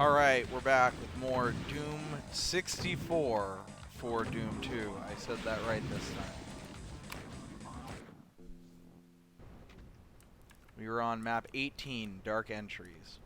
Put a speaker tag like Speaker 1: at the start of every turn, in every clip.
Speaker 1: Alright, we're back with more Doom 64 for Doom 2. I said that right this time. We were on map 18, Dark Entries.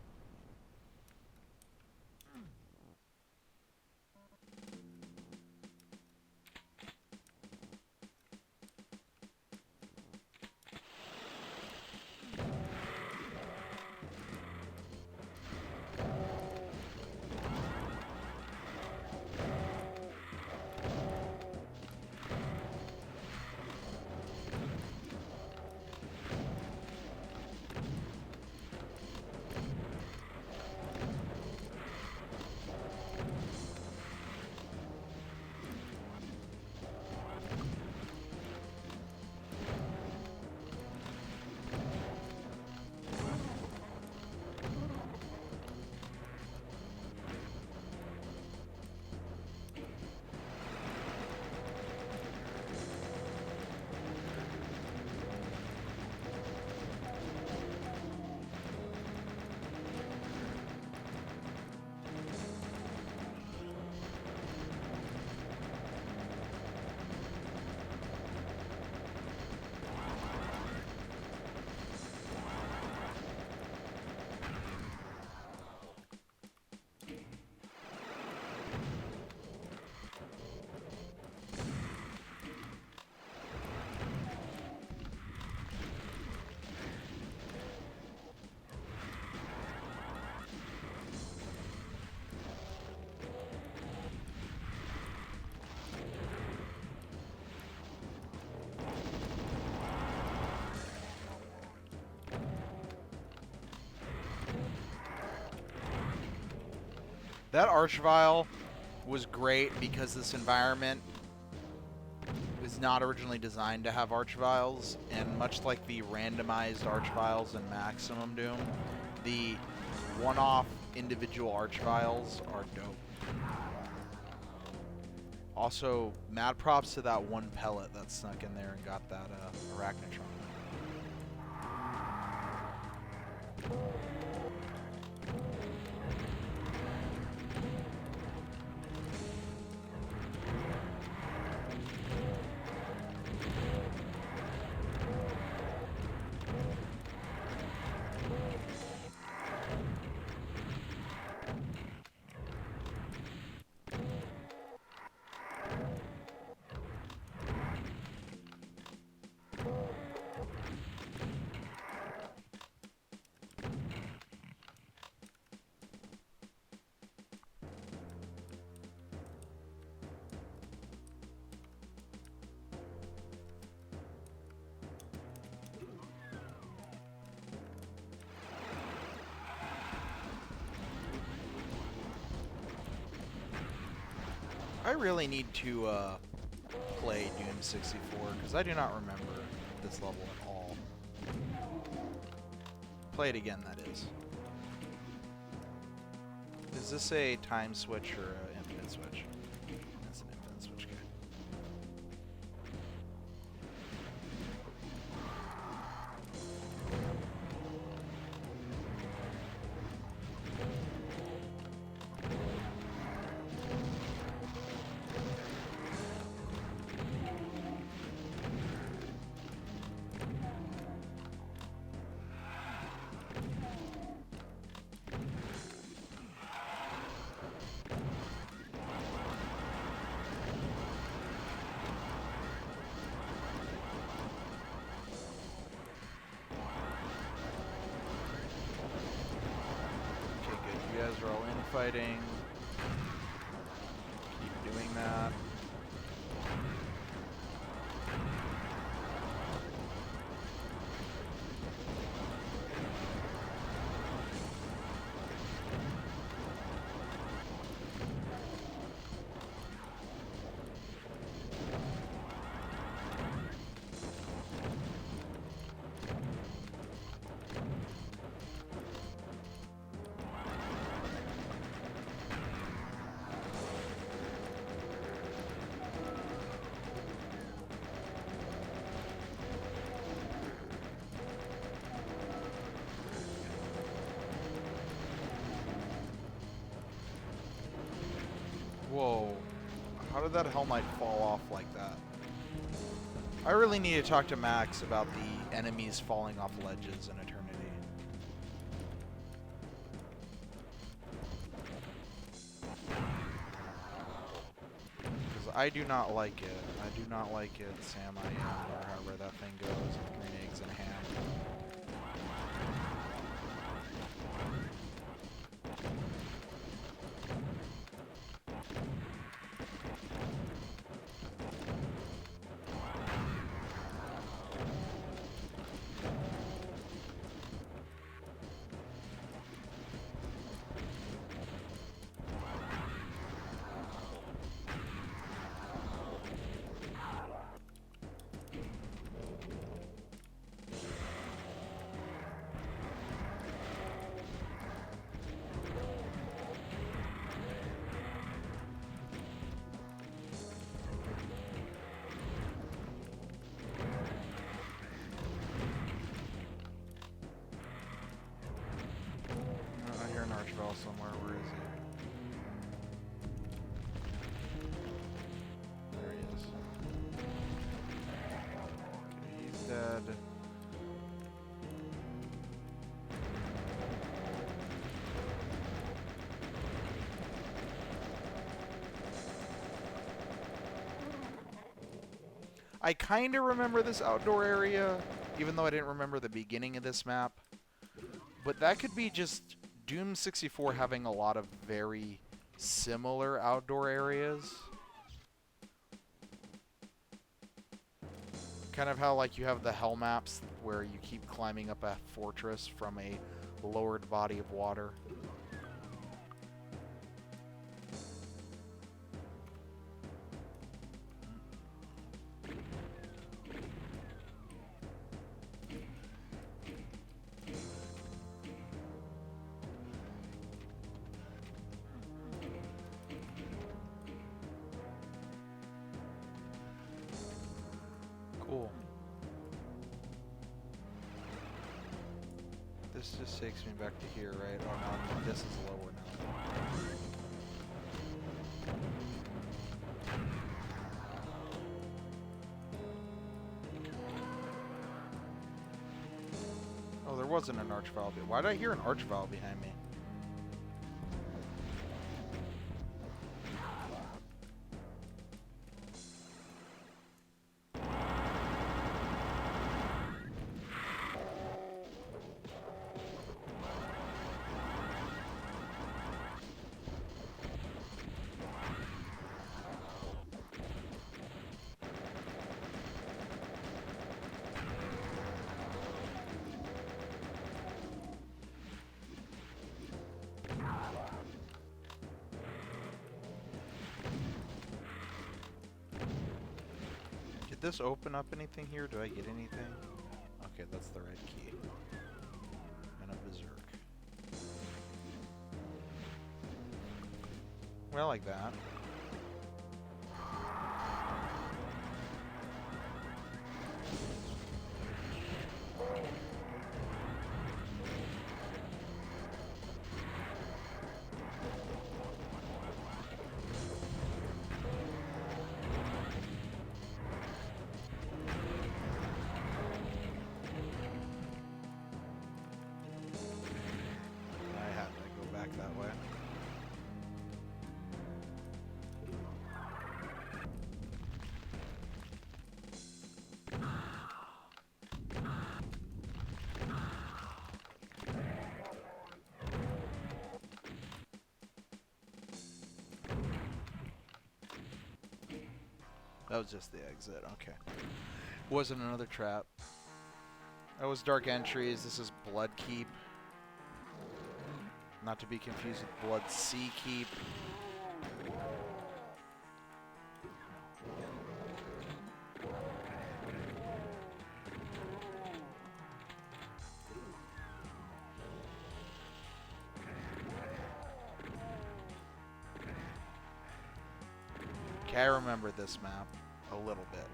Speaker 1: That Archvile was great because this environment was not originally designed to have Archviles, and much like the randomized Archviles in Maximum Doom, the one-off individual Archviles are dope. Also, mad props to that one pellet that snuck in there and got that Arachnotron. I really need to play Doom 64 because I do not remember this level at all. Play it again, that is. Is this a time switch or an infinite switch? It's an infinite switch, okay. You guys are all infighting. Keep doing that. Whoa. How did that Hell Knight fall off like that? I really need to talk to Max about the enemies falling off ledges in Eternity. Because I do not like it. I do not like it, Sam I am, or however that thing goes, with green eggs and ham. I hear an Archvile somewhere. Where is he? There he is. Okay, he's dead. I kind of remember this outdoor area, even though I didn't remember the beginning of this map. But that could be just Doom 64 having a lot of very similar outdoor areas. Kind of how like you have the hell maps where you keep climbing up a fortress from a lowered body of water. Cool. This just takes me back to here, right? Oh no, this is lower now. Oh, there wasn't an Archvile. Why did I hear an Archvile behind me? Did this open up anything here? Do I get anything? Okay, that's the right key. And a berserk. Well, like that. That way. That was just the exit, okay. Wasn't another trap. That was Dark Entries, this is Blood Keep. Not to be confused with Blood Sea Keep. Okay, I remember this map a little bit.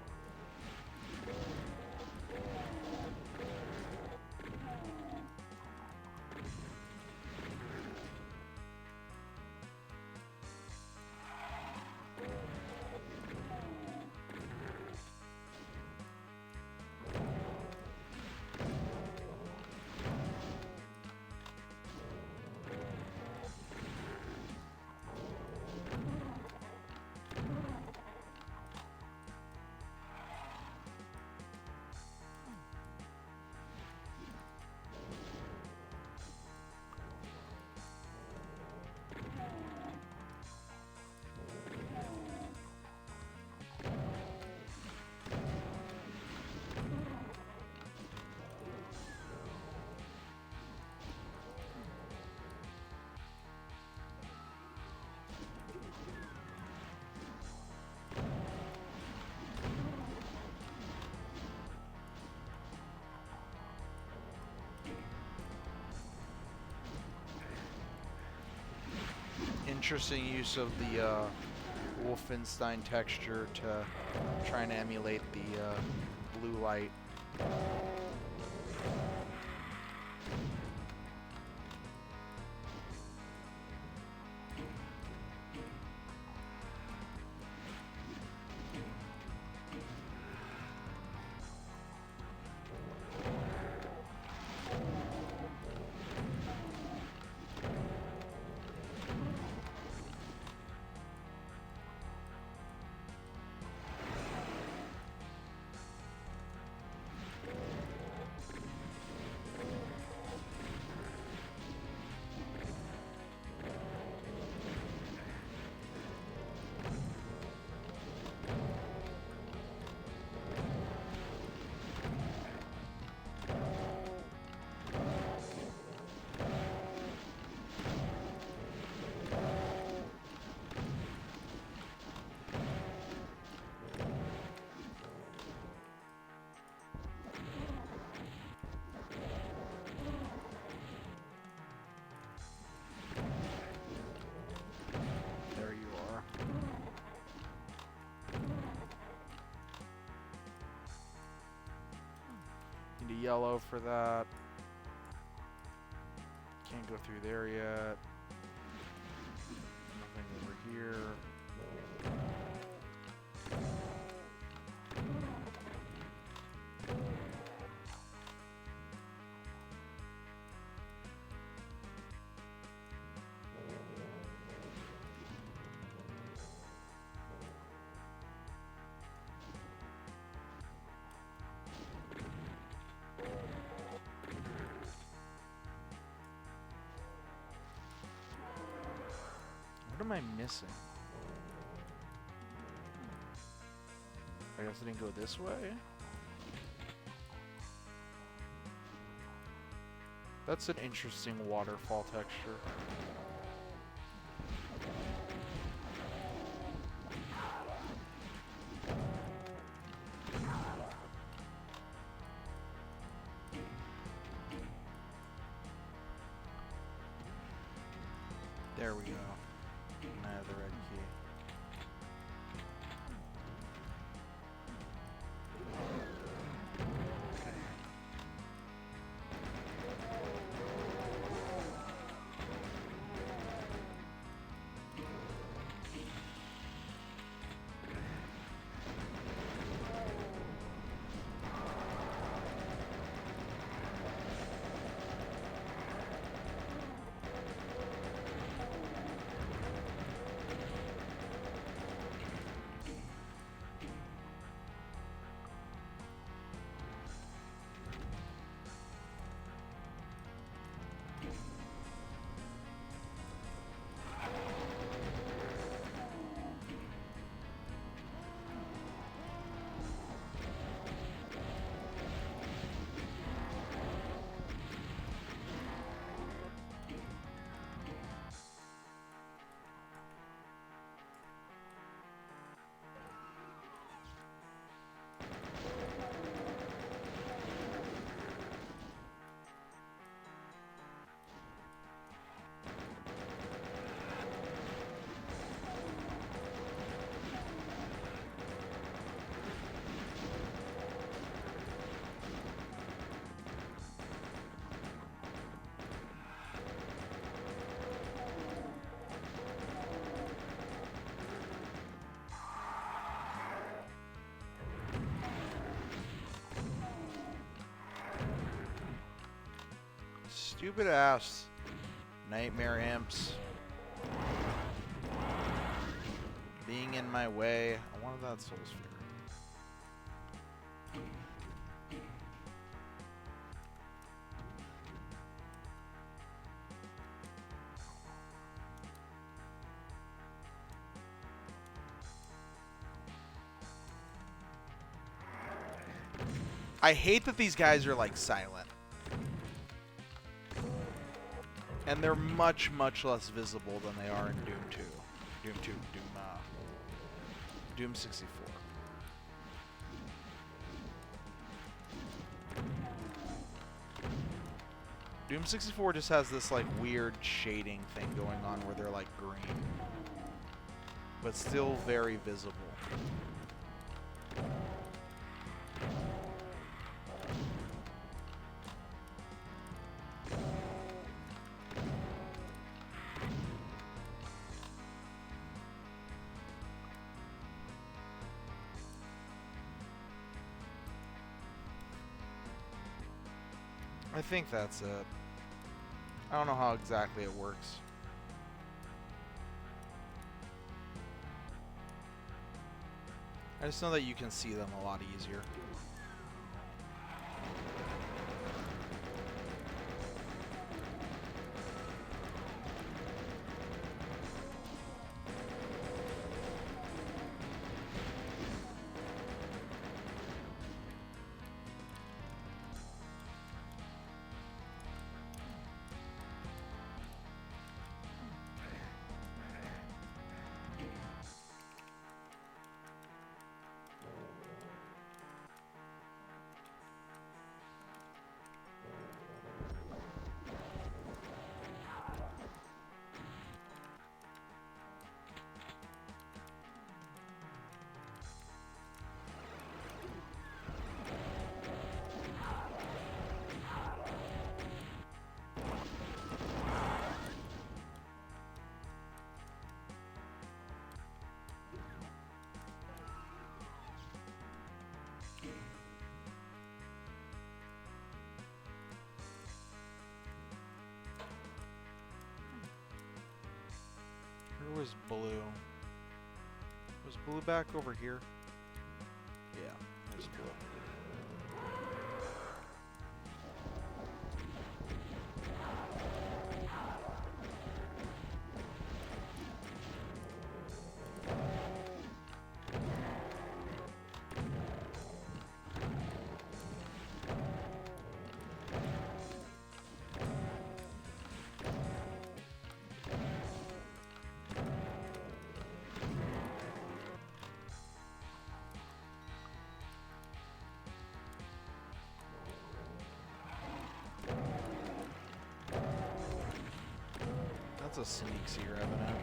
Speaker 1: interesting use of the Wolfenstein texture to try and emulate the blue light. Need a yellow for that. Can't go through there yet. Nothing over here. What am I missing? I guess I didn't go this way? That's an interesting waterfall texture. There we go. And I have the red key. Stupid ass nightmare imps being in my way. I wanted that soul sphere. I hate that these guys are like silent. And they're much, much less visible than they are in Doom 2. Doom 64. Doom 64 just has this like weird shading thing going on where they're like green, but still very visible. I think that's it. I don't know how exactly it works. I just know that you can see them a lot easier. Where was Blue? Was Blue back over here? Yeah, there's Blue. That's a Sneak Sea Revenant.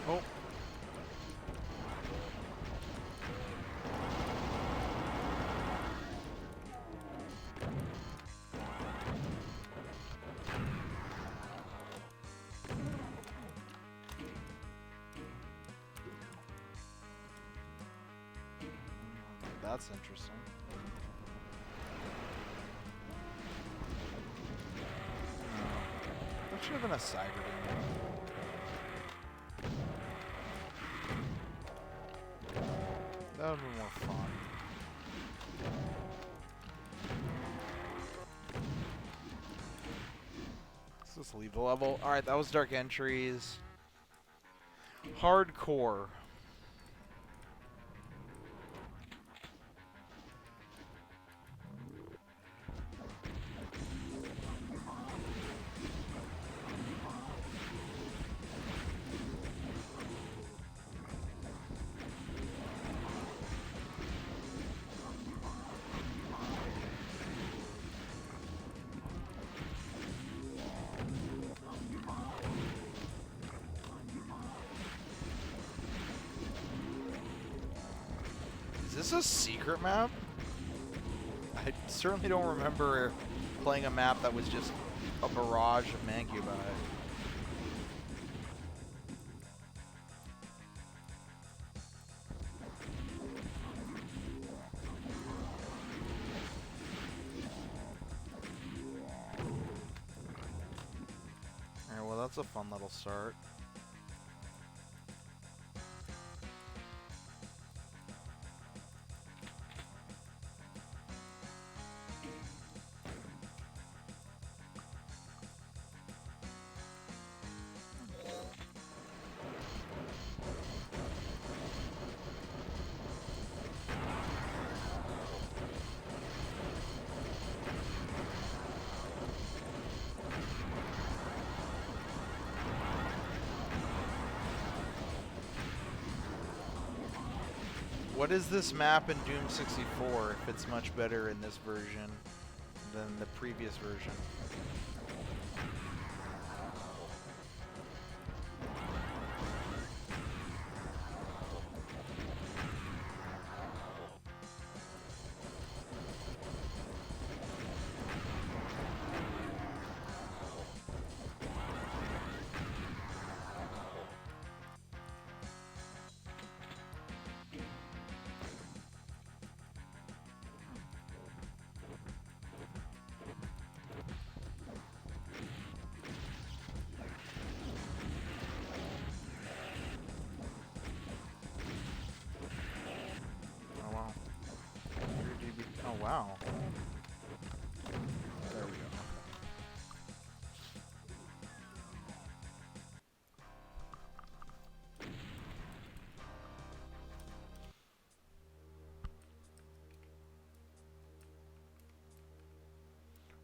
Speaker 1: Oh. That's interesting. That should have been a Cyber game. That would be more fun. Let's just leave the level. Alright, that was Dark Entries. Hardcore. this a secret map? I certainly don't remember playing a map that was just a barrage of mancubi. Alright, well that's a fun little start. What is this map in Doom 64 if it's much better in this version than the previous version? Oh wow. There we go.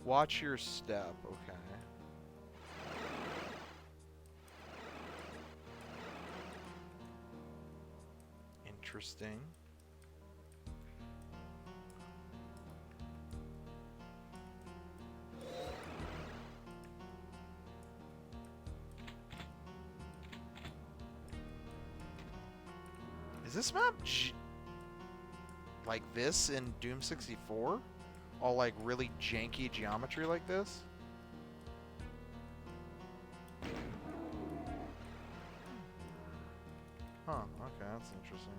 Speaker 1: Watch your step, okay. Interesting. Is this map like this in Doom 64? All like really janky geometry like this? Huh, okay, that's interesting.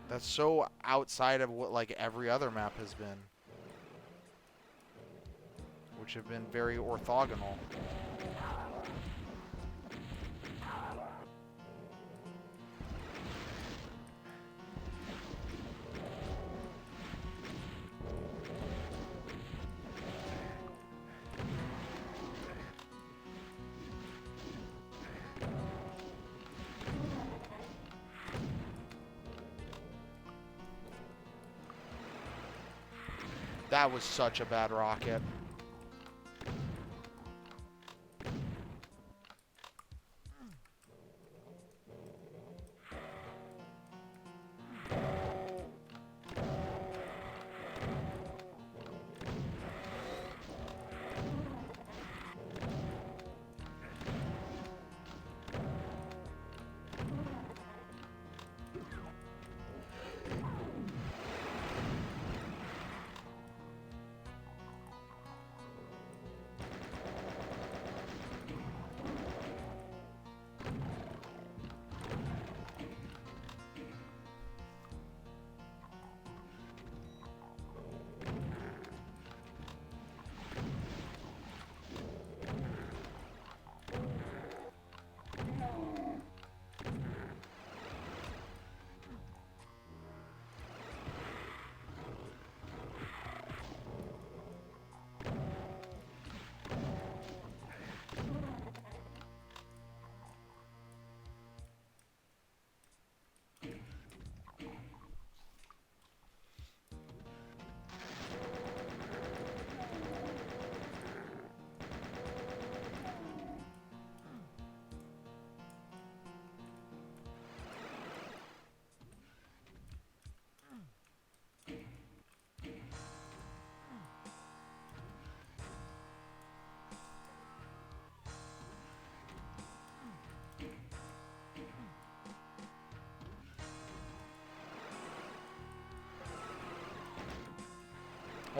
Speaker 1: That's so outside of what like every other map has been. Which have been very orthogonal. That was such a bad rocket.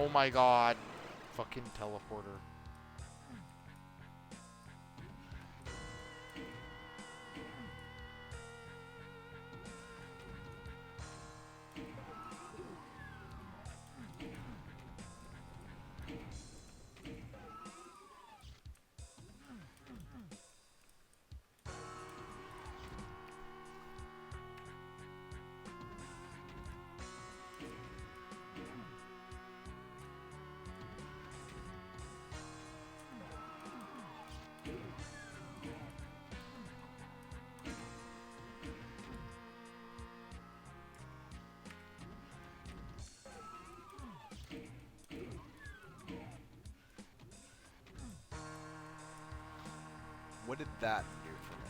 Speaker 1: Oh my god. Fucking teleporter. What did that do for me?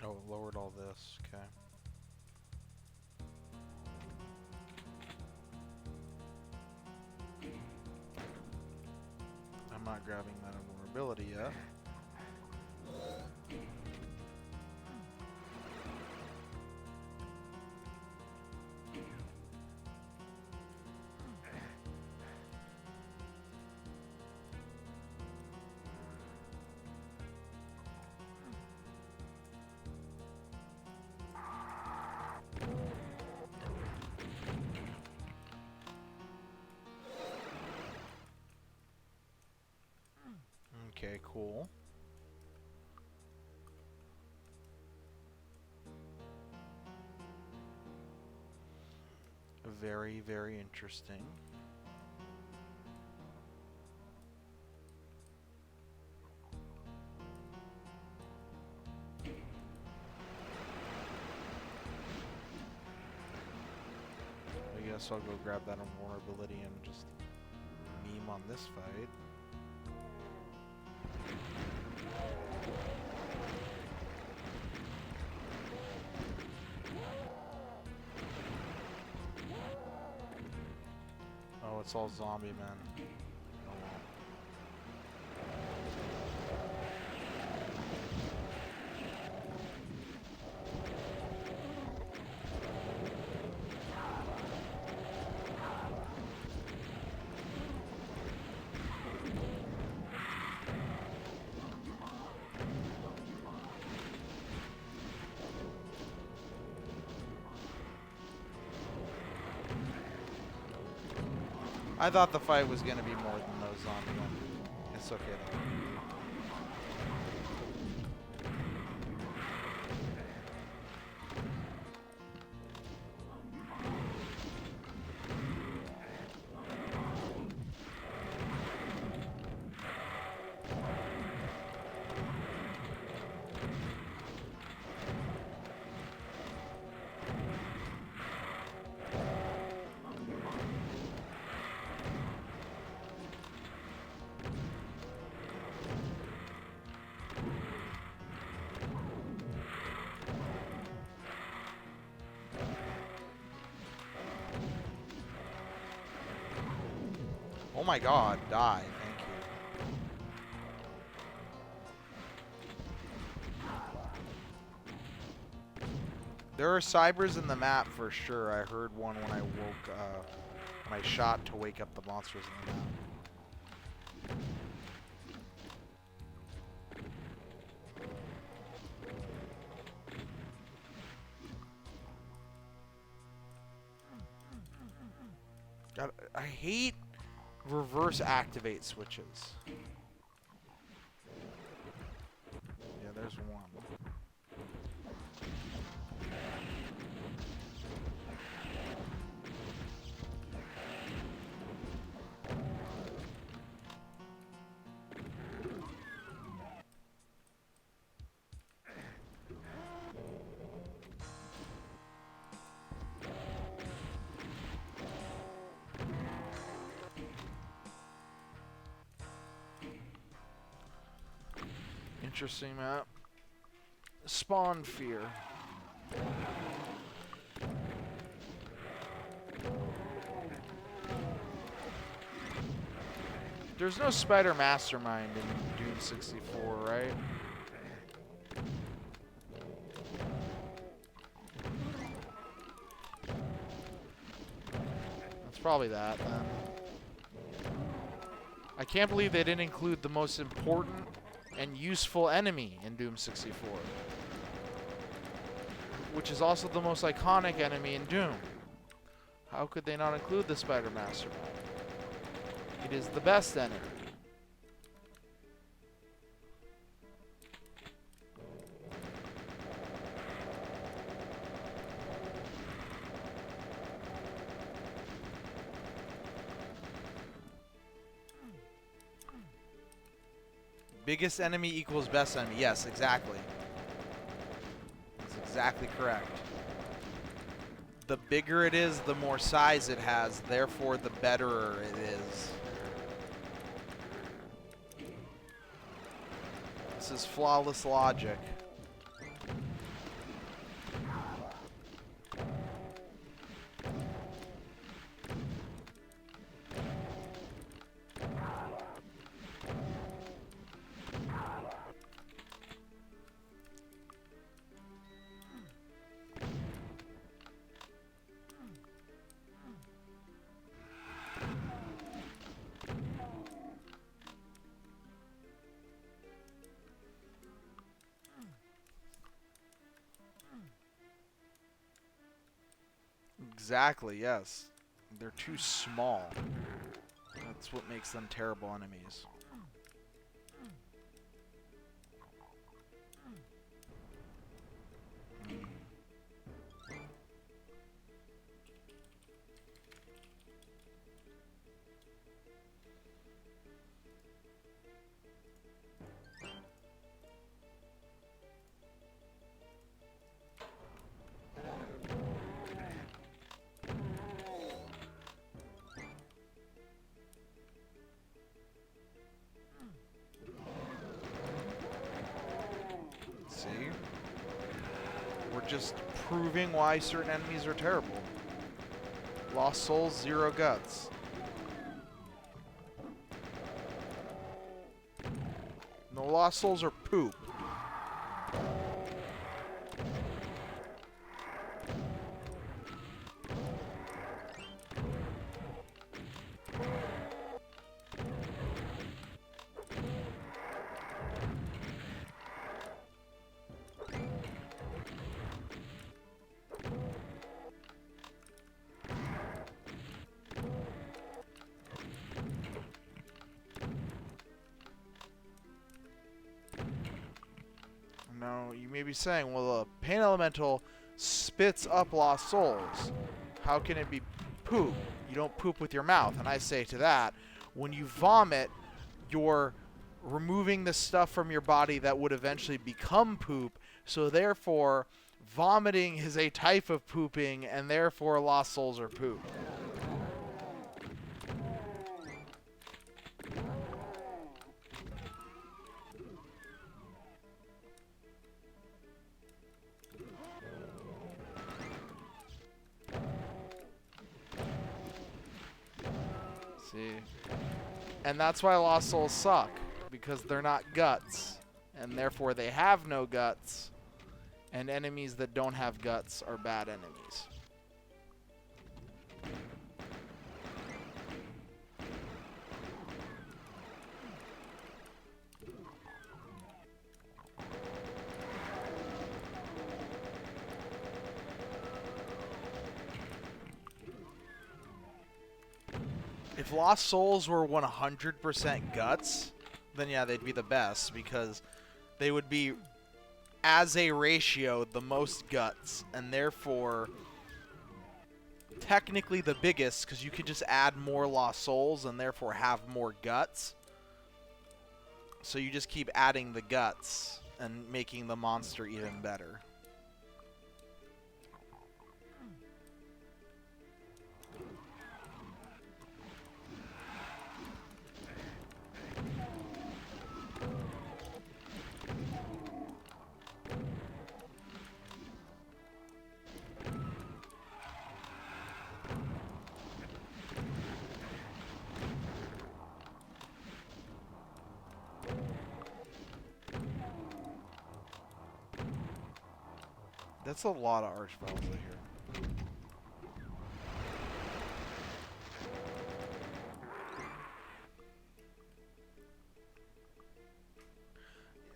Speaker 1: Oh, it lowered all this. Okay. I'm not grabbing that invulnerability yet. Okay, cool. Very, very interesting. I guess I'll go grab that invulnerability and just meme on this fight. Oh, it's all zombie men. Oh well. I thought the fight was going to be more than those zombie men. It's okay though. Oh my god, die. Thank you. There are cybers in the map for sure. I heard one when I woke, when I shot to wake up the monsters in the map. God, I hate reverse activate switches. Yeah, there's one.
Speaker 2: interesting map. Spawn Fear. There's no Spider Mastermind in Doom 64, right? That's probably that, then. I can't believe they didn't include the most important and useful enemy in Doom 64. Which is also the most iconic enemy in Doom. How could they not include the Spider Mastermind? It is the best enemy.
Speaker 1: Biggest enemy equals best enemy. Yes, exactly. That's exactly correct. The bigger it is, the more size it has, therefore the better it is. This is flawless logic. Exactly, yes. They're too small. That's what makes them terrible enemies. See? We're just proving why certain enemies are terrible. Lost Souls, 0 guts. No, Lost Souls are poop. Now, you may be saying, well, a pain elemental spits up Lost Souls. How can it be poop? You don't poop with your mouth. And I say to that, when you vomit, you're removing the stuff from your body that would eventually become poop. So therefore, vomiting is a type of pooping, and therefore Lost Souls are poop. See? And that's why Lost Souls suck, because they're not guts, and therefore they have no guts, and enemies that don't have guts are bad enemies. If Lost Souls were 100% guts, then yeah, they'd be the best, because they would be, as a ratio, the most guts, and therefore technically the biggest, because you could just add more Lost Souls and therefore have more guts. So you just keep adding the guts and making the monster even better. That's a lot of archviles I hear.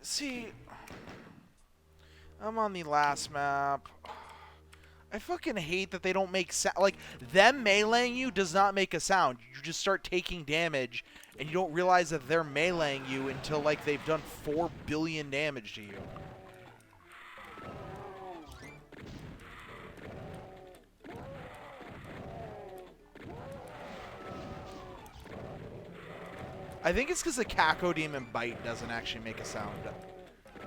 Speaker 1: See, I'm on the last map. I fucking hate that they don't make sound. Like, them meleeing you does not make a sound. You just start taking damage, and you don't realize that they're meleeing you until, like, they've done 4 billion damage to you. I think it's because the Cacodemon Bite doesn't actually make a sound.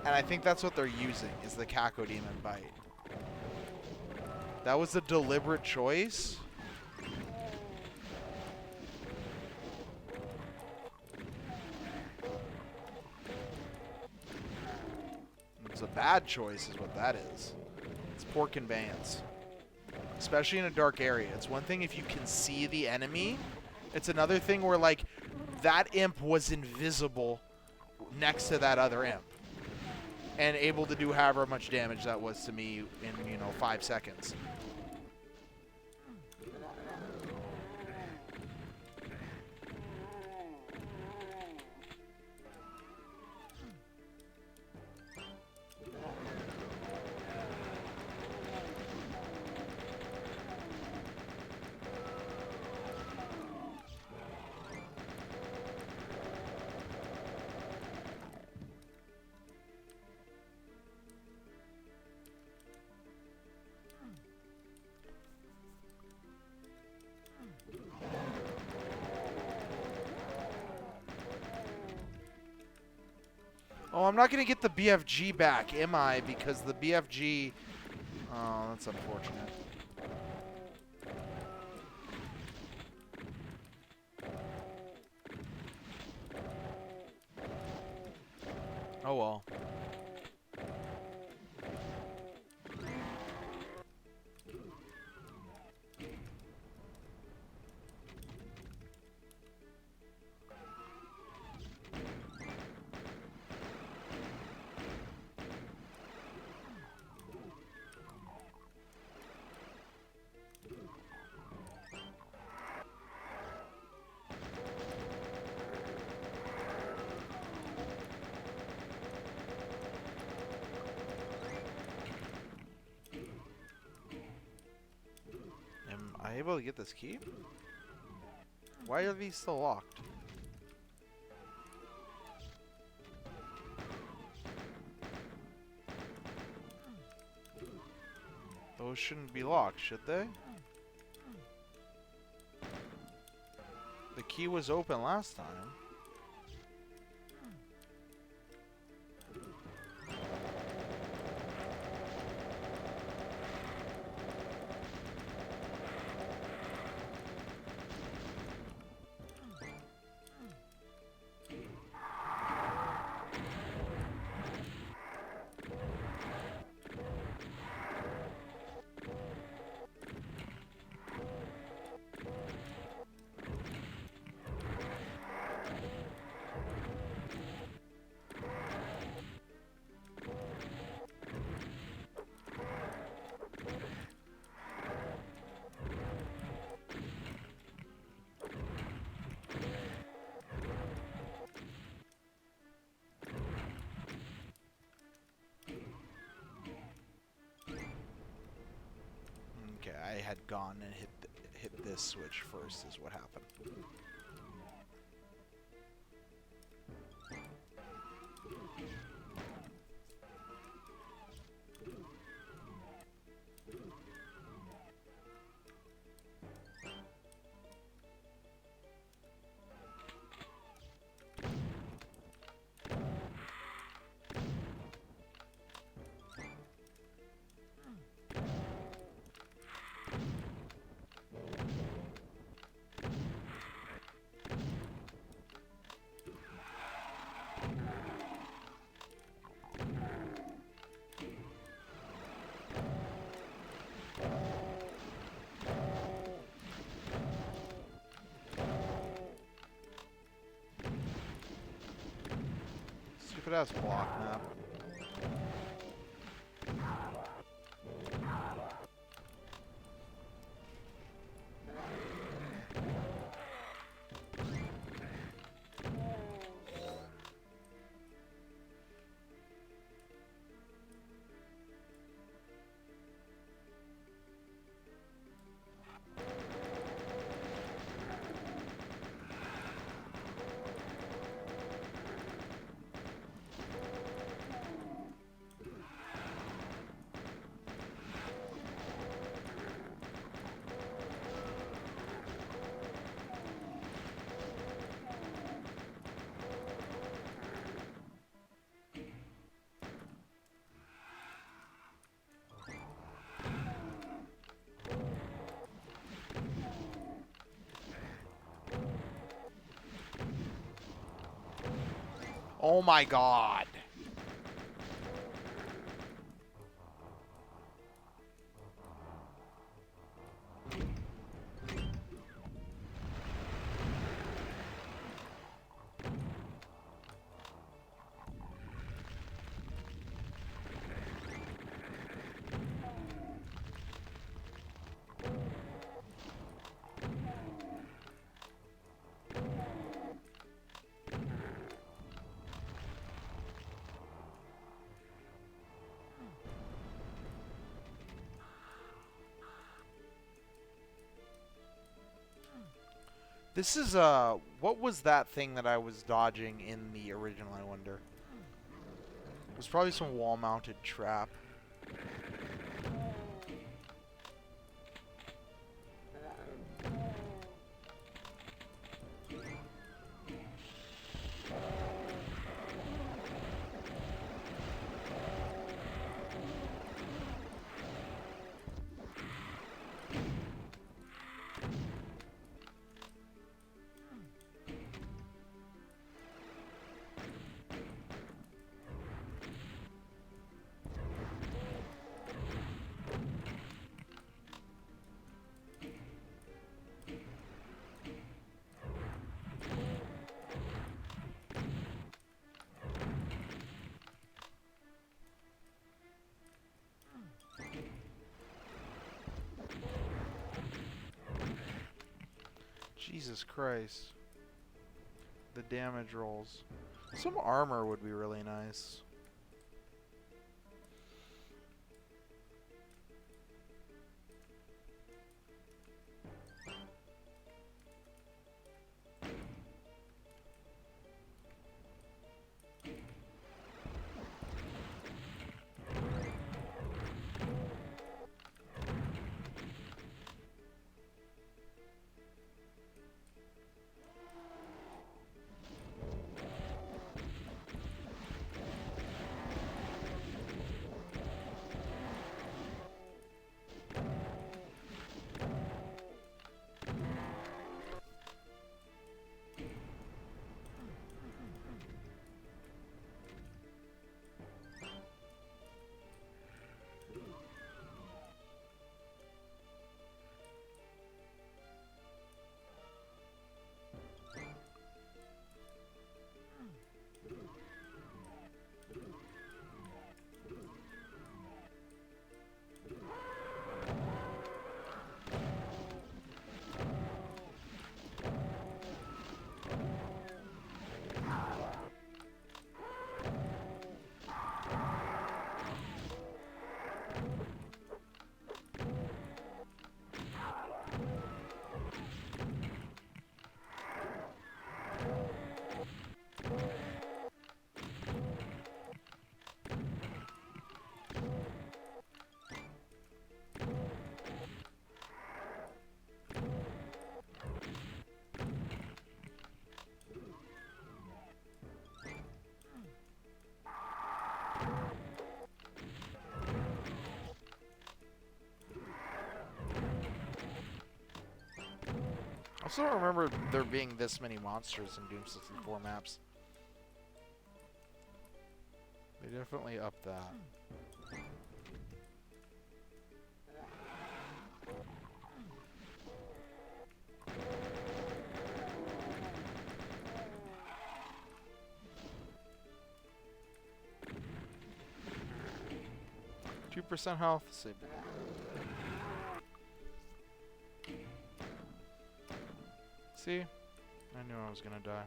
Speaker 1: And I think that's what they're using, is the Cacodemon Bite. That was a deliberate choice. It's a bad choice is what that is. It's poor conveyance. Especially in a dark area. It's one thing if you can see the enemy. It's another thing where, like, that imp was invisible next to that other imp. And able to do however much damage that was to me in, 5 seconds. Oh, I'm not going to get the BFG back, am I? Because the BFG... Oh, that's unfortunate. Oh, well. Am I able to get this key? Why are these still locked? Those shouldn't be locked, should they? The key was open last time. Okay, I had gone and hit this switch first is what happened. Stupid ass block map. Oh my god. This is, what was that thing that I was dodging in the original, I wonder? It was probably some wall-mounted trap. Jesus Christ. The damage rolls. Some armor would be really nice. I also don't remember there being this many monsters in Doom 64 maps. They definitely upped that. 2% health, save. See? I knew I was gonna die.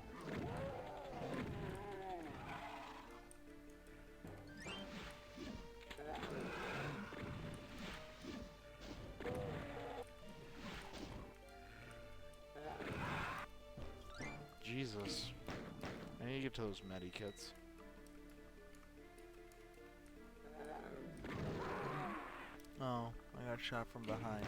Speaker 1: Jesus. I need to get to those medikits. Oh, I got shot from behind.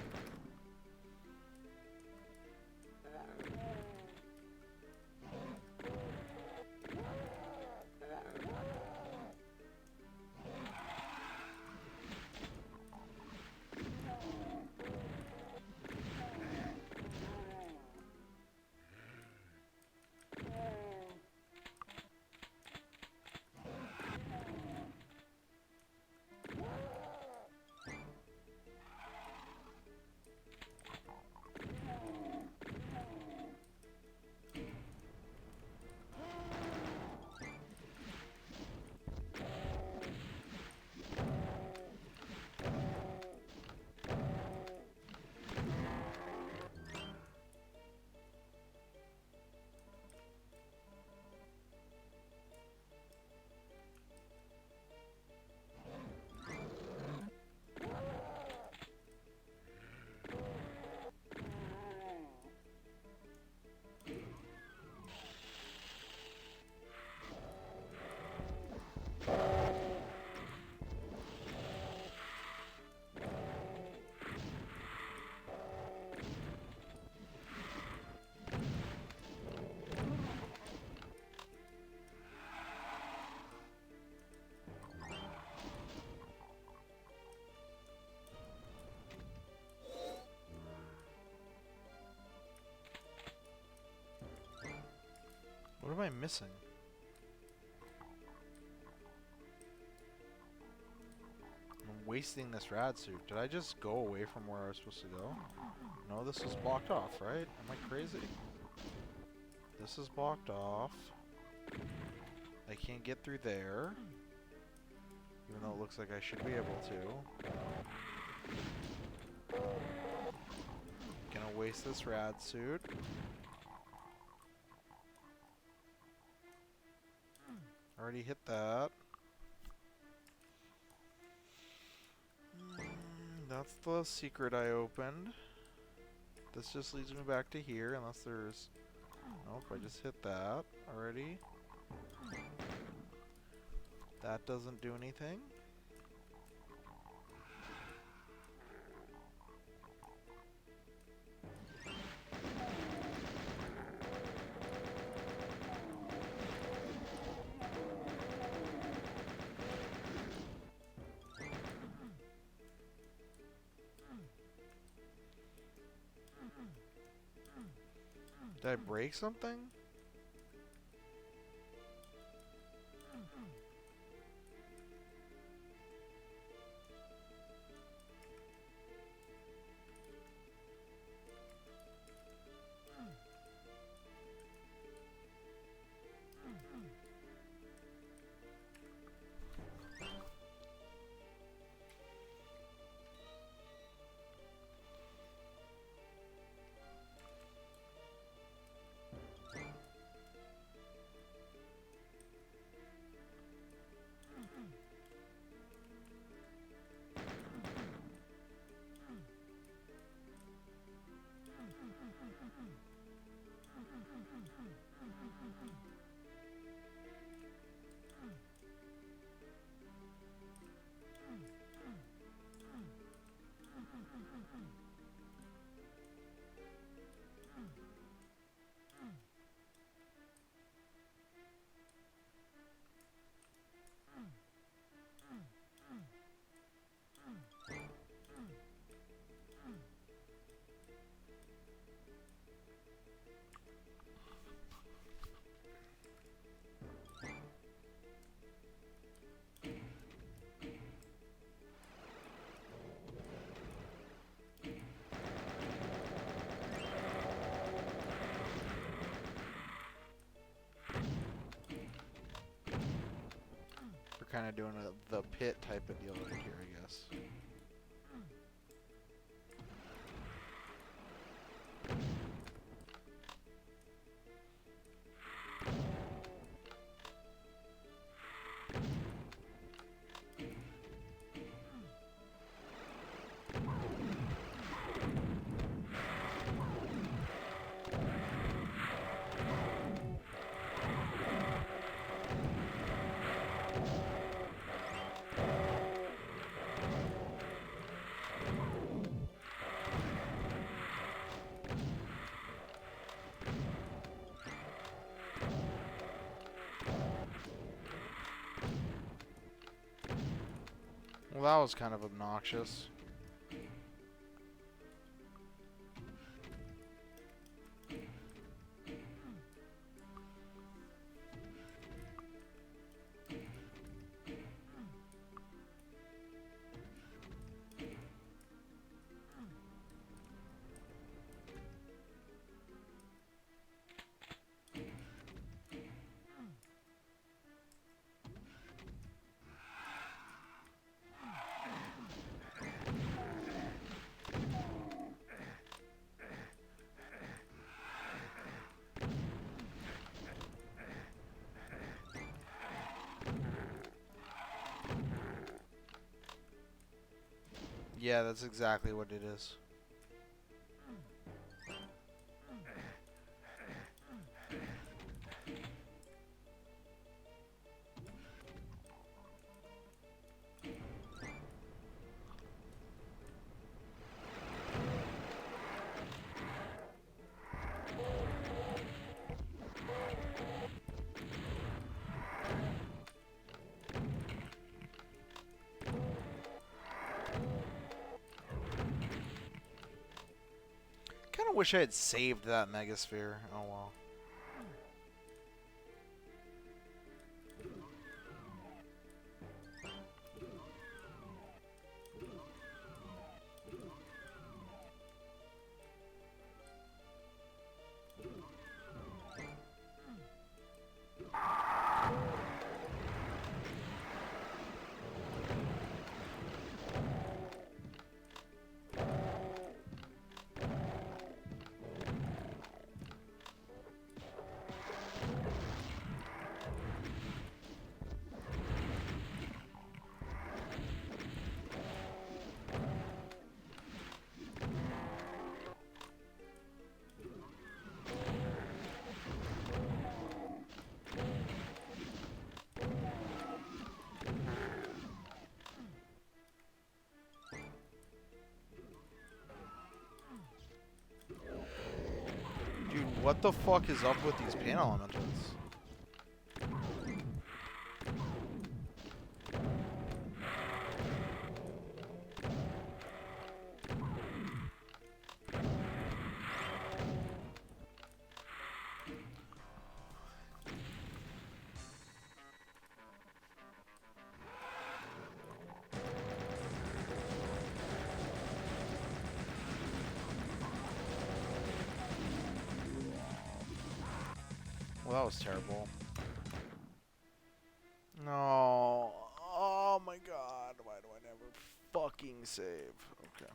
Speaker 1: I missing? I'm wasting this rad suit. Did I just go away from where I was supposed to go? No, this is blocked off, right? Am I crazy? This is blocked off. I can't get through there. Even though it looks like I should be able to. Gonna waste this rad suit. Already hit that. That's the secret I opened. This just leads me back to here, unless there's... Nope, I just hit that already. That doesn't do anything. Did I break something? Kind of doing the pit type of deal right here, I guess. Well, that was kind of obnoxious. Yeah, that's exactly what it is. Kind of wish I had saved that Megasphere. Oh well. What the fuck is up with these pain elementals? Well, that was terrible. No. Oh my god. Why do I never fucking save? Okay.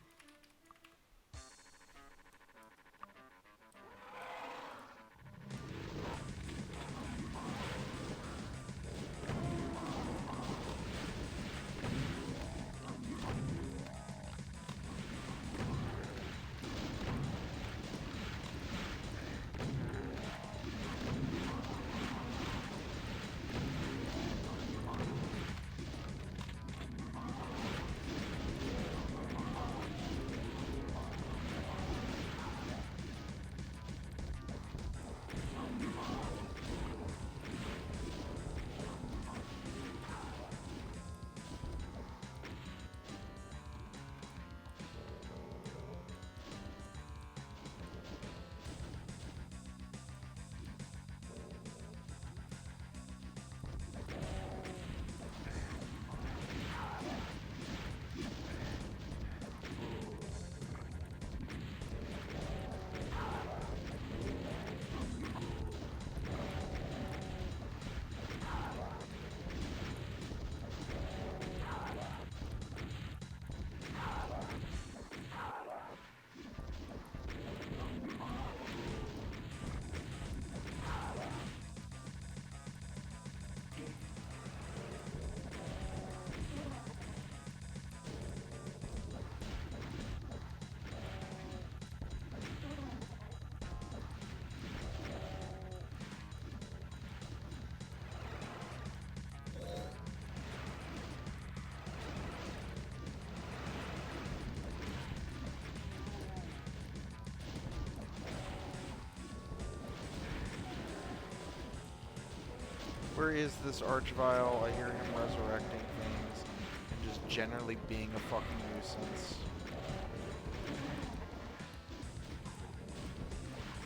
Speaker 1: Where is this Archvile? I hear him resurrecting things and just generally being a fucking nuisance.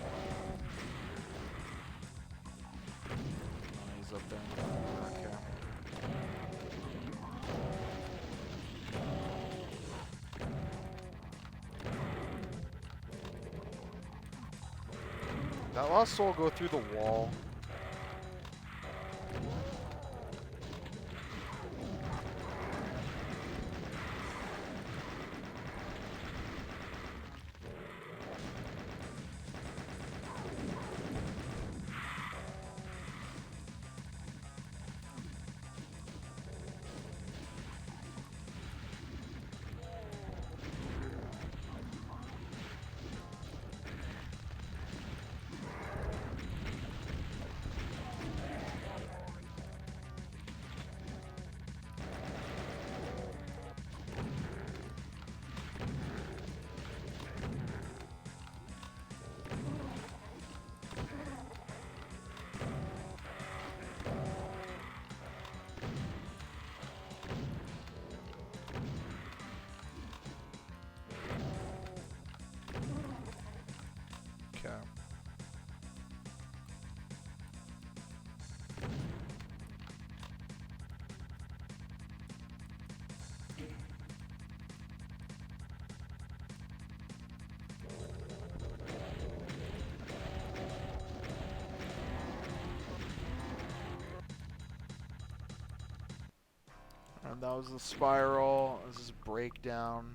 Speaker 1: Oh, he's up there. Okay. That lost soul go through the wall. Okay. And that was the spiral. This is breakdown.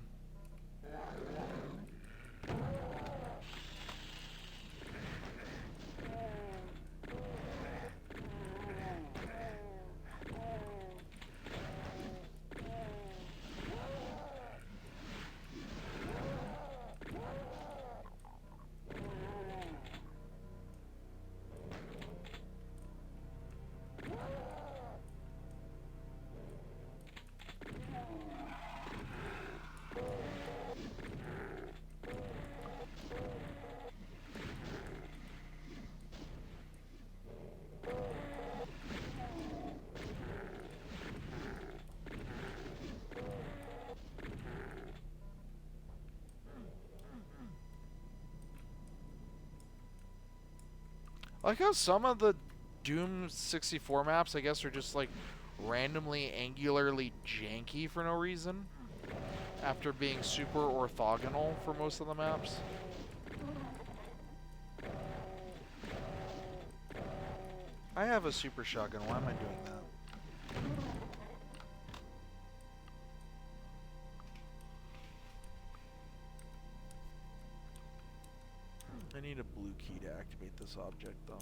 Speaker 2: Like how some of the Doom 64 maps, I guess, are just like randomly angularly janky for no reason after being super orthogonal for most of the maps.
Speaker 1: I have a super shotgun. Why am I doing that? I need a blue key to activate this object, though.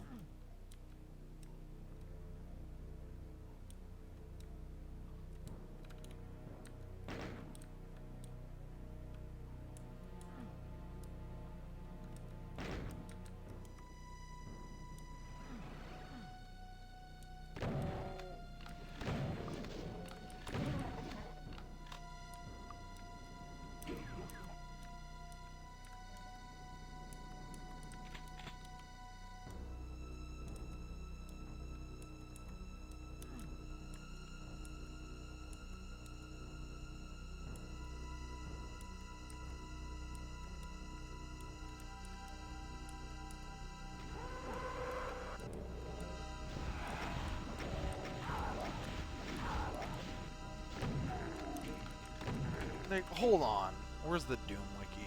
Speaker 1: Like, hold on. Where's the Doom wiki?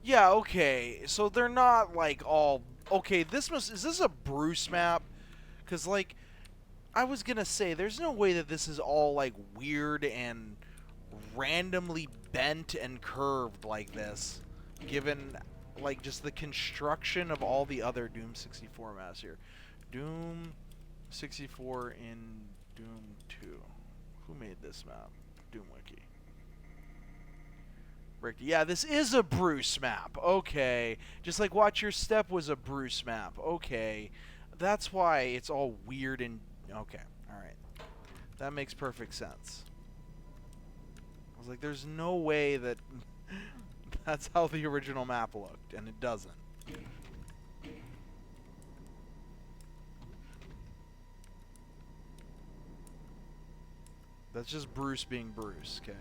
Speaker 1: Yeah, okay. So they're not like all okay, is this a Bruce map? Cuz like I was going to say there's no way that this is all like weird and randomly bent and curved like this, given like just the construction of all the other Doom 64 maps here. Doom 64 in Doom 2. Who made this map? Doom Wiki. Yeah, this is a Bruce map. Okay. Just like Watch Your Step was a Bruce map. Okay. That's why it's all weird and... Okay. Alright. That makes perfect sense. I was like, there's no way that that's how the original map looked, and it doesn't. That's just Bruce being Bruce, okay?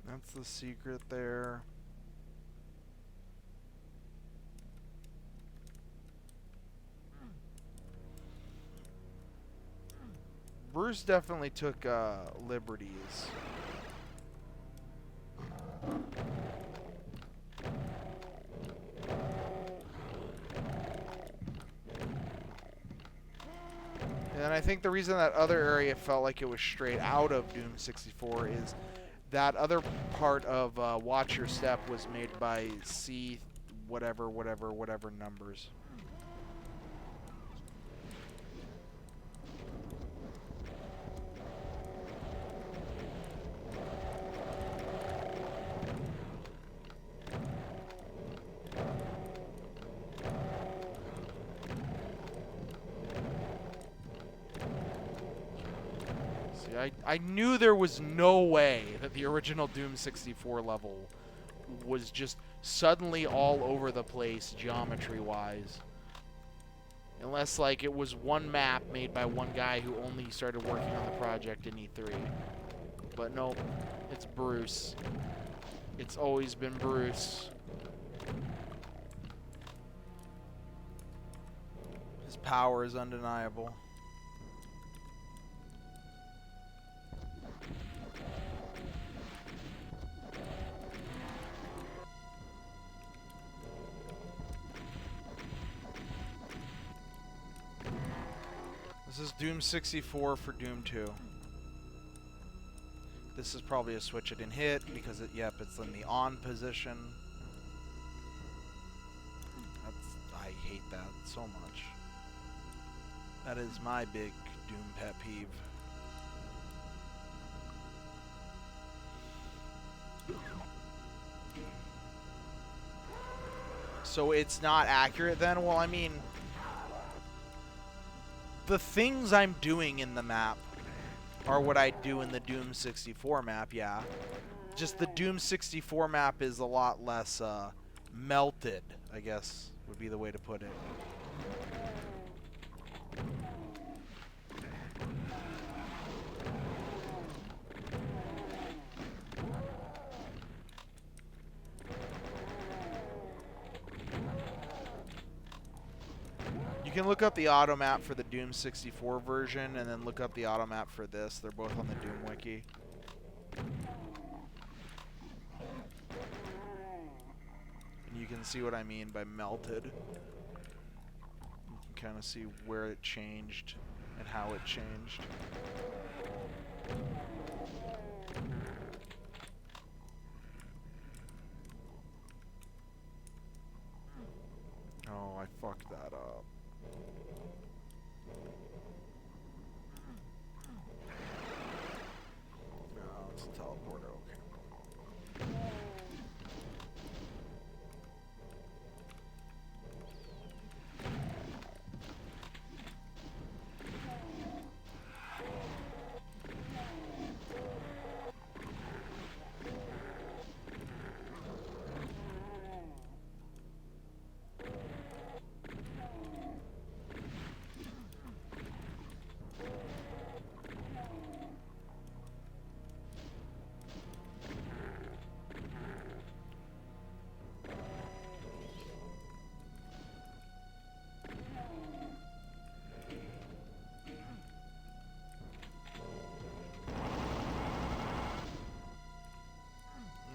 Speaker 1: That's the secret there. Bruce definitely took liberties. And I think the reason that other area felt like it was straight out of Doom 64 is that other part of Watch Your Step was made by C whatever numbers.
Speaker 2: I knew there was no way that the original Doom 64 level was just suddenly all over the place geometry-wise. Unless, like, it was one map made by one guy who only started working on the project in E3. But nope, it's Bruce. It's always been Bruce.
Speaker 1: His power is undeniable. This is Doom 64 for Doom 2. This is probably a switch I didn't hit because yep, it's in the on position. I hate that so much. That is my big Doom pet peeve. So it's not accurate then? Well, I mean, the things I'm doing in the map are what I do in the Doom 64 map, yeah. Just the Doom 64 map is a lot less melted, I guess would be the way to put it. You can look up the auto map for the Doom 64 version and then look up the auto map for this. They're both on the Doom wiki. And you can see what I mean by melted. You can kind of see where it changed and how it changed. Oh, I fucked that up. No, it's a teleporter, okay.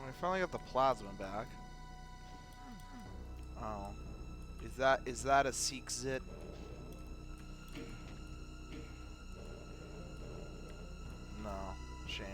Speaker 1: I finally got the plasma back. Oh. Is that a Seek Zit? No. Shame.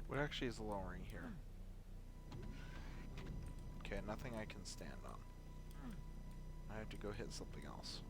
Speaker 1: What actually is lowering here? Okay, nothing I can stand on. I have to go hit something else.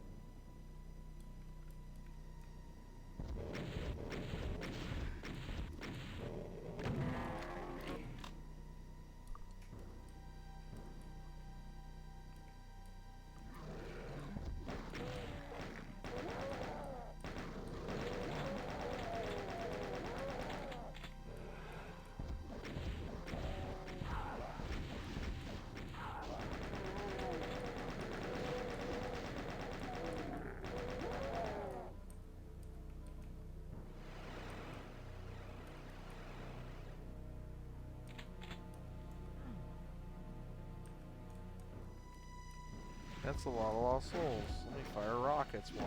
Speaker 2: That's a lot of lost souls. Let me fire rockets one.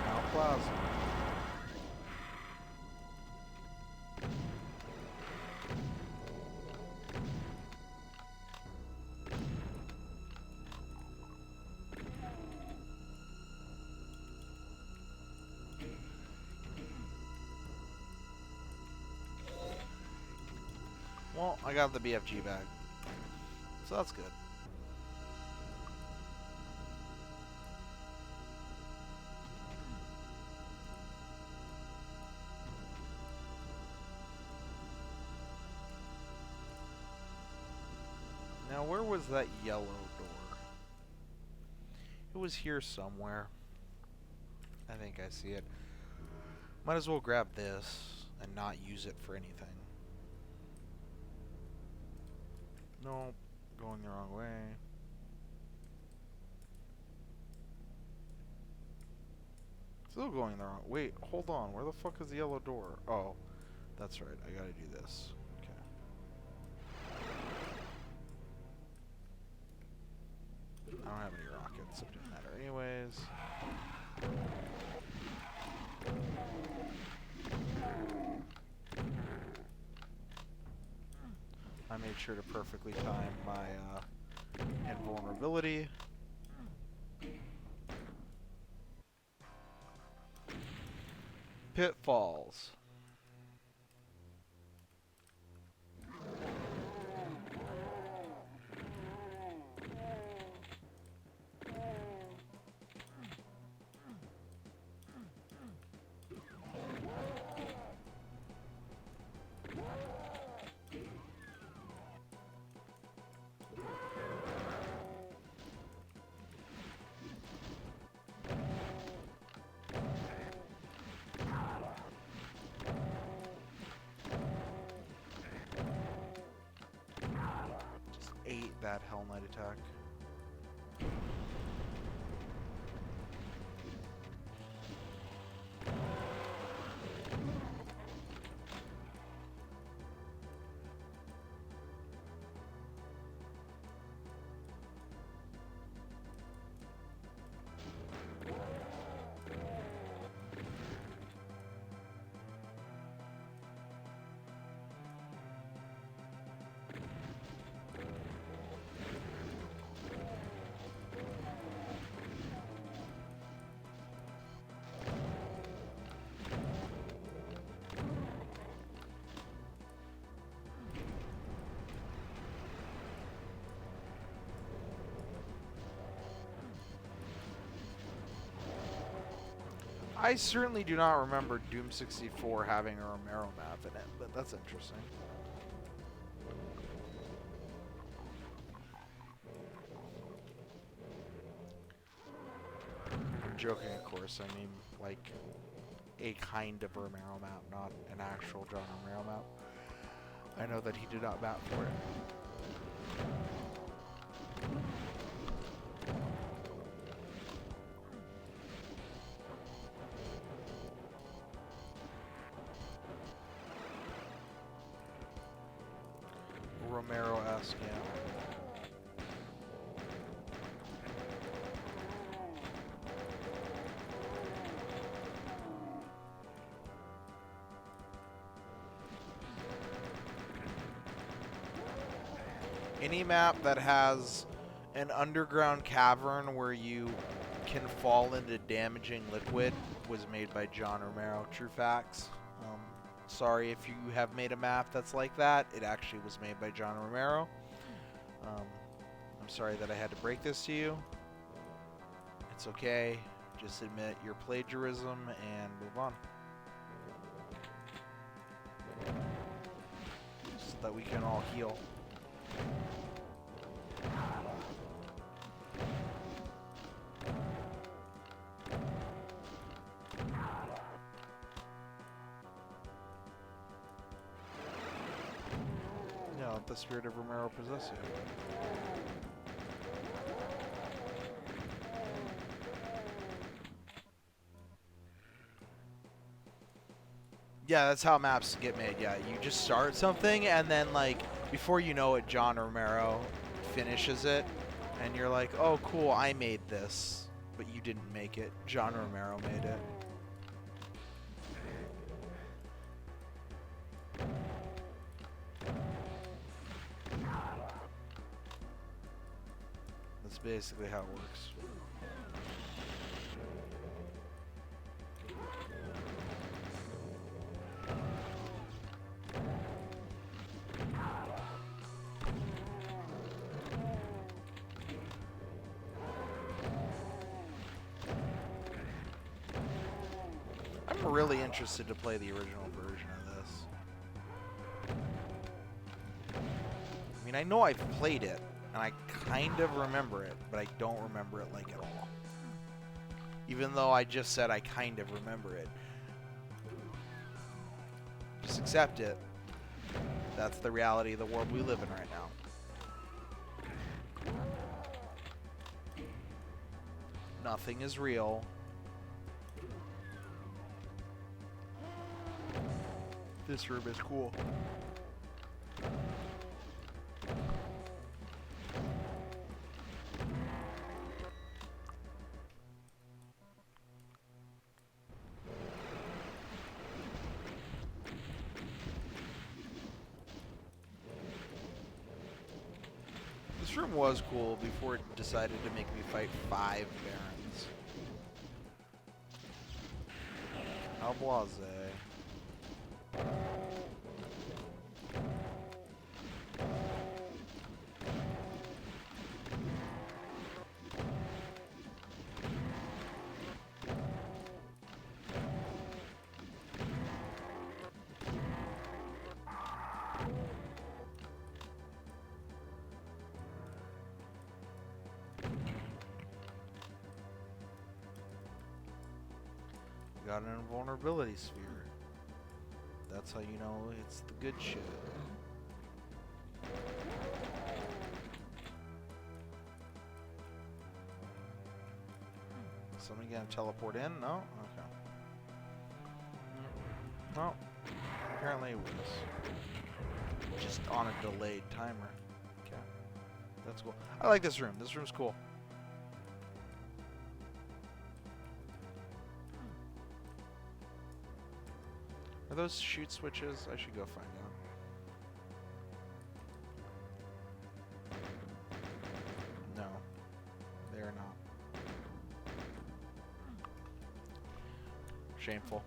Speaker 2: Now plasma.
Speaker 1: Well, I got the BFG back, so that's good. Now, where was that yellow door? It was here somewhere. I think I see it. Might as well grab this and not use it for anything. Nope, going the wrong way. Still going the wrong. Wait, hold on. Where the fuck is the yellow door? Oh, that's right. I gotta do this. Okay. I don't have any rockets, so it didn't matter anyways. I made sure to perfectly time my invulnerability. Pitfalls. That Hell Knight attack. I certainly do not remember Doom 64 having a Romero map in it, but that's interesting. I'm joking, of course. I mean, like, a kind of Romero map, not an actual John Romero map. I know that he did not map for it. Romero-esque, yeah. Any map that has an underground cavern where you can fall into damaging liquid was made by John Romero. True facts. Sorry if you have made a map that's like that. It actually was made by John Romero. I'm sorry that I had to break this to you. It's okay. Just admit your plagiarism and move on. So that we can all heal. Let the spirit of Romero possess you. Yeah, that's how maps get made. Yeah, you just start something, and then, like, before you know it, John Romero finishes it, and you're like, oh, cool, I made this. But you didn't make it. John Romero made it. That's basically how it works. I'm really interested to play the original version of this. I mean, I know I've played it, and I kind of remember it, but I don't remember it like at all. Even though I just said I kind of remember it. Just accept it. That's the reality of the world we live in right now. Nothing is real. This room is cool. This room was cool before it decided to make me fight 5 barons. How blase. Got an invulnerability sphere. That's how you know it's the good shit. Somebody gonna teleport in? No? Okay. Well, apparently it was. Just on a delayed timer. Okay. That's cool. I like this room. This room's cool. Are those shoot switches? I should go find out. No. They are not. Shameful.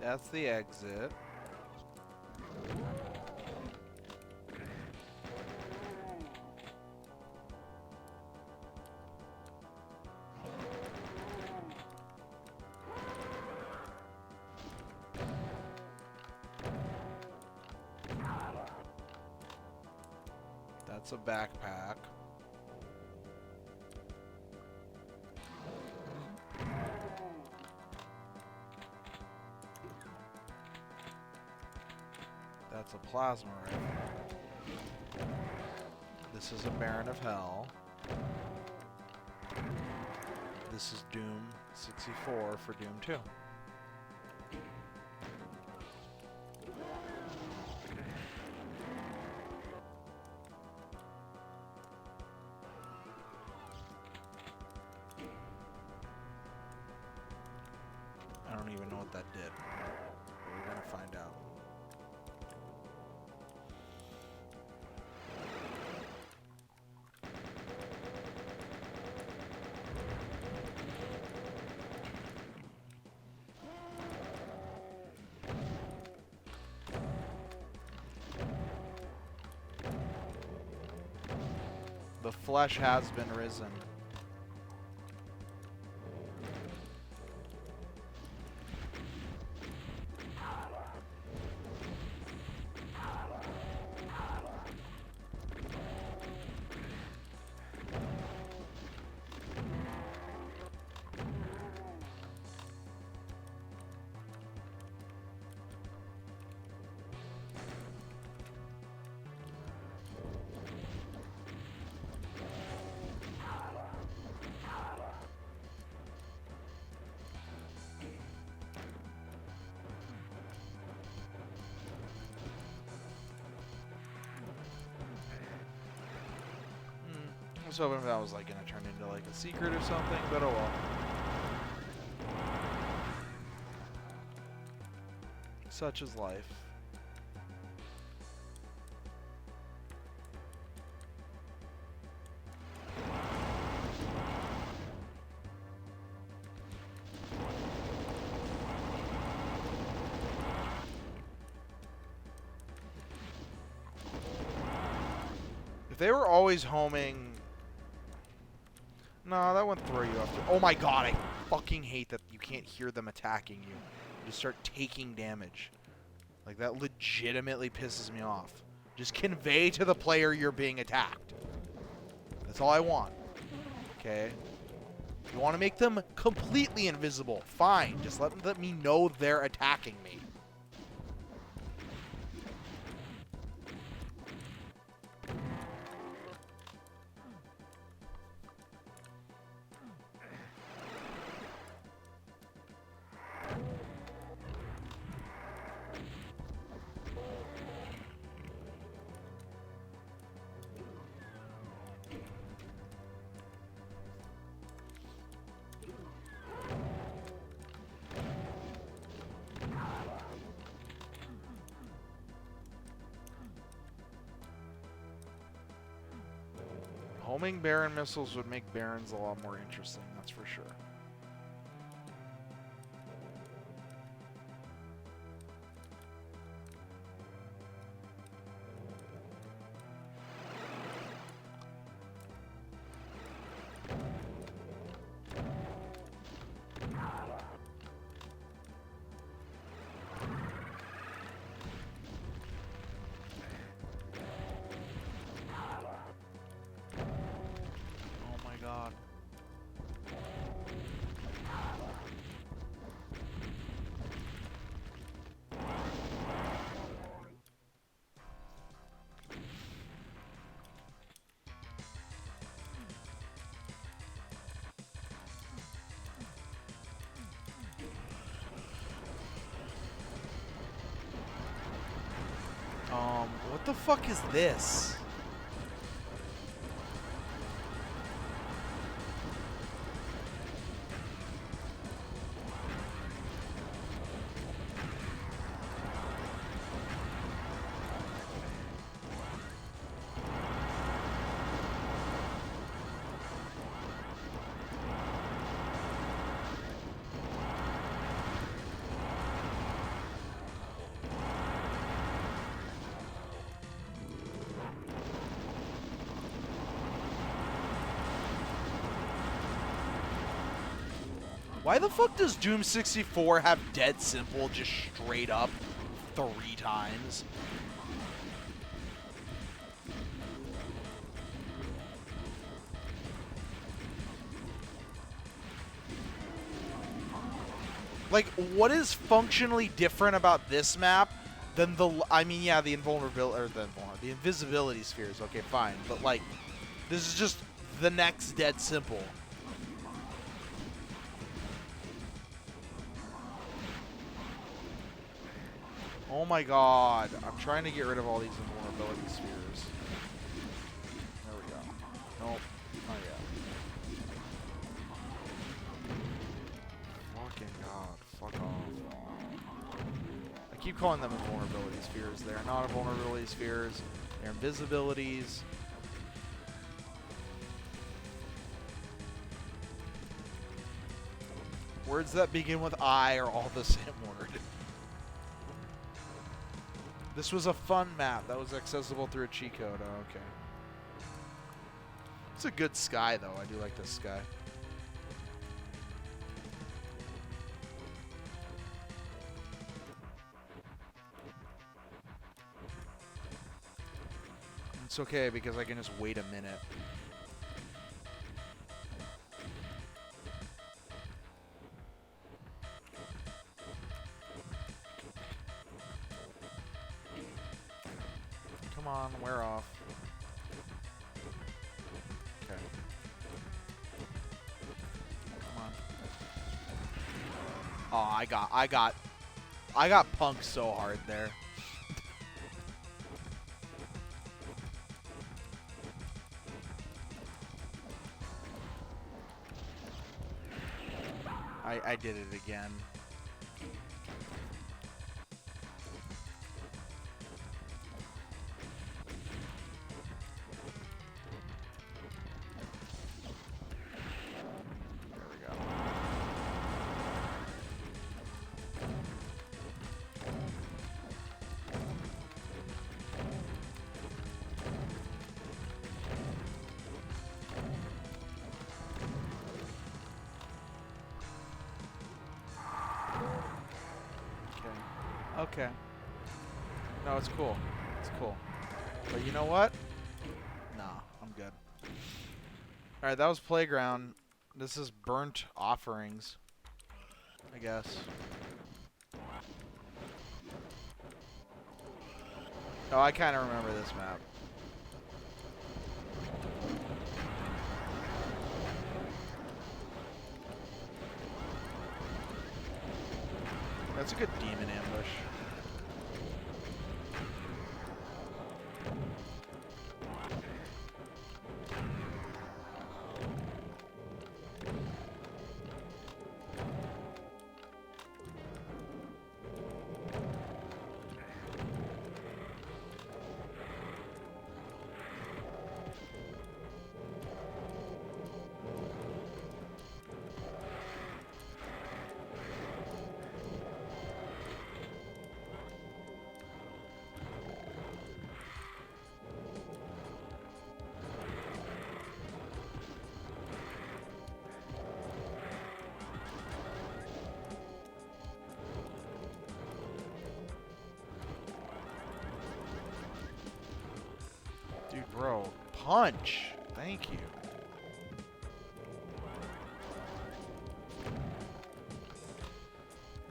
Speaker 1: That's the exit. That's a backpack. That's a plasma rifle. This is a Baron of Hell. This is Doom 64 for Doom 2. I don't even know what that did. We're gonna find out. The flesh has been risen. was hoping that was like gonna turn into like a secret or something, but oh well. Such is life. If they were always homing... No, that wouldn't throw you off. Oh my god, I fucking hate that you can't hear them attacking you. You just start taking damage. Like, that legitimately pisses me off. Just convey to the player you're being attacked. That's all I want. Okay? If you want to make them completely invisible, fine. Just let me know they're attacking me. Homing Baron missiles would make Barons a lot more interesting, that's for sure. God. What the fuck is this? Why the fuck does Doom 64 have dead simple just straight up 3 times? Like, what is functionally different about this map than the... I mean, yeah, the invulnerability... Or the invisibility spheres, okay, fine. But, like, this is just the next dead simple. Oh my god. I'm trying to get rid of all these invulnerability spheres. There we go. Nope. Not yet. Fucking god. Fuck off. I keep calling them invulnerability spheres. They're not invulnerability spheres. They're invisibilities. Words that begin with I are all the same word. This was a fun map that was accessible through a cheat code. Oh, okay. It's a good sky, though. I do like this sky. It's okay because I can just wait a minute. Come on, wear off. Okay. Come on. Oh, I got punked so hard there. I did it again. There we go. Okay. No, it's cool. It's cool. But you know what? Nah, I'm good. Alright, that was Playground. This is Burnt Offerings, I guess. Oh, I kind of remember this map. That's a good demon ambush. Dude, bro. Punch! Thank you.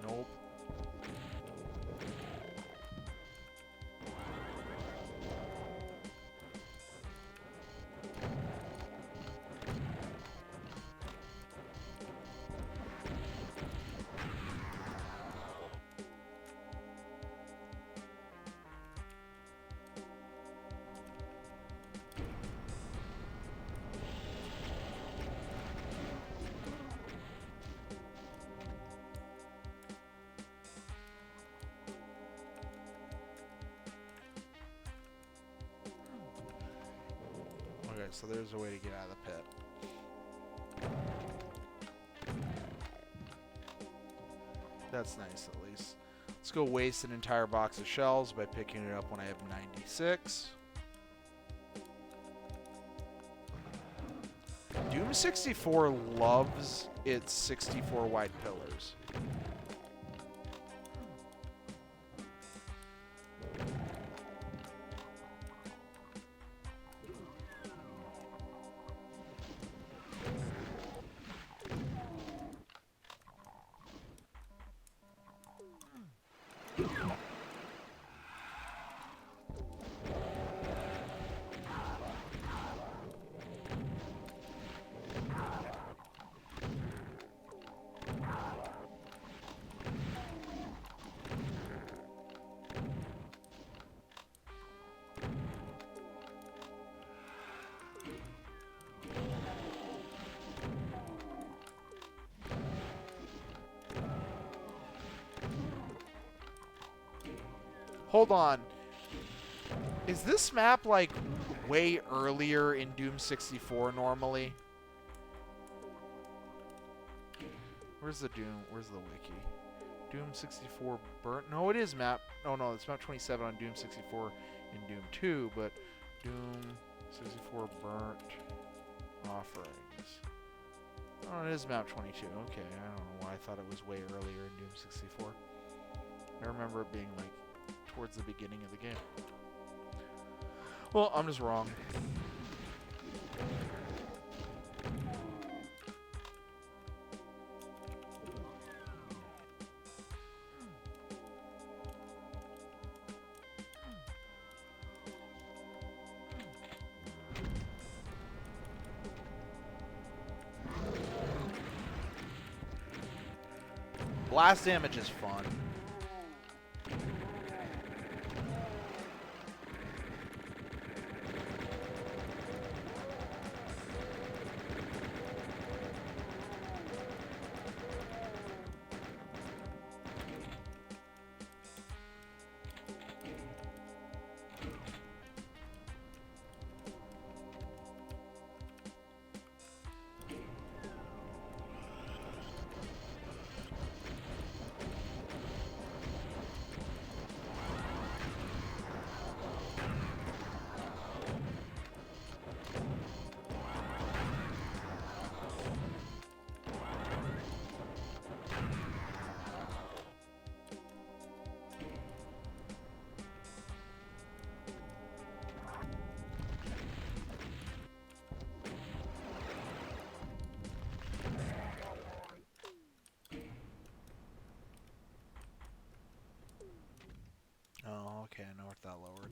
Speaker 1: Nope. Okay, so there's a way to get out of the pit. That's nice, at least. Let's go waste an entire box of shells by picking it up when I have 96. Doom 64 loves its 64 wide pillars. Hold on. Is this map, like, way earlier in Doom 64 normally? Where's the wiki? Doom 64 burnt? No, it is map. Oh, no, it's map 27 on Doom 64 in Doom 2, but Doom 64 burnt offerings. Oh, it is map 22. Okay, I don't know why I thought it was way earlier in Doom 64. I remember it being, like, towards the beginning of the game. Well, I'm just wrong. Blast damage is fun. that lowered.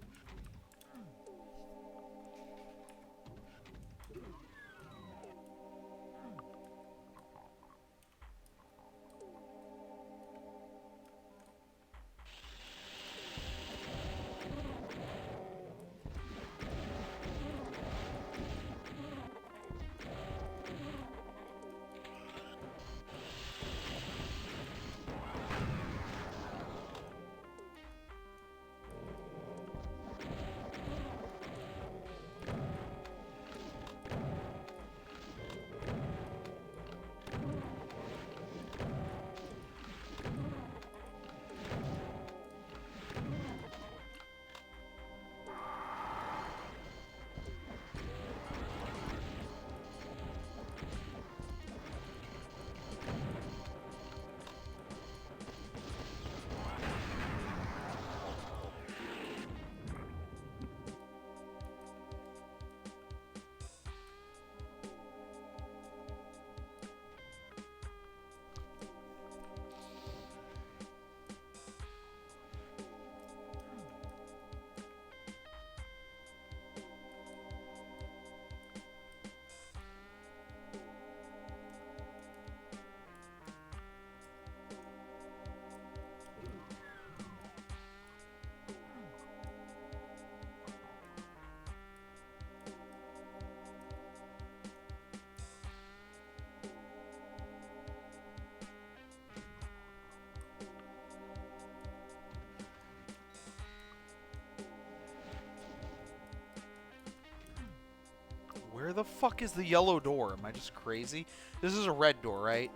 Speaker 1: Where the fuck is the yellow door? Am I just crazy? This is a red door, right?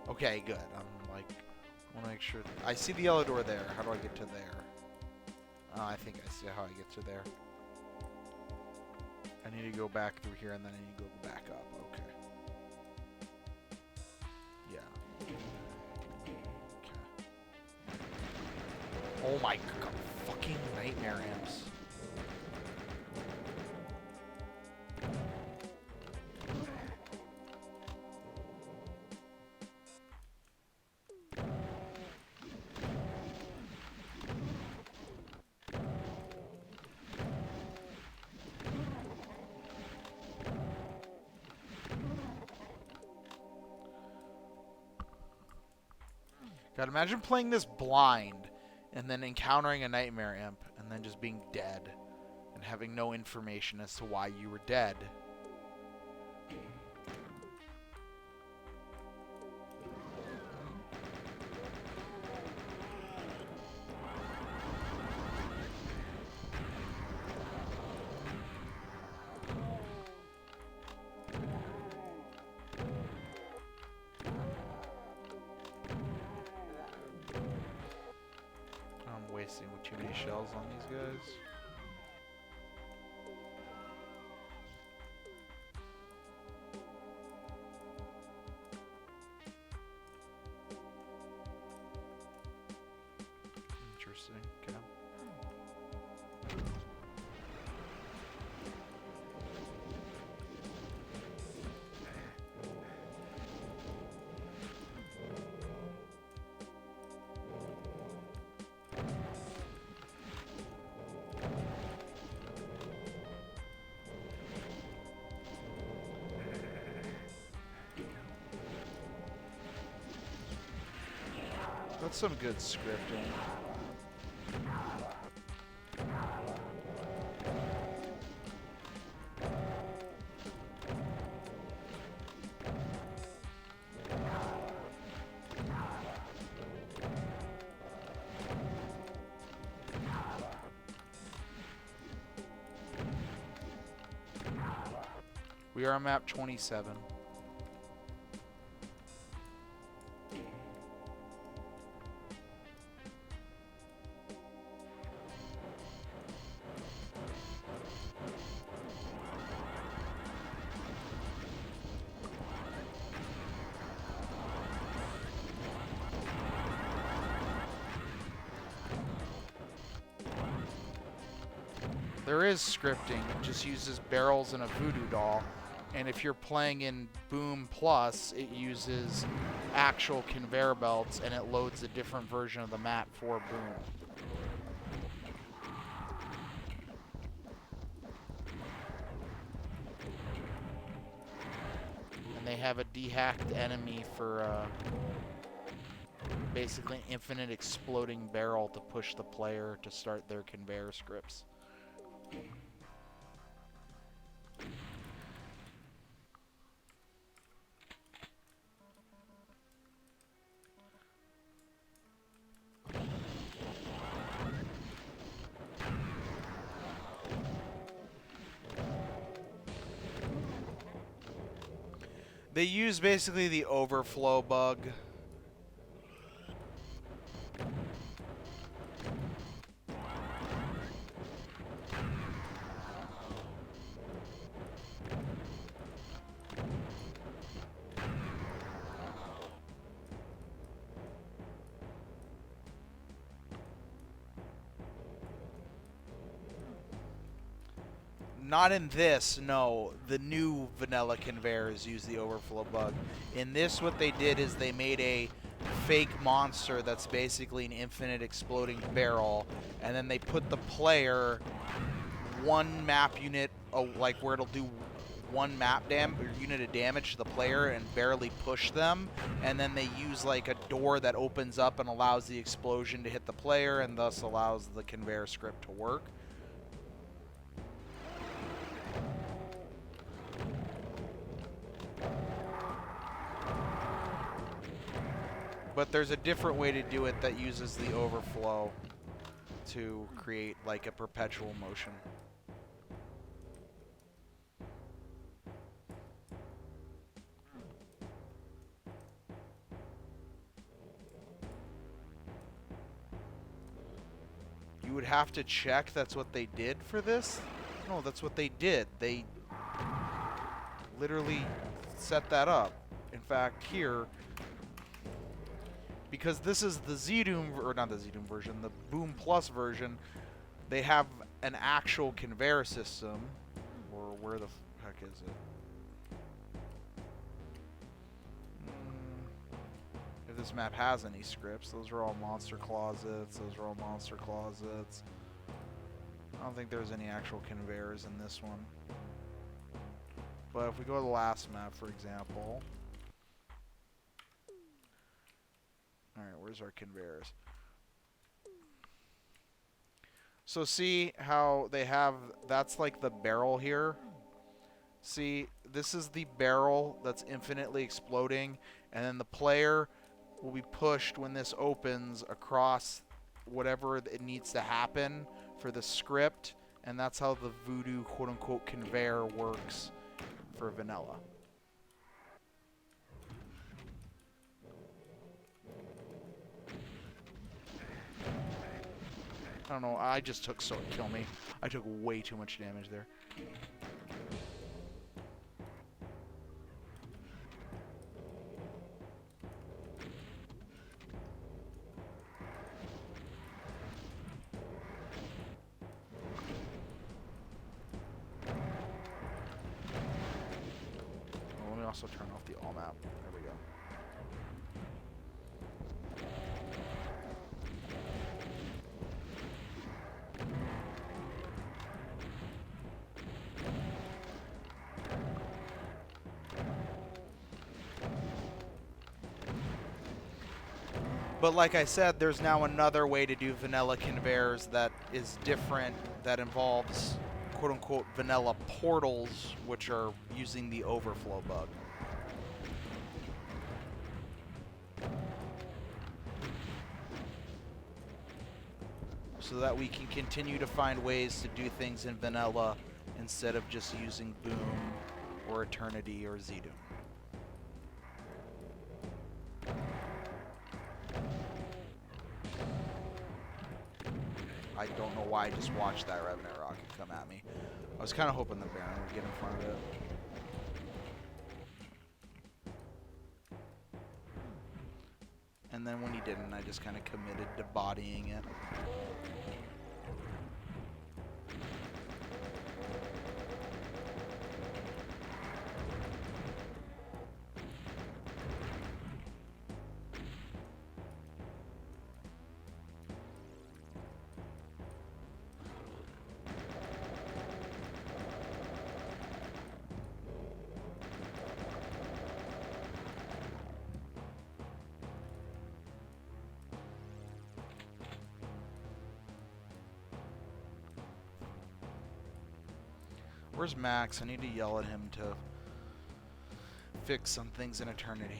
Speaker 1: Okay, good. I'm like, I want to make sure. I see the yellow door there. How do I get to there? I think I see how I get to there. I need to go back through here, and then I need to go back up. Okay. Yeah. Okay. Oh my god. Fucking nightmare imps. God, imagine playing this blind and then encountering a nightmare imp and then just being dead and having no information as to why you were dead. Wasting too many shells on these guys. Interesting. Okay. That's some good scripting. We are on map 27. There is scripting, it just uses barrels and a voodoo doll. And if you're playing in Boom Plus, it uses actual conveyor belts and it loads a different version of the map for Boom.
Speaker 2: have a dehacked enemy for basically an infinite exploding barrel to push the player to start their conveyor scripts.
Speaker 1: They use basically the overflow bug. Not in this, no. The new vanilla conveyors use the overflow bug. In this, what they did is they made a fake monster that's basically an infinite exploding barrel, and then they put the player one map unit, like where it'll do one unit of damage to the player and barely push them, and then they use like a door that opens up and allows the explosion to hit the player and thus allows the conveyor script to work. But there's a different way to do it that uses the overflow to create like a perpetual motion. You would have to check that's what they did for this? No, that's what they did. They literally set that up. In fact, here, because this is the Z-Doom, or not the Z-Doom version, the Boom Plus version, they have an actual conveyor system. Or where the heck is it? If this map has any scripts, those are all monster closets. Those are all monster closets. I don't think there's any actual conveyors in this one. But if we go to the last map, for example. Alright, where's our conveyors? So see how they have, that's like the barrel here. See, this is the barrel that's infinitely exploding, and then the player will be pushed when this opens across whatever it needs to happen for the script, and that's how the voodoo quote-unquote conveyor works for vanilla. I don't know, I just took so kill me. I took way too much damage there. Well, let me also turn off the all map. There we go. But like I said, there's now another way to do vanilla conveyors that is different, that involves quote-unquote vanilla portals, which are using the overflow bug. So that we can continue to find ways to do things in vanilla instead of just using Boom or Eternity or Z-Doom. I don't know why I just watched that Revenant rocket come at me. I was kind of hoping the Baron would get in front of it. And then when he didn't, I just kind of committed to bodying it. Where's Max? I need to yell at him to fix some things in Eternity.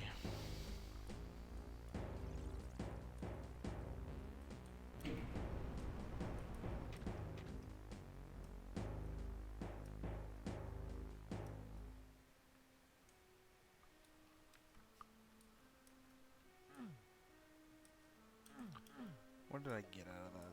Speaker 1: What did I get out of that?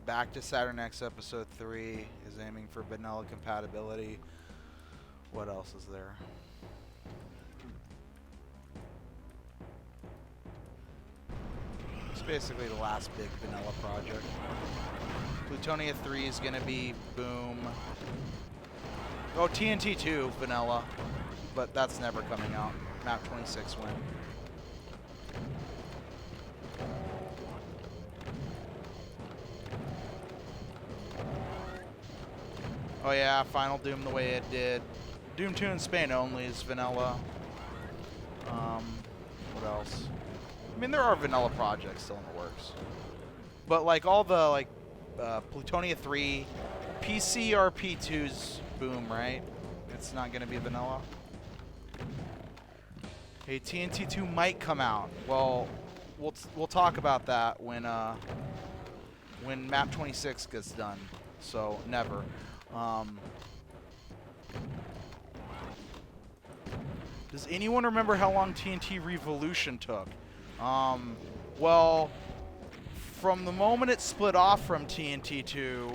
Speaker 1: Back to Saturn X Episode 3 is aiming for vanilla compatibility. What else is there? It's basically the last big vanilla project. Plutonia 3 is going to be boom. Oh, TNT 2 vanilla, but that's never coming out. Map 26 win. Oh yeah, Final Doom the way it did. Doom 2 in Spain only is vanilla. What else? I mean, there are vanilla projects still in the works. But like all the like Plutonia 3, PCRP2's boom, right? It's not going to be vanilla. Hey, TNT 2 might come out. Well, we'll talk about that when Map 26 gets done. So never. Does anyone remember how long TNT Revolution took? Well, from the moment it split off from TNT 2,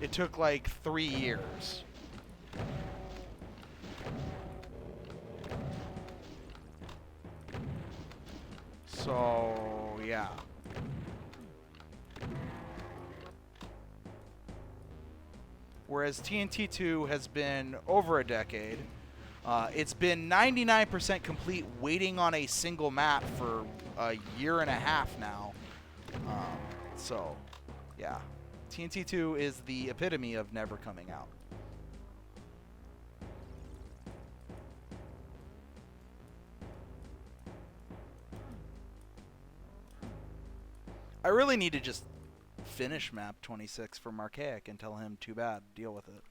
Speaker 1: it took like 3 years. So, yeah. Whereas TNT 2 has been over a decade. It's been 99% complete, waiting on a single map for a year and a half now. So, yeah. TNT 2 is the epitome of never coming out. I really need to just finish map 26 for Archaic and tell him, too bad, deal with it.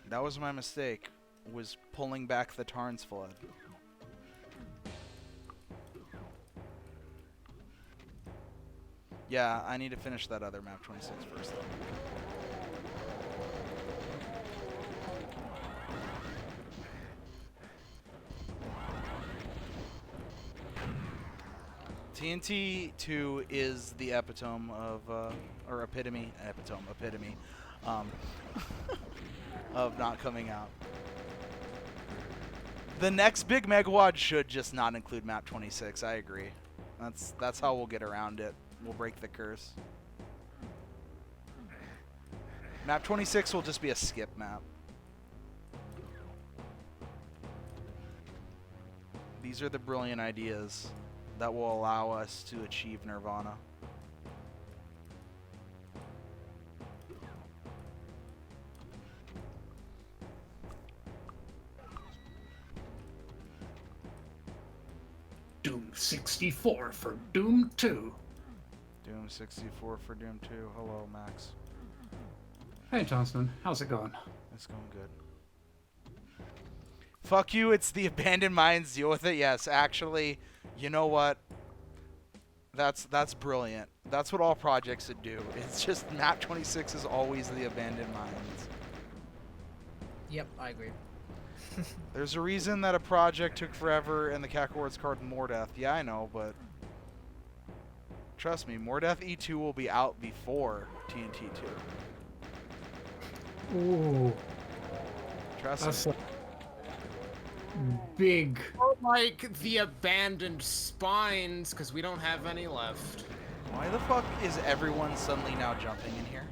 Speaker 1: That was my mistake, was pulling back the Tarns flood. Yeah, I need to finish that other map 26 first, though. TNT 2 is the epitome of, or epitome, of not coming out. The next big megawad should just not include map 26. I agree. That's how we'll get around it. We'll break the curse. Map 26 will just be a skip map. These are the brilliant ideas that will allow us to achieve Nirvana.
Speaker 3: Doom 64 for Doom 2.
Speaker 1: Doom 64 for Doom 2. Hello, Max.
Speaker 3: Hey, Tarnsman. How's it going?
Speaker 1: It's going good. Fuck you, it's the abandoned mines, deal with it. Yes, actually, you know what? That's brilliant. That's what all projects should do. It's just map 26 is always the abandoned mines.
Speaker 4: Yep, I agree.
Speaker 1: There's a reason that a project took forever and the CAC Awards card Mordeath. Yeah, I know, but trust me, Mordeath E2 will be out before TNT 2.
Speaker 3: Ooh.
Speaker 1: Trust me.
Speaker 3: Big.
Speaker 5: Or like the abandoned spines, because we don't have any left.
Speaker 1: Why the fuck is everyone suddenly now jumping in here?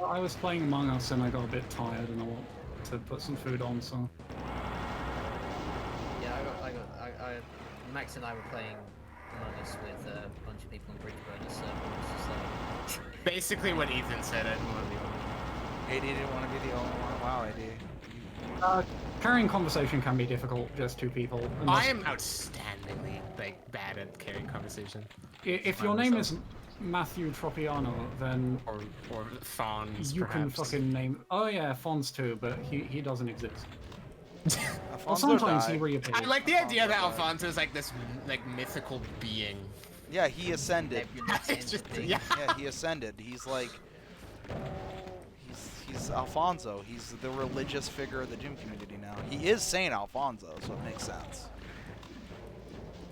Speaker 3: I was playing Among Us and I got a bit tired and I want to put some food on, so.
Speaker 4: Yeah, Max and I were playing Among Us with a bunch of people on Bridgeburner server. It's just like,
Speaker 5: Basically what Ethan said at one of the
Speaker 1: AD didn't want to be the only one. Wow, AD.
Speaker 3: Carrying conversation can be difficult, just two people.
Speaker 5: I am outstandingly bad at carrying conversation.
Speaker 3: If your name is Matthew Tropiano, then
Speaker 5: Or Fawns,
Speaker 3: you can
Speaker 5: perhaps.
Speaker 3: fucking name. Oh yeah, Fons too, but he doesn't exist. Well,
Speaker 1: Alfonso
Speaker 3: sometimes he
Speaker 1: died.
Speaker 3: reappears.
Speaker 5: I like the idea that
Speaker 1: Alfonso died.
Speaker 5: Alfonso is like this mythical being.
Speaker 1: Yeah, he ascended.
Speaker 4: nebulous
Speaker 5: It's just
Speaker 4: entity.
Speaker 5: yeah.
Speaker 1: Yeah, he ascended. He's like, he's Alfonso. He's the religious figure of the Doom community now. He is Saint Alfonso, so it makes sense.
Speaker 5: Saint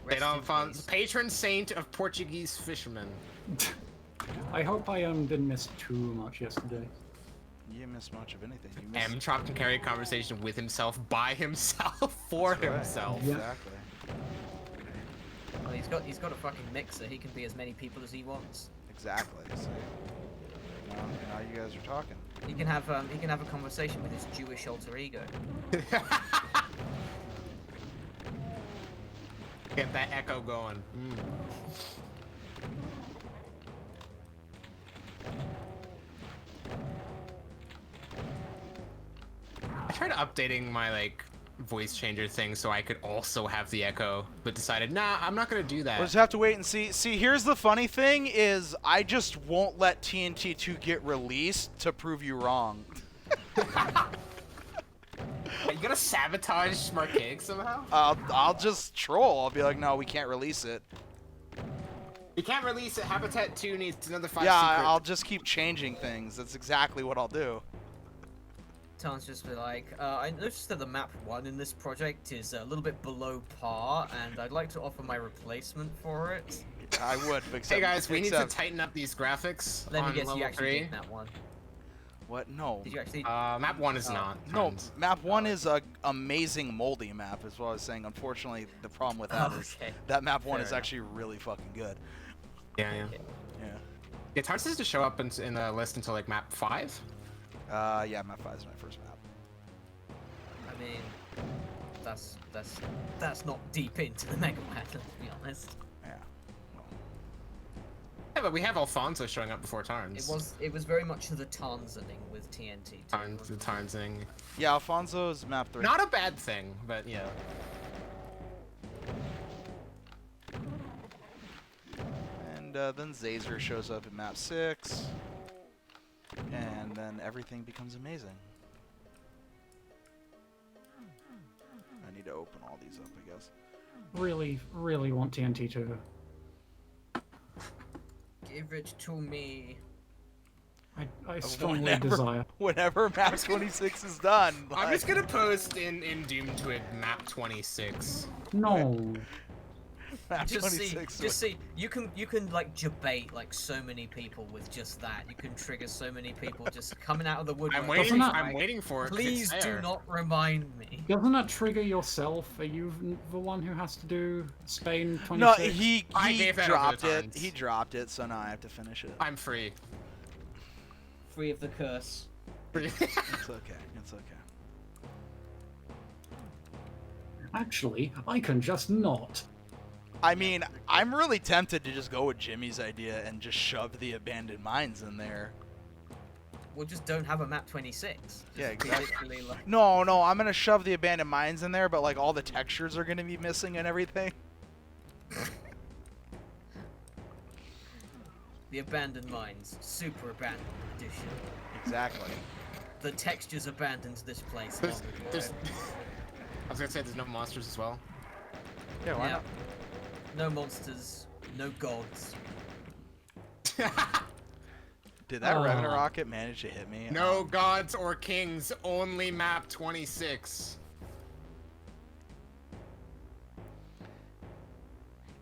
Speaker 4: Rest in
Speaker 5: Alfonso,
Speaker 4: peace.
Speaker 5: patron saint of Portuguese fishermen.
Speaker 3: I hope I didn't miss too much yesterday.
Speaker 1: You didn't miss much of anything. You missed
Speaker 5: M Chop can carry a conversation with himself, by himself, for
Speaker 1: That's right.
Speaker 5: himself.
Speaker 3: Yeah.
Speaker 1: Exactly.
Speaker 4: Well, he's got a fucking mixer. He can be as many people as he wants.
Speaker 1: Exactly. See? Now you guys are talking.
Speaker 4: He can have a conversation with his Jewish alter ego.
Speaker 5: Get that echo going. I tried updating my voice changer thing so I could also have the echo, but decided, nah, I'm not gonna do that.
Speaker 1: We'll just have to wait and see. See, here's the funny thing is I just won't let TNT 2 get released to prove you wrong.
Speaker 5: Are you gonna sabotage Smartcake somehow?
Speaker 1: I'll just troll. I'll be like, no, we can't release it.
Speaker 5: You can't release it. Habitat 2 needs another 5
Speaker 1: Yeah,
Speaker 5: secret.
Speaker 1: I'll just keep changing things. That's exactly what I'll do.
Speaker 4: Tom's just be like, I noticed that the map 1 in this project is a little bit below par, and I'd like to offer my replacement for it.
Speaker 1: I would, except,
Speaker 5: Hey guys, we need to
Speaker 1: except-
Speaker 5: tighten up these graphics
Speaker 4: Let me
Speaker 5: on
Speaker 4: guess,
Speaker 5: level
Speaker 4: you actually
Speaker 5: 3.
Speaker 4: did map 1.
Speaker 1: What? No.
Speaker 4: Did you actually?
Speaker 5: Map 1 is not.
Speaker 1: No,
Speaker 5: friends.
Speaker 1: map 1 is a amazing moldy map, is what I was saying. Unfortunately, the problem with that is
Speaker 4: Okay.
Speaker 1: that map 1
Speaker 4: Fair
Speaker 1: is
Speaker 4: enough.
Speaker 1: actually really fucking good.
Speaker 5: Yeah, yeah.
Speaker 4: Okay.
Speaker 1: Yeah.
Speaker 5: It's hard to show up in the list until map 5.
Speaker 1: Yeah, map 5 is my first map.
Speaker 4: I mean, that's not deep into the Mega Man, to be honest.
Speaker 1: Yeah. Well,
Speaker 5: Yeah, but we have Alfonso showing up before Tarns.
Speaker 4: It was very much the Tarnsening with TNT. too,
Speaker 5: Tarns, the
Speaker 4: wasn't it?
Speaker 5: Tarnsing.
Speaker 1: yeah, Alfonso's map 3.
Speaker 5: Not a bad thing, but yeah.
Speaker 1: And then Zazer shows up in map 6. And then everything becomes amazing. I need to open all these up, I guess.
Speaker 3: Really, really want TNT to.
Speaker 4: Give it to me.
Speaker 3: I strongly
Speaker 1: whenever-
Speaker 3: desire.
Speaker 1: Whenever map 26 is done.
Speaker 5: I'm
Speaker 1: like-
Speaker 5: just gonna post in Doom Twig map 26.
Speaker 3: No.
Speaker 1: map
Speaker 4: Just
Speaker 1: 26
Speaker 4: see. You can like debate like so many people with just that. You can trigger so many people just coming out of the woodwork.
Speaker 5: I'm waiting.
Speaker 3: Doesn't that-
Speaker 5: I'm waiting for it. 'cause it's
Speaker 4: Please do
Speaker 5: there.
Speaker 4: not remind me.
Speaker 3: Doesn't that trigger yourself? Are you the one who has to do Spain 26?
Speaker 1: No, he
Speaker 5: I gave that over
Speaker 1: dropped
Speaker 5: to
Speaker 1: it.
Speaker 5: Tarns.
Speaker 1: He dropped it, so now I have to finish it.
Speaker 5: I'm free.
Speaker 4: Free of the curse.
Speaker 1: It's okay. It's okay.
Speaker 3: Actually, I can just not.
Speaker 1: I mean, I'm really tempted to just go with Jimmy's idea and just shove the abandoned mines in there.
Speaker 4: We'll just don't have a map 26.
Speaker 1: Yeah,
Speaker 4: Just
Speaker 1: exactly.
Speaker 4: literally, like,
Speaker 1: No, I'm gonna shove the abandoned mines in there, but like all the textures are gonna be missing and everything.
Speaker 4: the abandoned mines, super abandoned edition.
Speaker 1: Exactly.
Speaker 4: The textures abandoned this place.
Speaker 5: There's,
Speaker 4: long ago.
Speaker 5: there's, I was gonna say there's no monsters as well.
Speaker 1: Yeah, why
Speaker 4: Yeah.
Speaker 1: not?
Speaker 4: No monsters, no gods.
Speaker 1: Did that
Speaker 3: Oh.
Speaker 1: Revenant rocket manage to hit me?
Speaker 5: No gods or kings, only map 26.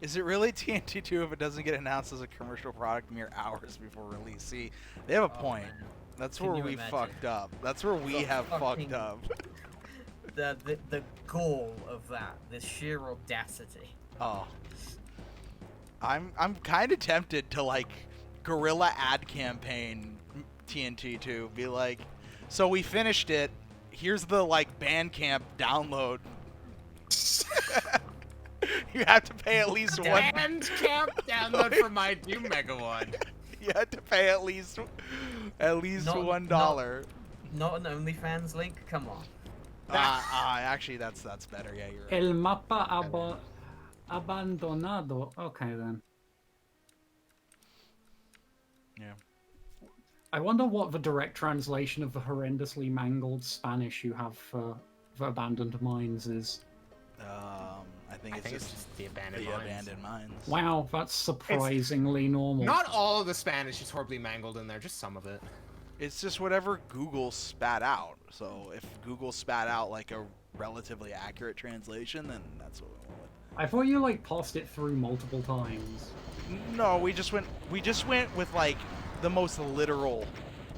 Speaker 1: Is it really TNT 2 if it doesn't get announced as a commercial product mere hours before release? See, they have a
Speaker 4: Oh,
Speaker 1: point.
Speaker 4: man.
Speaker 1: That's
Speaker 4: Can
Speaker 1: where
Speaker 4: you
Speaker 1: we
Speaker 4: imagine?
Speaker 1: fucked up. That's where we
Speaker 4: The
Speaker 1: have
Speaker 4: fucking-
Speaker 1: fucked up.
Speaker 4: The gall of that, the sheer audacity.
Speaker 1: Oh. I'm kind of tempted to like guerrilla ad campaign TNT 2. Be like, so we finished it. Here's the like Bandcamp download. You have to pay at least one.
Speaker 5: And camp download for my Doom Mega one.
Speaker 1: You have to pay at least
Speaker 4: Not-
Speaker 1: $1.
Speaker 4: Not an OnlyFans link? Come on.
Speaker 1: Actually, that's better. Yeah, you're right.
Speaker 3: El mapa abandonado. Okay then.
Speaker 1: Yeah.
Speaker 3: I wonder what the direct translation of the horrendously mangled Spanish you have for abandoned mines is.
Speaker 1: I think
Speaker 5: I
Speaker 1: it's
Speaker 5: think it's
Speaker 1: just
Speaker 5: just the abandoned
Speaker 1: the
Speaker 5: mines.
Speaker 1: abandoned mines.
Speaker 3: Wow, that's surprisingly normal.
Speaker 5: Not all of the Spanish is horribly mangled in there, just some of it.
Speaker 1: It's just whatever Google spat out. So if Google spat out like a relatively accurate translation, then that's what we went with.
Speaker 3: I thought you like passed it through multiple times.
Speaker 1: No, we just went with like the most literal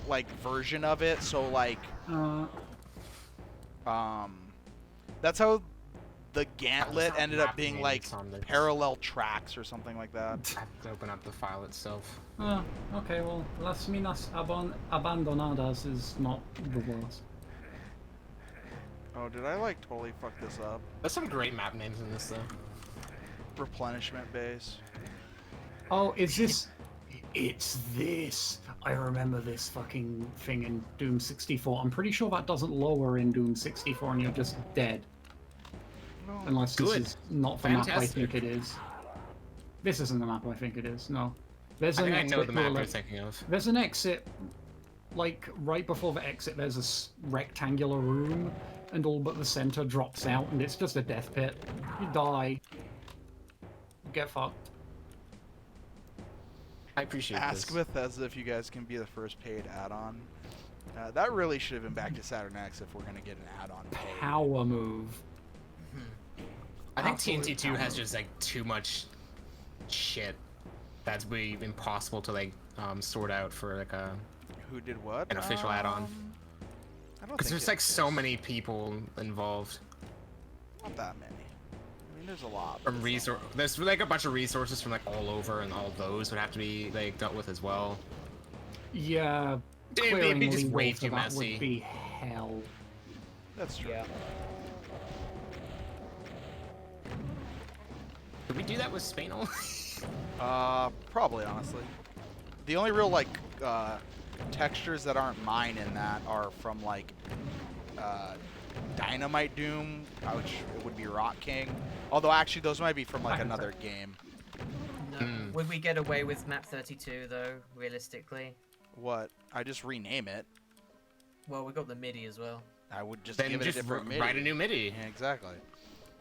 Speaker 1: like version of it. So like that's how the Gantlet ended up being like parallel tracks or something like that.
Speaker 5: I have to open up the file itself.
Speaker 3: Okay, well, Las Minas Abandonadas is not the worst.
Speaker 1: Oh, did I like totally fuck this up?
Speaker 5: There's some great map names in this though.
Speaker 1: Replenishment base.
Speaker 3: Oh, is this... It's this. I remember this fucking thing in Doom 64. I'm pretty sure that doesn't lower in Doom 64 and you're just dead.
Speaker 1: No.
Speaker 3: Unless
Speaker 5: Good.
Speaker 3: this is not the map I
Speaker 5: Fantastic.
Speaker 3: think it is. This isn't the map I think it is, no. There's
Speaker 5: I
Speaker 3: an
Speaker 5: think I know
Speaker 3: exit
Speaker 5: the map
Speaker 3: door,
Speaker 5: you're
Speaker 3: like-
Speaker 5: thinking of.
Speaker 3: There's an exit, like, right before the exit there's a rectangular room, and all but the center drops out, and it's just a death pit. You die. Get fucked.
Speaker 5: I appreciate
Speaker 1: Ask
Speaker 5: this.
Speaker 1: Bethesda if you guys can be the first paid add-on. That really should have been back to Saturn X if we're gonna get an add-on paid.
Speaker 3: Power move.
Speaker 5: I think
Speaker 3: Absolute
Speaker 5: TNT2 has
Speaker 3: power.
Speaker 5: just like too much shit that's really impossible to like sort out for like
Speaker 1: Who did what?
Speaker 5: an official add-on.
Speaker 1: I don't
Speaker 5: Because
Speaker 1: think
Speaker 5: there's like so
Speaker 1: exists.
Speaker 5: many people involved.
Speaker 1: Not that many. I mean, there's a lot. but
Speaker 5: From
Speaker 1: it's not
Speaker 5: resource,
Speaker 1: a lot.
Speaker 5: there's like a bunch of resources from like all over, and all those would have to be like dealt with as well.
Speaker 3: Yeah,
Speaker 5: It'd
Speaker 3: clearing
Speaker 5: be just
Speaker 3: legal
Speaker 5: way
Speaker 3: for
Speaker 5: too
Speaker 3: that
Speaker 5: messy.
Speaker 3: would be hell.
Speaker 1: That's true.
Speaker 4: Yeah.
Speaker 5: Did we do that with Spanel?
Speaker 1: Probably, honestly. The only real, like, textures that aren't mine in that are from, like, Dynamite Doom, which would be Rock King. Although, actually, those might be from, like, another game.
Speaker 4: No.
Speaker 5: Hmm.
Speaker 4: Would we get away with map 32 though, realistically?
Speaker 1: What? I just rename it.
Speaker 4: Well, we got the MIDI as well.
Speaker 1: I would just
Speaker 5: Then
Speaker 1: give it a
Speaker 5: just
Speaker 1: different MIDI.
Speaker 5: write a new MIDI.
Speaker 1: Yeah, exactly.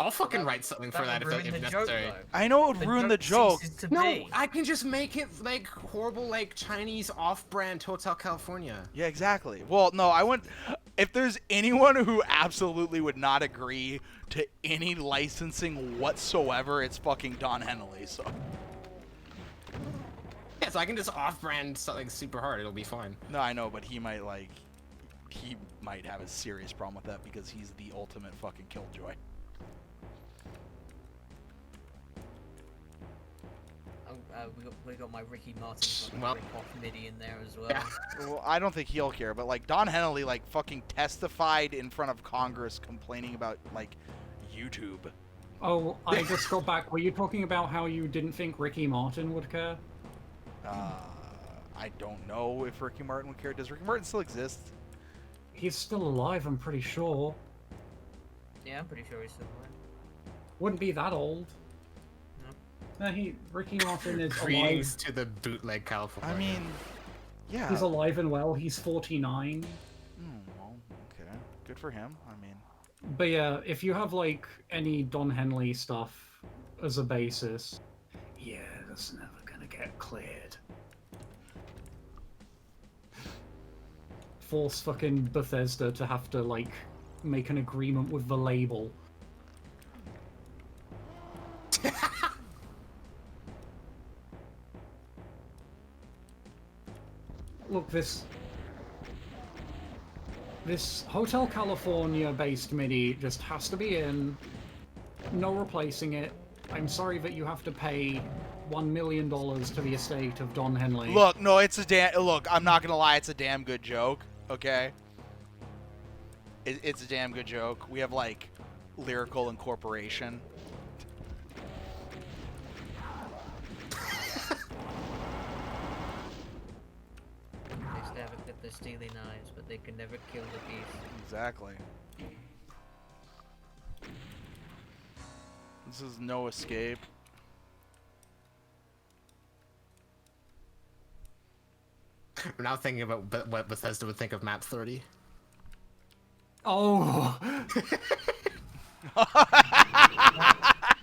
Speaker 5: I'll fucking
Speaker 4: that-
Speaker 5: write something for that
Speaker 4: would
Speaker 5: if
Speaker 4: ruin the joke,
Speaker 5: necessary.
Speaker 4: though.
Speaker 1: I know it would ruin the joke.
Speaker 4: ceases to
Speaker 5: No,
Speaker 4: be.
Speaker 5: I can just make it like horrible, like Chinese off-brand Hotel California.
Speaker 1: Yeah, exactly. Well, no, I wouldn't. If there's anyone who absolutely would not agree to any licensing whatsoever, it's fucking Don Henley. So
Speaker 5: Yeah, so I can just off-brand something super hard. It'll be fine.
Speaker 1: no, I know, but he might have a serious problem with that because he's the ultimate fucking killjoy.
Speaker 4: We got my Ricky Martin fucking
Speaker 5: Well-
Speaker 4: rip-off MIDI in there as well.
Speaker 5: Yeah.
Speaker 1: Well, I don't think he'll care, but like Don Henley, like fucking testified in front of Congress complaining about like YouTube.
Speaker 3: Oh, I just got back. Were you talking about how you didn't think Ricky Martin would care?
Speaker 1: I don't know if Ricky Martin would care. Does Ricky Martin still exist?
Speaker 3: He's still alive, I'm pretty sure.
Speaker 4: Yeah, I'm pretty sure he's still alive.
Speaker 3: Wouldn't be that old. No, Ricky Martin is alive.
Speaker 5: Greetings to the bootleg California.
Speaker 1: I mean, yeah.
Speaker 3: He's alive and well. He's 49.
Speaker 1: Well, okay. Good for him. I mean,
Speaker 3: But yeah, if you have like any Don Henley stuff as a basis, yeah, that's never gonna get cleared. Force fucking Bethesda to have to like make an agreement with the label. Look, this Hotel California based MIDI just has to be in. No replacing it. I'm sorry that you have to pay $1 million to the estate of Don Henley.
Speaker 1: look, no, it's a damn. Look, I'm not gonna lie, it's a damn good joke. Okay. It's a damn good joke. We have like lyrical incorporation.
Speaker 4: steely knives, but they can never kill the beast.
Speaker 1: Exactly. This is no escape.
Speaker 5: We're now thinking about what Bethesda would think of map 30.
Speaker 3: Oh,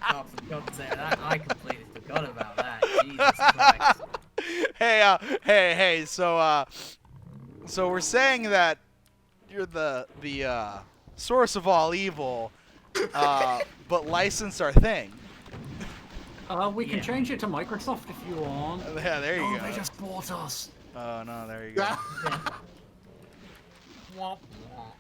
Speaker 4: Oh, for God's sake, I completely forgot about that. Jesus Christ.
Speaker 1: Hey. So we're saying that you're the source of all evil, but license our thing.
Speaker 3: we can
Speaker 4: Yeah.
Speaker 3: change it to Microsoft if you want.
Speaker 1: Yeah, there you
Speaker 3: Oh,
Speaker 1: go.
Speaker 3: they just bought us.
Speaker 1: Oh no, there you go.
Speaker 4: Womp womp.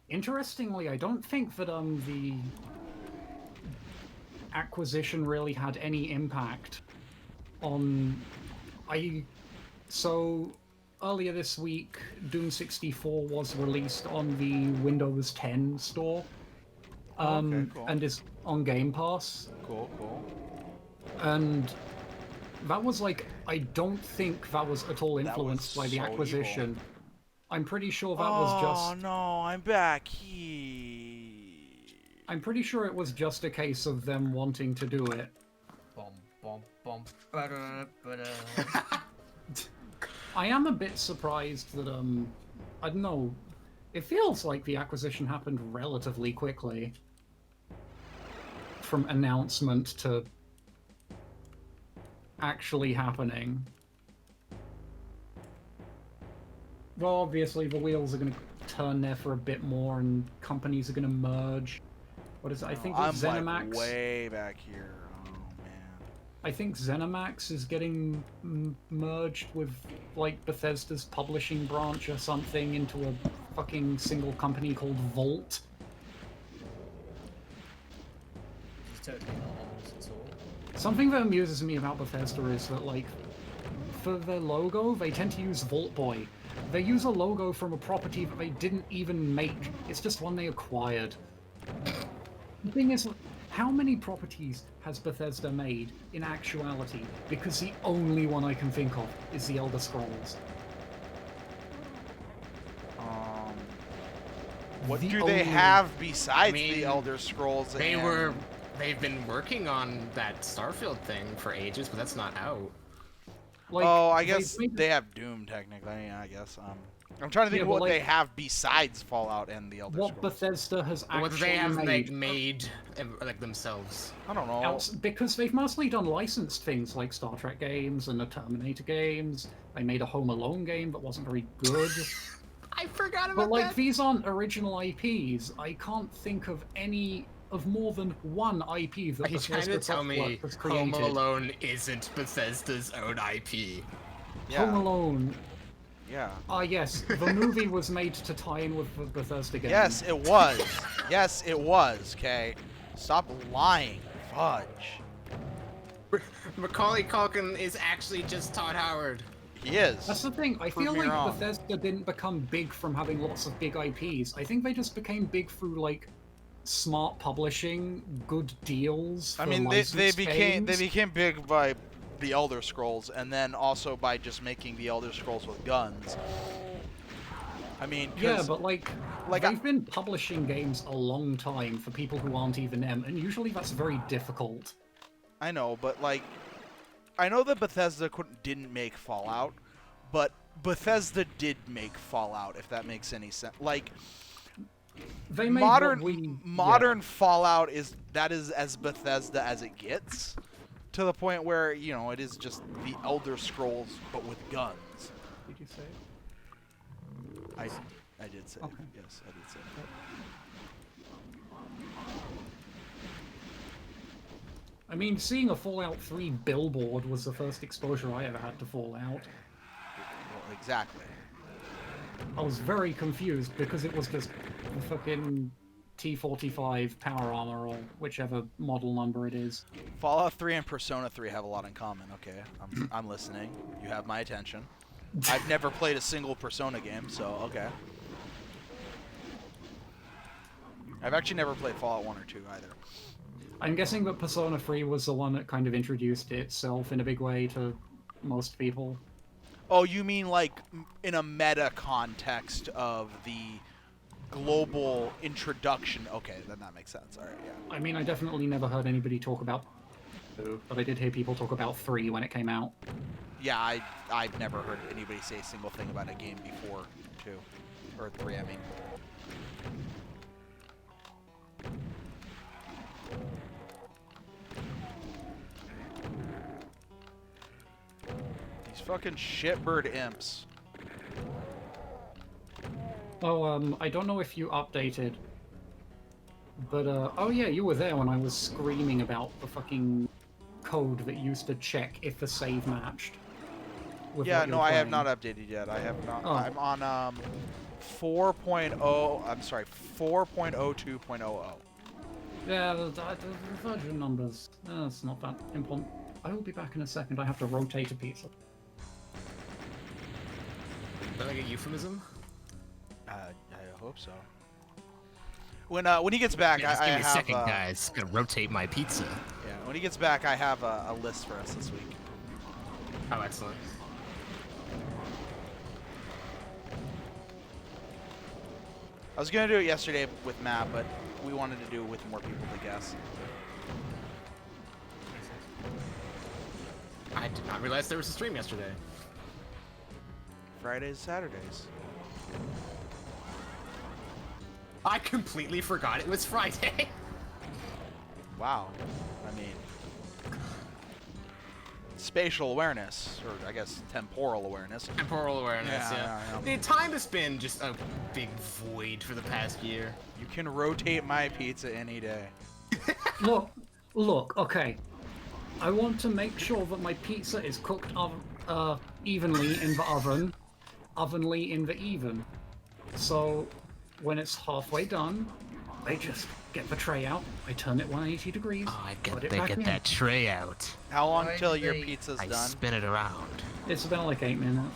Speaker 3: Interestingly, I don't think that the acquisition really had any impact on so earlier this week Doom 64 was released on the Windows 10 store.
Speaker 1: Okay, cool.
Speaker 3: And is on Game Pass.
Speaker 1: Cool.
Speaker 3: And that was like, I don't think that was at all
Speaker 1: That
Speaker 3: influenced
Speaker 1: was
Speaker 3: by the
Speaker 1: so
Speaker 3: acquisition.
Speaker 1: evil.
Speaker 3: I'm pretty sure that was just.
Speaker 1: Oh no, I'm back.
Speaker 3: I'm pretty sure it was just a case of them wanting to do it.
Speaker 4: Bom, bom, bom. Ba-da, ba-da.
Speaker 3: I am a bit surprised that I don't know. It feels like the acquisition happened relatively quickly. From announcement to actually happening. Well, obviously the wheels are going to turn there for a bit more, and companies are going to merge. What is it? I think
Speaker 1: I'm
Speaker 3: it's ZeniMax.
Speaker 1: like way back here. Oh man.
Speaker 3: I think ZeniMax is getting merged with like Bethesda's publishing branch or something into a fucking single company called Vault.
Speaker 4: It's totally not ominous at all.
Speaker 3: Something that amuses me about Bethesda is that, like, for their logo, they tend to use Vault Boy. They use a logo from a property that they didn't even make. It's just one they acquired. The thing is, how many properties has Bethesda made in actuality? Because the only one I can think of is the Elder Scrolls.
Speaker 1: What
Speaker 3: The
Speaker 1: do they
Speaker 3: only-
Speaker 1: have besides
Speaker 5: I mean,
Speaker 1: the Elder Scrolls?
Speaker 5: They've been working on that Starfield thing for ages, but that's not out.
Speaker 3: Like,
Speaker 1: Oh, I
Speaker 3: they've
Speaker 1: guess
Speaker 3: made-
Speaker 1: they have Doom technically. Yeah, I guess. I'm trying to think
Speaker 3: Yeah,
Speaker 1: of
Speaker 3: but,
Speaker 1: what they
Speaker 3: like,
Speaker 1: have besides Fallout and the Elder
Speaker 3: what
Speaker 1: Scrolls.
Speaker 3: Bethesda has actually
Speaker 5: What they have
Speaker 3: made.
Speaker 5: made like themselves.
Speaker 1: I don't know.
Speaker 3: Because they've mostly done licensed things like Star Trek games and the Terminator games. They made a Home Alone game that wasn't very good.
Speaker 5: I forgot about
Speaker 3: But like,
Speaker 5: that.
Speaker 3: these aren't original IPs. I can't think of any of more than one IP that
Speaker 5: Are you trying
Speaker 3: Bethesda
Speaker 5: to tell
Speaker 3: Softworks
Speaker 5: me
Speaker 3: has
Speaker 5: Home
Speaker 3: created.
Speaker 5: Alone isn't Bethesda's own IP?
Speaker 1: Yeah.
Speaker 3: Home Alone.
Speaker 1: Yeah.
Speaker 3: Yes, the movie was made to tie in with the Bethesda game.
Speaker 1: Yes, it was. Yes, it was. Okay. Stop lying. Fudge.
Speaker 5: Macaulay Culkin is actually just Todd Howard.
Speaker 1: He is.
Speaker 3: That's the thing. I
Speaker 1: Prove
Speaker 3: feel
Speaker 1: me
Speaker 3: like
Speaker 1: wrong.
Speaker 3: Bethesda didn't become big from having lots of big IPs. I think they just became big through like smart publishing, good deals.
Speaker 1: I
Speaker 3: for
Speaker 1: mean, they
Speaker 3: licensed
Speaker 1: became
Speaker 3: games.
Speaker 1: big by the Elder Scrolls, and then also by just making the Elder Scrolls with guns. I mean, 'cause-
Speaker 3: Yeah, but like
Speaker 1: like,
Speaker 3: they've been publishing games a long time for people who aren't even them, and usually that's very difficult.
Speaker 1: I know, but like, I know that Bethesda didn't make Fallout, but Bethesda did make Fallout. If that makes any sense, like.
Speaker 3: They made
Speaker 1: modern Fallout is as Bethesda as it gets, to the point where it is just the Elder Scrolls but with guns.
Speaker 3: Did you say it?
Speaker 1: I did say
Speaker 3: Okay.
Speaker 1: it. Yes, I did say it.
Speaker 3: I mean, seeing a Fallout 3 billboard was the first exposure I ever had to Fallout.
Speaker 1: Well, exactly.
Speaker 3: I was very confused because it was just the fucking T-45 power armor or whichever model number it is.
Speaker 1: Fallout 3 and Persona 3 have a lot in common. Okay, I'm listening. You have my attention. I've never played a single Persona game, so okay. I've actually never played Fallout 1 or 2 either.
Speaker 3: I'm guessing that Persona 3 was the one that kind of introduced itself in a big way to most people.
Speaker 1: Oh, you mean like in a meta context of the global introduction? Okay, then that makes sense. All right, yeah.
Speaker 3: I mean, I definitely never heard anybody talk about 2, but I did hear people talk about 3 when it came out.
Speaker 1: Yeah, I've never heard anybody say a single thing about a game before 2 or 3. I mean. These fucking shitbird imps.
Speaker 3: Oh, I don't know if you updated, but, oh yeah, you were there when I was screaming about the fucking code that used to check if the save matched. With
Speaker 1: Yeah,
Speaker 3: what you
Speaker 1: no,
Speaker 3: were
Speaker 1: I have
Speaker 3: playing.
Speaker 1: not updated yet. I have not.
Speaker 3: Oh.
Speaker 1: I'm on 4.0. I'm sorry, 4.02.00.
Speaker 3: Yeah, the version numbers. It's not that important. I will be back in a second. I have to rotate a pizza.
Speaker 5: Is that like a euphemism?
Speaker 1: I hope so. When he gets back,
Speaker 5: Yeah, just
Speaker 1: I
Speaker 5: give me a
Speaker 1: have
Speaker 5: second, guys. Gonna rotate my pizza.
Speaker 1: yeah. When he gets back, I have a list for us this week.
Speaker 5: Oh, excellent.
Speaker 1: I was gonna do it yesterday with Matt, but we wanted to do it with more people to guess.
Speaker 5: I did not realize there was a stream yesterday.
Speaker 1: Fridays, Saturdays.
Speaker 5: I completely forgot it was Friday.
Speaker 1: Wow. I mean, spatial awareness, or I guess temporal awareness.
Speaker 5: Temporal awareness,
Speaker 1: Yeah,
Speaker 5: yeah.
Speaker 1: yeah.
Speaker 5: The time has been just a big void for the past year.
Speaker 1: You can rotate my pizza any day.
Speaker 3: Look, okay. I want to make sure that my pizza is cooked evenly in the oven, ovenly in the even. So, when it's halfway done, I just get the tray out, I turn it 180 degrees,
Speaker 5: Oh, I
Speaker 3: put
Speaker 5: get,
Speaker 3: it
Speaker 5: they
Speaker 3: back
Speaker 5: get
Speaker 3: in.
Speaker 5: that tray out.
Speaker 1: How long
Speaker 4: Why
Speaker 1: till
Speaker 4: do
Speaker 1: your
Speaker 4: they-
Speaker 1: pizza's
Speaker 5: I
Speaker 1: done?
Speaker 5: spin it around.
Speaker 3: It's been like 8 minutes.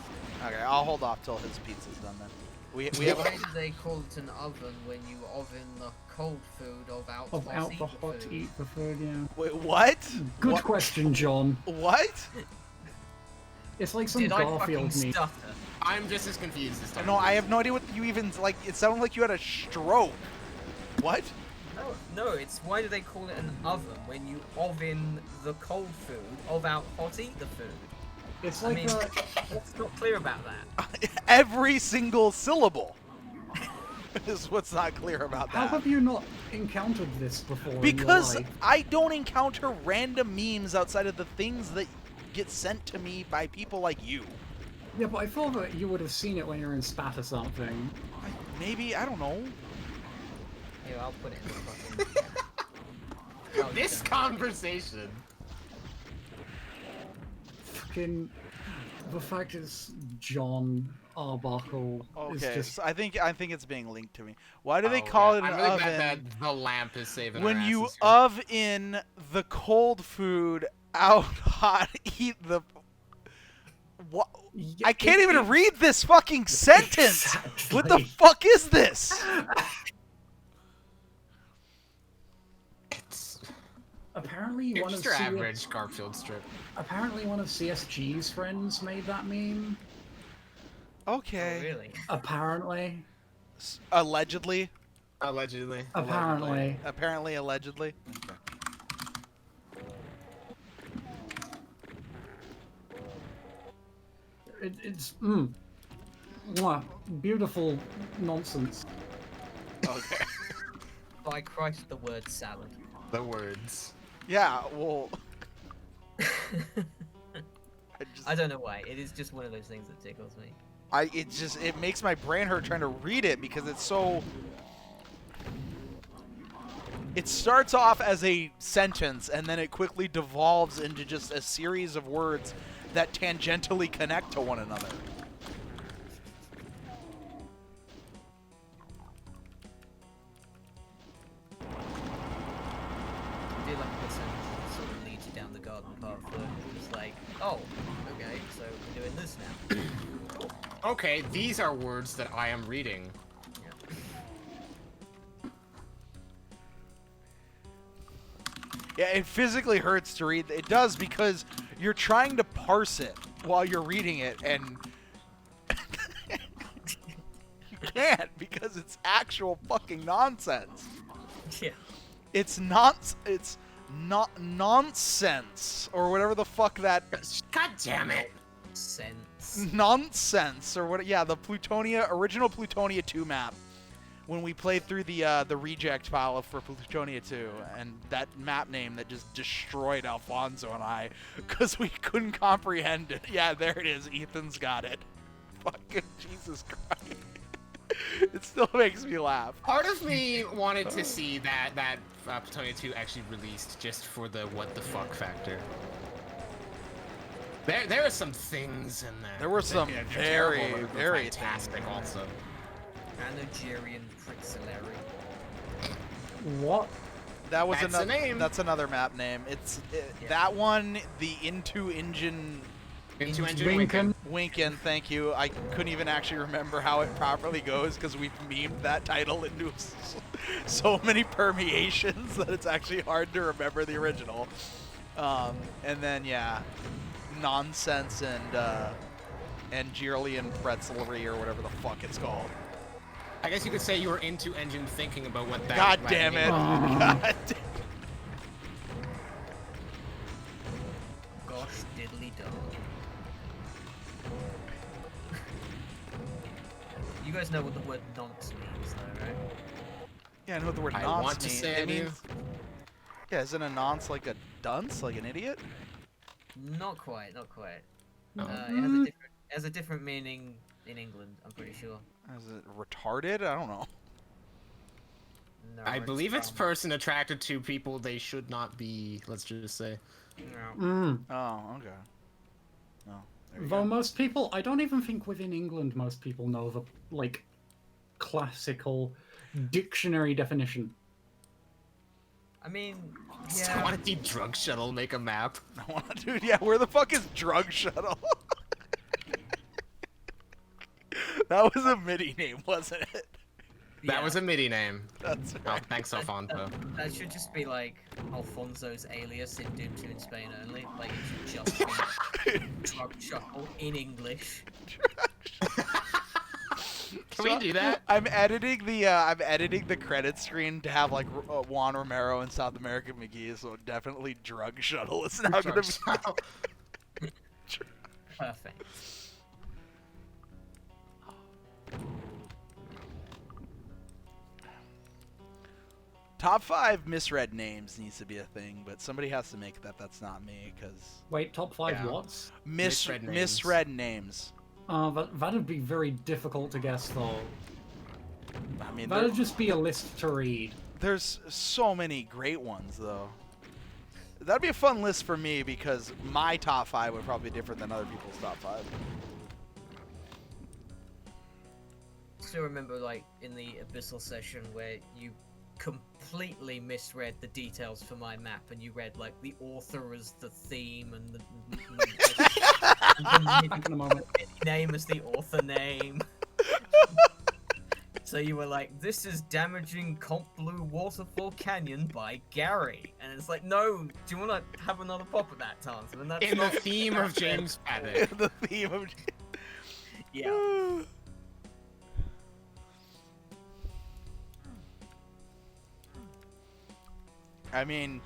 Speaker 1: Okay, I'll hold off till his pizza's done then. We have
Speaker 4: Why do they call it an oven when you oven the cold food of out
Speaker 3: Of out
Speaker 4: eat
Speaker 3: the hot
Speaker 4: food?
Speaker 3: eat the food, yeah.
Speaker 1: wait, what?
Speaker 3: Good
Speaker 1: What?
Speaker 3: question, John.
Speaker 1: What?
Speaker 3: It's like some
Speaker 4: Did I fucking
Speaker 3: Garfield meme.
Speaker 4: stutter?
Speaker 5: I'm just as confused this time.
Speaker 1: No, I have no idea what you even like. It sounded like you had a stroke. What?
Speaker 4: No, it's why do they call it an oven when you oven the cold food of out hot eat the food?
Speaker 3: It's
Speaker 4: I
Speaker 3: like
Speaker 4: mean, what's not clear about that?
Speaker 1: Every single syllable is what's not clear about
Speaker 3: how
Speaker 1: that.
Speaker 3: have you not encountered this before in
Speaker 1: Because
Speaker 3: your life?
Speaker 1: I don't encounter random memes outside of the things that get sent to me by people like you.
Speaker 3: Yeah, but I thought that you would have seen it when you were in spat or something.
Speaker 1: Maybe, I don't know.
Speaker 4: Here, I'll put it in the fucking. Oh,
Speaker 5: This
Speaker 4: okay.
Speaker 5: conversation.
Speaker 3: Fucking... The fact is, John Arbuckle is
Speaker 1: Okay,
Speaker 3: just...
Speaker 1: so I think it's being linked to me. Why do they
Speaker 5: Oh,
Speaker 1: call
Speaker 5: yeah.
Speaker 1: it an
Speaker 5: I'm really
Speaker 1: oven
Speaker 5: glad that the lamp is saving
Speaker 1: when
Speaker 5: our
Speaker 1: you
Speaker 5: asses here.
Speaker 1: in the cold food out hot eat the? What?
Speaker 3: Yeah,
Speaker 1: I can't
Speaker 3: it-
Speaker 1: even
Speaker 3: it-
Speaker 1: read this fucking sentence. What the
Speaker 3: Exactly.
Speaker 1: fuck is this?
Speaker 5: It's
Speaker 3: Apparently
Speaker 5: you're
Speaker 3: one of
Speaker 5: just your
Speaker 3: C-
Speaker 5: average Garfield strip.
Speaker 3: Apparently one of CSG's friends made that meme.
Speaker 4: Oh,
Speaker 1: Okay.
Speaker 4: really?
Speaker 3: Apparently.
Speaker 1: Allegedly.
Speaker 5: Allegedly.
Speaker 3: Apparently.
Speaker 1: Apparently, allegedly.
Speaker 3: It's beautiful nonsense.
Speaker 1: Okay.
Speaker 4: By Christ, the word salad.
Speaker 5: The words.
Speaker 1: Yeah. Well.
Speaker 4: I don't know why. It is just one of those things that tickles me.
Speaker 1: It makes my brain hurt trying to read it because it's so. It starts off as a sentence and then it quickly devolves into just a series of words that tangentially connect to one another.
Speaker 4: I feel like a sentence that sort of leads you down the garden path that it's like, oh, okay, so we're doing this now.
Speaker 5: Okay, these are words that I am reading.
Speaker 4: Yeah.
Speaker 1: Yeah, it physically hurts to read. It does because you're trying to parse it while you're reading it, and you can't because it's actual fucking nonsense.
Speaker 4: Yeah.
Speaker 1: It's not nonsense or whatever the fuck that
Speaker 5: God damn it!
Speaker 4: Sense.
Speaker 1: nonsense or what? Yeah, the original Plutonia 2 map. When we played through the reject file for Plutonia 2, and that map name that just destroyed Alfonso and I, because we couldn't comprehend it. Yeah, there it is. Ethan's got it. Fucking Jesus Christ. It still makes me laugh.
Speaker 5: Part of me wanted to see that Plutonia 2 actually released just for the what the fuck factor. There are some things in there.
Speaker 1: There were some
Speaker 5: that,
Speaker 1: very,
Speaker 5: terrible, but
Speaker 1: very
Speaker 5: fantastic also.
Speaker 4: Anogerian Prixillary.
Speaker 3: What?
Speaker 1: That was
Speaker 5: That's
Speaker 1: another
Speaker 5: the name.
Speaker 1: That's another map name. It's
Speaker 4: Yeah.
Speaker 1: that one. The Into Engine
Speaker 5: Into engine
Speaker 3: Winkin.
Speaker 1: Winkin. Thank you. I couldn't even actually remember how it properly goes because we've memed that title into so many permeations that it's actually hard to remember the original. And then yeah, nonsense and Gearlian Pretzelry or whatever the fuck it's called.
Speaker 5: I guess you could say you were into engine thinking about what that.
Speaker 1: God
Speaker 5: Latin
Speaker 1: damn it!
Speaker 5: name was.
Speaker 1: God damn.
Speaker 4: Gosh diddly dog. You guys know what the word nonce means, though, right?
Speaker 1: Yeah, I know what the word
Speaker 5: I
Speaker 1: nonce
Speaker 5: want to
Speaker 1: means.
Speaker 5: say
Speaker 1: It
Speaker 5: I do.
Speaker 1: means. Yeah, isn't a nonce like a dunce, like an idiot?
Speaker 4: Not quite, not quite.
Speaker 5: Oh.
Speaker 4: It has a different meaning in England, I'm pretty sure.
Speaker 1: Is it retarded? I don't know.
Speaker 4: No,
Speaker 5: I believe it's
Speaker 4: um,
Speaker 5: person attracted to people they should not be. Let's just say.
Speaker 4: no.
Speaker 3: Mm.
Speaker 1: Oh, okay. Oh, there you
Speaker 3: Though
Speaker 1: go.
Speaker 3: most people, I don't even think within England most people know the like classical dictionary definition.
Speaker 4: I mean,
Speaker 5: So
Speaker 4: yeah.
Speaker 5: I want to see Drug Shuttle make a map.
Speaker 1: I want to, dude. Yeah, where the fuck is Drug Shuttle? That was a MIDI name, wasn't it?
Speaker 5: That
Speaker 4: yeah.
Speaker 5: was a MIDI name.
Speaker 1: That's
Speaker 5: Oh,
Speaker 1: right.
Speaker 5: thanks, Alfonso.
Speaker 4: That should just be like Alfonso's alias in Doom 2 in Spain only. Like it should just be Drug Shuttle in English.
Speaker 5: Can we do that?
Speaker 1: I'm editing the credit screen to have like Juan Romero and South American McGee, so definitely Drug Shuttle is now gonna
Speaker 5: Drug
Speaker 1: be.
Speaker 5: Shuttle.
Speaker 4: Perfect.
Speaker 1: Top 5 misread names needs to be a thing, but somebody has to make that. That's not me, because
Speaker 3: Wait, top 5
Speaker 5: Yeah.
Speaker 3: what's?
Speaker 5: Misread names.
Speaker 1: misread names.
Speaker 3: That'd be very difficult to guess though.
Speaker 1: I mean,
Speaker 3: That'd just be a list to read.
Speaker 1: there's so many great ones though. That'd be a fun list for me because my top 5 would probably be different than other people's top 5.
Speaker 4: Still remember, like, in the Abyssal session where you completely misread the details for my map and you read, like, the author as the theme and the
Speaker 3: Think in a moment.
Speaker 4: name as the author name. So you were like, this is Damaging Comp Blue Waterfall Canyon by Gary. And it's like, no, do you want to have another pop at that, Tarnsman? That's
Speaker 5: In the
Speaker 4: not
Speaker 5: theme of James Paddock.
Speaker 1: The theme of.
Speaker 4: Yeah.
Speaker 1: I mean,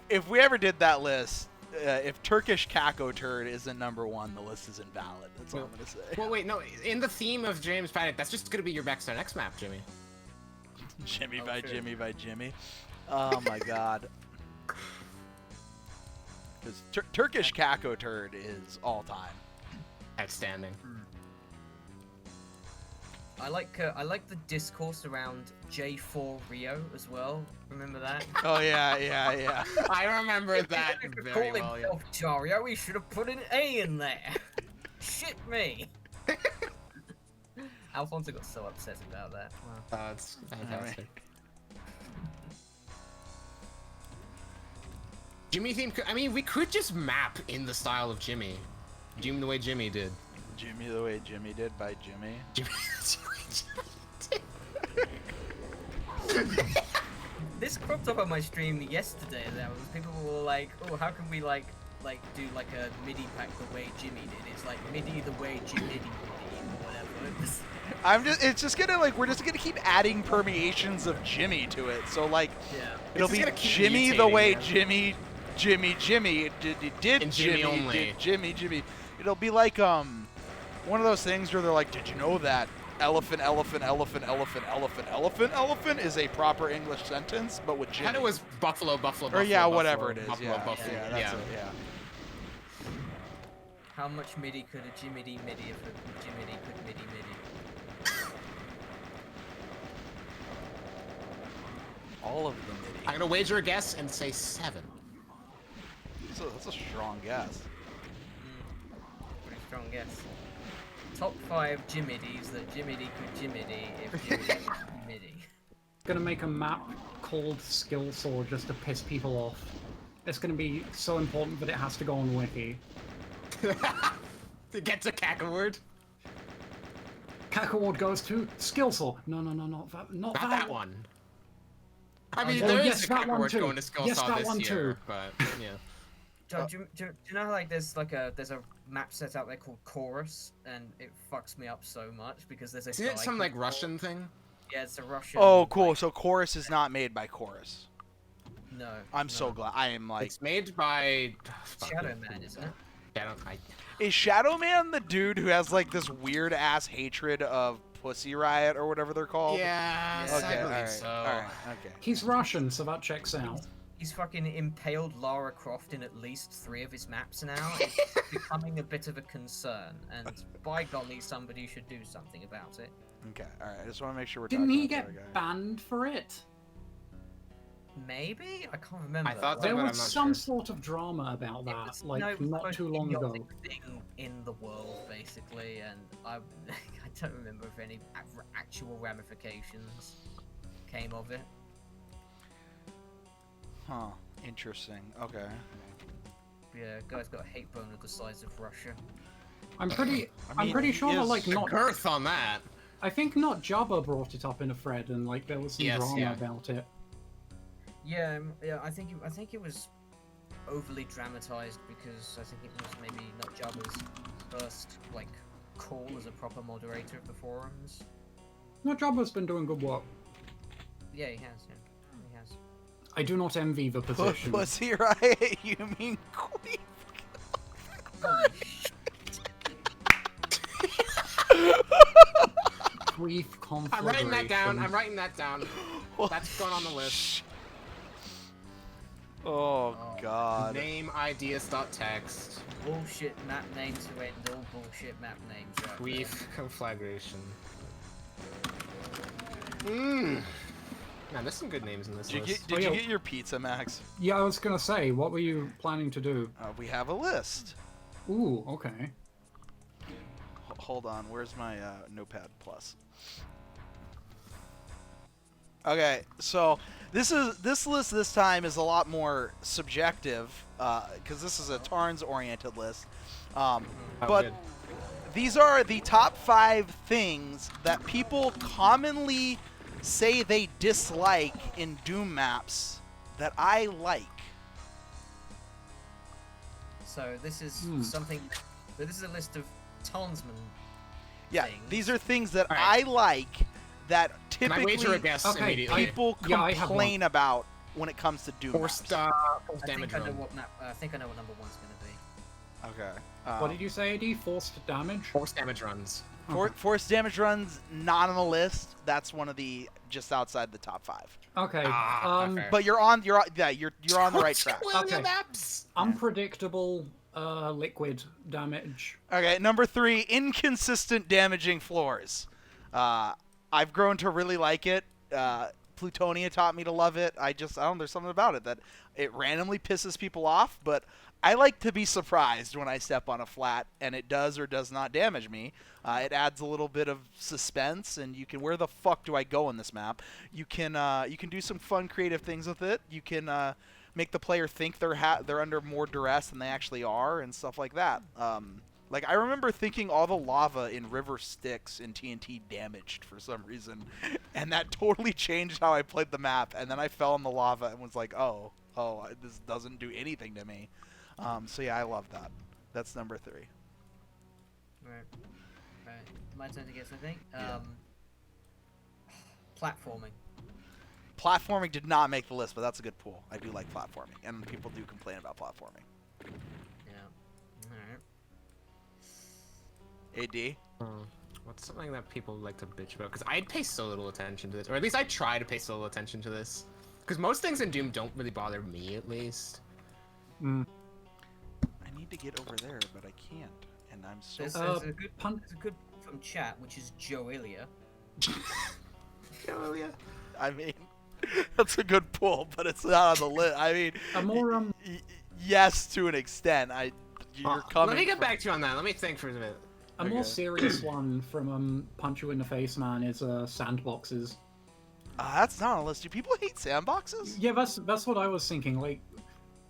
Speaker 1: if we ever did that list, if Turkish Kako Turd isn't number 1, the list is invalid. That's all I'm gonna say.
Speaker 5: Well, wait, no. In the theme of James Paddock, that's just gonna be your Backstar Next map, Jimmy.
Speaker 1: Jimmy
Speaker 4: Oh,
Speaker 1: by
Speaker 4: shit.
Speaker 1: Jimmy by Jimmy. Oh my god. Because Turkish Kako Turd is all time.
Speaker 5: Outstanding.
Speaker 4: I like the discourse around J4 Rio as well. Remember that?
Speaker 1: Oh yeah, yeah, yeah.
Speaker 5: I remember that
Speaker 4: He could
Speaker 5: very
Speaker 4: call
Speaker 5: well. Yeah.
Speaker 4: himself Jario. We should have put an A in there. Shit me. Alfonso got so upset about that. Wow.
Speaker 5: It's fantastic. Jimmy theme. I mean, we could just map in the style of Jimmy. Jimmy the way Jimmy did.
Speaker 1: Jimmy the way Jimmy did by Jimmy.
Speaker 5: Jimmy.
Speaker 4: This this cropped up on my stream yesterday. That was people were like, "Oh, how can we like do like a MIDI pack the way Jimmy did?" It's like MIDI the way Jimmy did or whatever.
Speaker 1: It's just gonna like we're just gonna keep adding permeations of Jimmy to it. So like
Speaker 4: Yeah.
Speaker 1: it'll
Speaker 5: It's
Speaker 1: be
Speaker 5: just gonna keep
Speaker 1: Jimmy the
Speaker 5: mutating,
Speaker 1: way
Speaker 5: yeah.
Speaker 1: Jimmy did
Speaker 5: And Jimmy
Speaker 1: Jimmy
Speaker 5: only.
Speaker 1: did Jimmy. It'll be like one of those things where they're like, did you know that elephant is a proper English sentence, but with Jimmy.
Speaker 5: And it was buffalo.
Speaker 1: Or yeah, whatever it is.
Speaker 5: Buffalo,
Speaker 1: Yeah,
Speaker 5: buffalo.
Speaker 1: yeah, that's it. Yeah.
Speaker 4: How much MIDI could a Jimmy MIDI if a Jimmy could MIDI?
Speaker 1: All of them.
Speaker 5: I'm gonna wager a guess and say 7.
Speaker 1: That's a strong guess.
Speaker 4: Pretty strong guess. Top 5 Jimmidys that Jimmy could Jimmy if Jimmy could MIDI.
Speaker 3: Gonna make a map called Skill Saw just to piss people off. It's gonna be so important that it has to go on Wiki.
Speaker 5: To get to Cackaward.
Speaker 3: CAC award goes to Skill Saw. No, not that. Not
Speaker 5: Not that one. I mean,
Speaker 3: Oh,
Speaker 5: there is
Speaker 3: yes,
Speaker 5: a
Speaker 3: that one
Speaker 5: Cackaward
Speaker 3: too.
Speaker 5: going to Skill
Speaker 3: Yes,
Speaker 5: Saw
Speaker 3: that
Speaker 5: this
Speaker 3: one
Speaker 5: year,
Speaker 3: too.
Speaker 5: but yeah.
Speaker 4: Do you know how like there's a map set out there called Chorus, and it fucks me up so much because there's a
Speaker 5: Isn't it
Speaker 4: guy
Speaker 5: some
Speaker 4: called
Speaker 5: like
Speaker 4: Chorus.
Speaker 5: Russian thing?
Speaker 4: Yeah, it's a Russian.
Speaker 1: Oh, cool.
Speaker 4: like-
Speaker 1: So Chorus is not made by Chorus.
Speaker 4: no.
Speaker 1: I'm so glad. I am like.
Speaker 5: It's made by
Speaker 4: Shadow Man, isn't it?
Speaker 1: Is Shadow Man the dude who has like this weird ass hatred of Pussy Riot or whatever they're called?
Speaker 5: Yeah,
Speaker 4: Yeah.
Speaker 5: I
Speaker 1: Okay.
Speaker 5: believe
Speaker 1: Alright.
Speaker 5: so.
Speaker 1: Alright. Okay.
Speaker 3: He's Russian, so that checks out.
Speaker 4: He's fucking impaled Lara Croft in at least 3 of his maps now. It's becoming a bit of a concern, and by golly, somebody should do something about it.
Speaker 1: Okay. All right. I just want to make sure we're.
Speaker 3: Didn't
Speaker 1: talking
Speaker 3: he
Speaker 1: about
Speaker 3: get
Speaker 1: the other guy.
Speaker 3: banned for it?
Speaker 4: Maybe? I can't remember.
Speaker 5: I thought so,
Speaker 3: There
Speaker 5: but
Speaker 3: was
Speaker 5: I'm not
Speaker 3: some
Speaker 5: sure.
Speaker 3: sort of drama about
Speaker 4: It
Speaker 3: that,
Speaker 4: was-
Speaker 3: like
Speaker 4: no, it was the
Speaker 3: not
Speaker 4: most
Speaker 3: too long ago.
Speaker 4: idiotic thing in the world, basically, and I don't remember if any actual ramifications came of it.
Speaker 1: Huh. Interesting. Okay.
Speaker 4: Yeah, guy's got a hate bone of the size of Russia.
Speaker 3: I'm pretty
Speaker 1: I mean,
Speaker 3: pretty sure
Speaker 1: he
Speaker 3: that
Speaker 1: is
Speaker 3: like
Speaker 5: The
Speaker 3: not
Speaker 5: girth on that.
Speaker 3: I think not Jabba brought it up in a thread and like there was some
Speaker 5: Yes,
Speaker 3: drama
Speaker 5: yeah.
Speaker 3: about it.
Speaker 4: Yeah, I think it was overly dramatized because I think it was maybe not Jabba's first like call as a proper moderator of the forums.
Speaker 3: No, Jabba's been doing good work.
Speaker 4: Yeah, he has. Yeah, he has.
Speaker 3: I do not envy the position.
Speaker 1: Pussy Riot? You mean Queen?
Speaker 4: Holy shit.
Speaker 3: Grief
Speaker 5: I'm writing that down.
Speaker 3: conflagration.
Speaker 5: I'm writing that down. That's going on the list.
Speaker 1: Oh God.
Speaker 5: NameIdeas.text.
Speaker 4: Bullshit map name to end all bullshit map names. Right
Speaker 5: Grief conflagration. Mmm. Man, there's some good names in this
Speaker 1: Did you
Speaker 5: list.
Speaker 1: get, did
Speaker 3: Oh,
Speaker 1: you
Speaker 3: yeah.
Speaker 1: get your pizza, Max?
Speaker 3: Yeah, I was gonna say, what were you planning to do?
Speaker 1: We have a list.
Speaker 3: Ooh, okay.
Speaker 1: Hold on. Where's my Notepad Plus? Okay, so this list this time is a lot more subjective because this is a Tarns-oriented list.
Speaker 5: Oh,
Speaker 1: But
Speaker 5: good.
Speaker 1: these are the top 5 things that people commonly say they dislike in Doom maps that I like.
Speaker 4: So this is
Speaker 3: Hmm.
Speaker 4: something. So this is a list of Tarnsman.
Speaker 1: Yeah,
Speaker 4: Things.
Speaker 1: these are things that
Speaker 5: Alright.
Speaker 1: I like that
Speaker 5: Can I wager a
Speaker 1: typically
Speaker 5: guess
Speaker 3: Okay,
Speaker 5: immediately?
Speaker 1: people
Speaker 3: Yeah, I have
Speaker 1: complain about when it comes to Doom
Speaker 5: Forced,
Speaker 1: maps.
Speaker 5: forced
Speaker 4: I
Speaker 5: damage
Speaker 4: think I know
Speaker 5: run.
Speaker 4: what map. I think I know what number one's gonna be.
Speaker 1: Okay.
Speaker 3: What did you say, AD? Forced damage?
Speaker 5: Forced damage runs.
Speaker 1: Force damage runs not on the list. That's one of the just outside the top 5.
Speaker 3: Okay.
Speaker 5: Okay.
Speaker 1: But you're on you're on the right track.
Speaker 3: Okay.
Speaker 5: Maps.
Speaker 3: Unpredictable liquid damage.
Speaker 1: Okay, number 3, inconsistent damaging floors. I've grown to really like it. Plutonia taught me to love it. I don't. There's something about it that it randomly pisses people off, but I like to be surprised when I step on a flat and it does or does not damage me. It adds a little bit of suspense, and you can. Where the fuck do I go in this map? You can do some fun, creative things with it. You can make the player think they're under more duress than they actually are, and stuff like that. Like, I remember thinking all the lava in River Styx in TNT damaged for some reason, and that totally changed how I played the map. And then I fell in the lava and was like, oh, this doesn't do anything to me. So yeah, I love that. That's number 3.
Speaker 4: Right. Right. My turn to guess, I think.
Speaker 1: Yeah.
Speaker 4: Platforming.
Speaker 1: Platforming did not make the list, but that's a good pool. I do like platforming, and people do complain about platforming.
Speaker 4: Yeah. Alright.
Speaker 1: AD?
Speaker 5: What's something that people like to bitch about? Because I pay so little attention to this, or at least I try to pay so little attention to this. Because most things in Doom don't really bother me, at least.
Speaker 3: Mm.
Speaker 1: I need to get over there, but I can't, and I'm so...
Speaker 4: There's a good from chat, which is Joe Ilya.
Speaker 5: Oh, yeah.
Speaker 1: I mean, that's a good pull, but it's not on the list. I mean,
Speaker 3: A more
Speaker 1: yes, to an extent. You're coming.
Speaker 5: Let me get back to you on that. Let me think for a minute.
Speaker 3: a more serious one from Punch You in the Face Man is sandboxes.
Speaker 1: That's not on the list. Do people hate sandboxes?
Speaker 3: Yeah, that's what I was thinking. Like,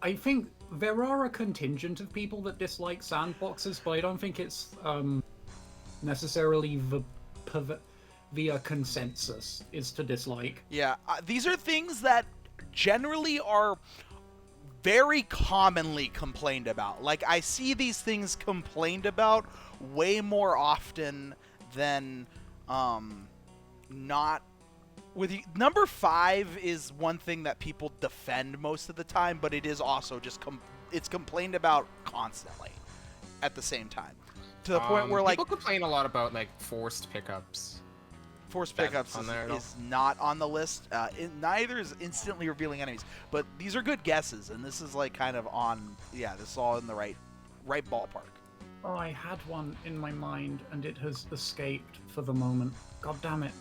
Speaker 3: I think there are a contingent of people that dislike sandboxes, but I don't think it's necessarily via consensus is to dislike.
Speaker 1: Yeah, these are things that generally are very commonly complained about. Like, I see these things complained about way more often than not. Number 5 is one thing that people defend most of the time, but it is also just it's complained about constantly at the same time, to the point where, like,
Speaker 5: people complain a lot about like forced pickups.
Speaker 1: Force
Speaker 5: That's
Speaker 1: pickups
Speaker 5: on there at all?
Speaker 1: is not on the list. Neither is instantly revealing enemies, but these are good guesses, and this is like kind of on. Yeah, this is all in the right ballpark.
Speaker 3: Oh, I had one in my mind and it has escaped for the moment. God damn it.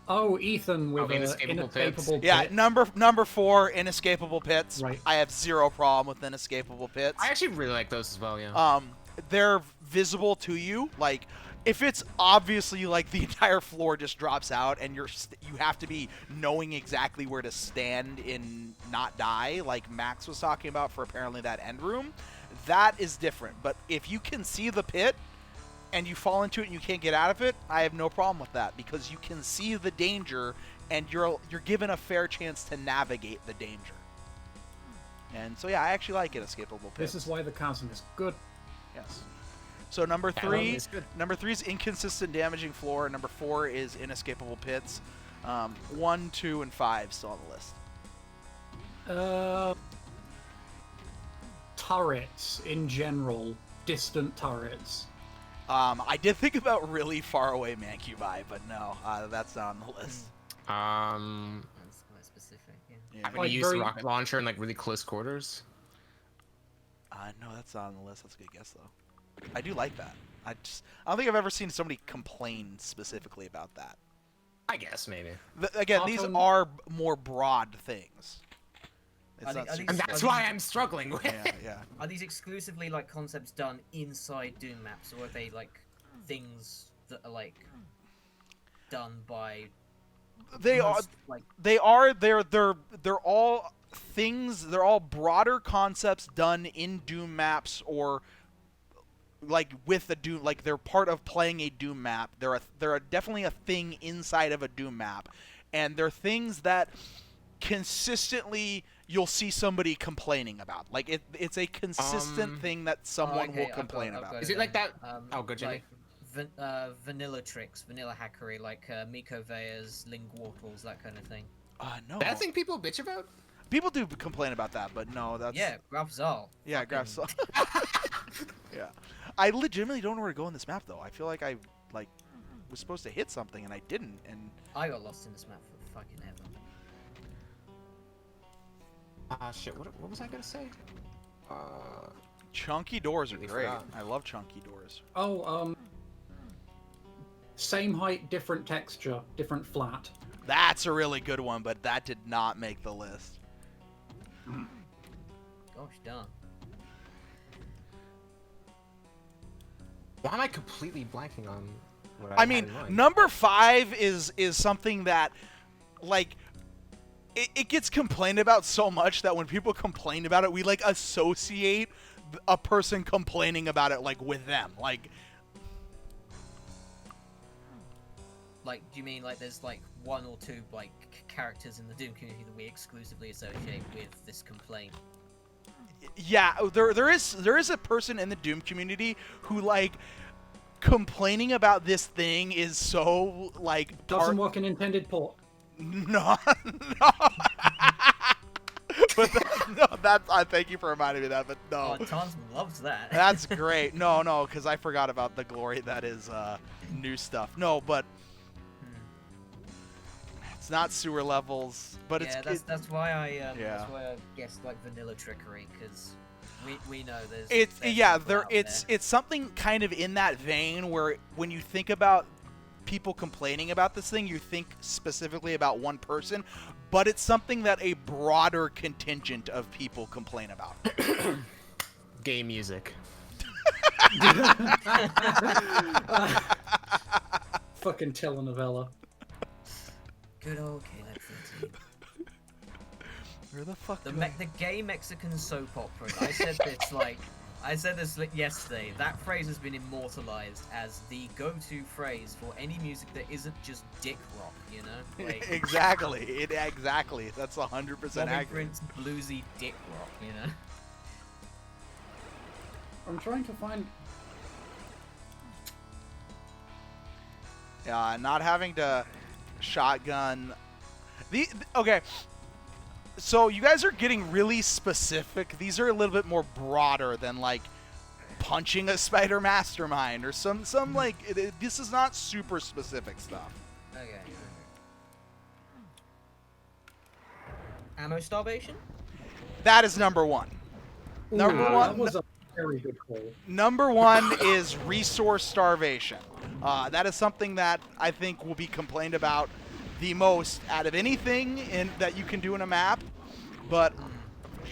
Speaker 3: Oh, Ethan with
Speaker 5: Inescapable Pits.
Speaker 3: Inescapable
Speaker 1: Yeah,
Speaker 3: Pit.
Speaker 1: number 4, Inescapable Pits.
Speaker 3: Right.
Speaker 1: I have zero problem with Inescapable Pits.
Speaker 5: I actually really like those as well. Yeah.
Speaker 1: They're visible to you. Like, if it's obviously like the entire floor just drops out and you have to be knowing exactly where to stand and not die, like Max was talking about for apparently that end room, that is different. But if you can see the pit and you fall into it and you can't get out of it, I have no problem with that, because you can see the danger and you're given a fair chance to navigate the danger. And so yeah, I actually like Inescapable Pits.
Speaker 3: This is why the chasm is good.
Speaker 1: Yes. So number
Speaker 5: That
Speaker 1: 3
Speaker 5: is good.
Speaker 1: number 3 is Inconsistent Damaging Floor. Number 4 is Inescapable Pits. 1, 2, and 5 still on the list.
Speaker 3: Turrets in general. Distant turrets.
Speaker 1: I did think about really far away Mancubi, but no, that's not on the list.
Speaker 4: That's quite specific. Yeah.
Speaker 1: Yeah.
Speaker 5: Having
Speaker 3: Like
Speaker 5: to use
Speaker 3: very-
Speaker 5: the rocket launcher in like really close quarters.
Speaker 1: No, that's not on the list. That's a good guess though. I do like that. I don't think I've ever seen somebody complain specifically about that.
Speaker 5: I guess maybe.
Speaker 1: Again, these
Speaker 3: Often-
Speaker 1: are more broad things. It's
Speaker 4: Are
Speaker 1: not
Speaker 4: the- are
Speaker 1: super-
Speaker 5: And that's why I'm struggling with.
Speaker 1: yeah.
Speaker 4: Are these exclusively like concepts done inside Doom maps, or are they like things that are like done by?
Speaker 1: They are.
Speaker 4: most, like
Speaker 1: They're all things. They're all broader concepts done in Doom maps, or like with a Doom. Like they're part of playing a Doom map. They're definitely a thing inside of a Doom map, and they're things that consistently you'll see somebody complaining about. Like it's a consistent thing that someone
Speaker 4: okay,
Speaker 1: will
Speaker 4: I've got-
Speaker 1: complain
Speaker 4: I've
Speaker 1: about.
Speaker 4: got
Speaker 5: Is it like that?
Speaker 4: Um,
Speaker 5: Oh, good, Jimmy.
Speaker 4: like vanilla tricks, vanilla hackery, like Miko Vea's Lingwartles, that kind of thing.
Speaker 1: No.
Speaker 5: That thing people bitch about?
Speaker 1: People do complain about that, but no, that's
Speaker 4: Yeah, Graf Zal.
Speaker 1: Yeah, grab
Speaker 4: Fucking-
Speaker 1: some. Yeah, I legitimately don't know where to go in this map though. I feel like I was supposed to hit something and I didn't. And
Speaker 4: I got lost in this map for fucking ever.
Speaker 5: Shit. What was I gonna say?
Speaker 1: chunky doors are
Speaker 5: Completely
Speaker 1: great.
Speaker 5: forgot.
Speaker 1: I love chunky doors.
Speaker 3: Oh, same height, different texture, different flat.
Speaker 1: That's a really good one, but that did not make the list.
Speaker 4: Gosh darn.
Speaker 5: Why am I completely blanking on what I
Speaker 1: I
Speaker 5: had
Speaker 1: mean,
Speaker 5: in mind?
Speaker 1: number 5 is something that, like, it gets complained about so much that when people complain about it, we like associate a person complaining about it like with them. Like,
Speaker 4: do you mean like there's like one or two like characters in the Doom community that we exclusively associate with this complaint?
Speaker 1: yeah, there is a person in the Doom community who like complaining about this thing is so like
Speaker 3: Doesn't work in intended port.
Speaker 1: no, no. But no, that's thank you for reminding me of that. But no,
Speaker 4: Oh, Tarnsman loves that.
Speaker 1: that's great. No, because I forgot about the glory that is new stuff. No, but it's not sewer levels. But
Speaker 4: yeah,
Speaker 1: it's
Speaker 4: that's why I
Speaker 1: yeah.
Speaker 4: that's why I guessed like vanilla trickery, because we know there's
Speaker 1: It's
Speaker 4: there's
Speaker 1: yeah,
Speaker 4: people
Speaker 1: there
Speaker 4: out
Speaker 1: it's something kind of in that vein where when you think about people complaining about this thing, you think specifically about one person, but it's something that a broader contingent of people complain about.
Speaker 5: Gay music.
Speaker 3: Fucking telenovela.
Speaker 4: Good old Caleb 13.
Speaker 1: Where the fuck?
Speaker 4: The gay Mexican soap opera. I said this yesterday. That phrase has been immortalized as the go-to phrase for any music that isn't just dick rock. You know, like
Speaker 1: Exactly. Exactly. That's 100%
Speaker 4: Bobby
Speaker 1: accurate.
Speaker 4: Prince bluesy dick rock. You know.
Speaker 3: I'm trying to find.
Speaker 1: Not having to shotgun. Okay. So you guys are getting really specific. These are a little bit more broader than like punching a spider mastermind or some like this is not super specific stuff.
Speaker 4: Okay. Ammo starvation?
Speaker 1: That is number one. Number
Speaker 3: Ooh,
Speaker 1: one.
Speaker 3: That was a very good call.
Speaker 1: Number one is resource starvation. That is something that I think will be complained about the most out of anything that you can do in a map. But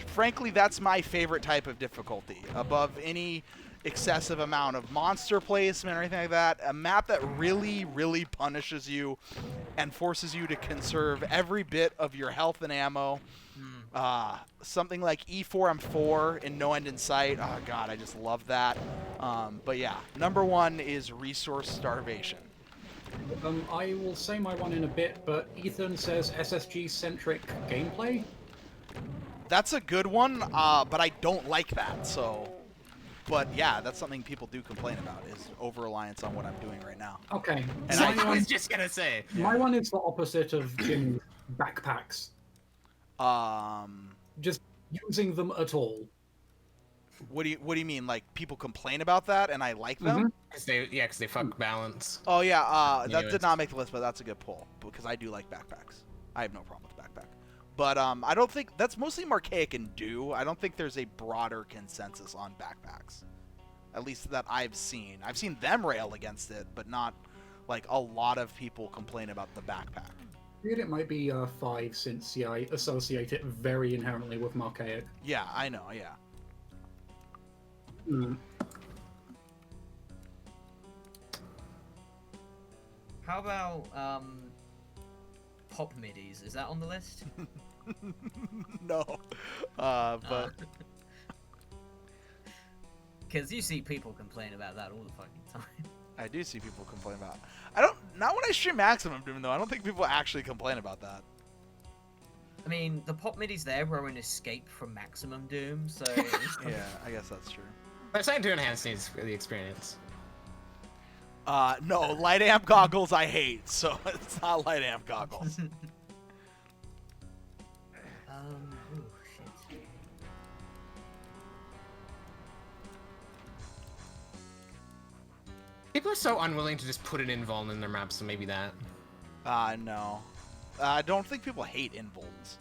Speaker 1: frankly, that's my favorite type of difficulty above any excessive amount of monster placement or anything like that. A map that really, really punishes you and forces you to conserve every bit of your health and ammo. Something like E4M4 in No End in Sight. Oh god, I just love that. But yeah, number one is resource starvation.
Speaker 3: I will say my one in a bit, but Ethan says SSG-centric gameplay.
Speaker 1: That's a good one, but I don't like that, so... But yeah, that's something people do complain about, is over-reliance on what I'm doing right now.
Speaker 3: Okay.
Speaker 1: And
Speaker 3: my,
Speaker 5: I
Speaker 3: one,
Speaker 5: was just gonna say.
Speaker 3: my one is the opposite of Jim's backpacks. Just using them at all.
Speaker 1: What do you mean? Like, people complain about that, and I like them?
Speaker 5: Cause they fuck balance.
Speaker 1: Oh yeah, that
Speaker 5: Anyways.
Speaker 1: did not make the list, but that's a good pull, because I do like backpacks. I have no problem with backpack. But I don't think that's mostly Marchaic and Do. I don't think there's a broader consensus on backpacks, at least that I've seen. I've seen them rail against it, but not like a lot of people complain about the backpack.
Speaker 3: I think it might be 5 since I associate it very inherently with Marchaic.
Speaker 1: Yeah, I know. Yeah.
Speaker 4: How about pop midis? Is that on the list?
Speaker 1: No, but
Speaker 4: Because you see people complain about that all the fucking time.
Speaker 1: I do see people complain about it. Not when I stream Maximum Doom though. I don't think people actually complain about that.
Speaker 4: I mean, the pop midis there were an escape from Maximum Doom, so
Speaker 1: Yeah, I guess that's true.
Speaker 5: They're trying to enhance the experience.
Speaker 1: No, light amp goggles I hate, so it's not light amp goggles.
Speaker 4: Oh shit.
Speaker 5: People are so unwilling to just put an invuln in their maps, so maybe that.
Speaker 1: No. I don't think people hate invulns.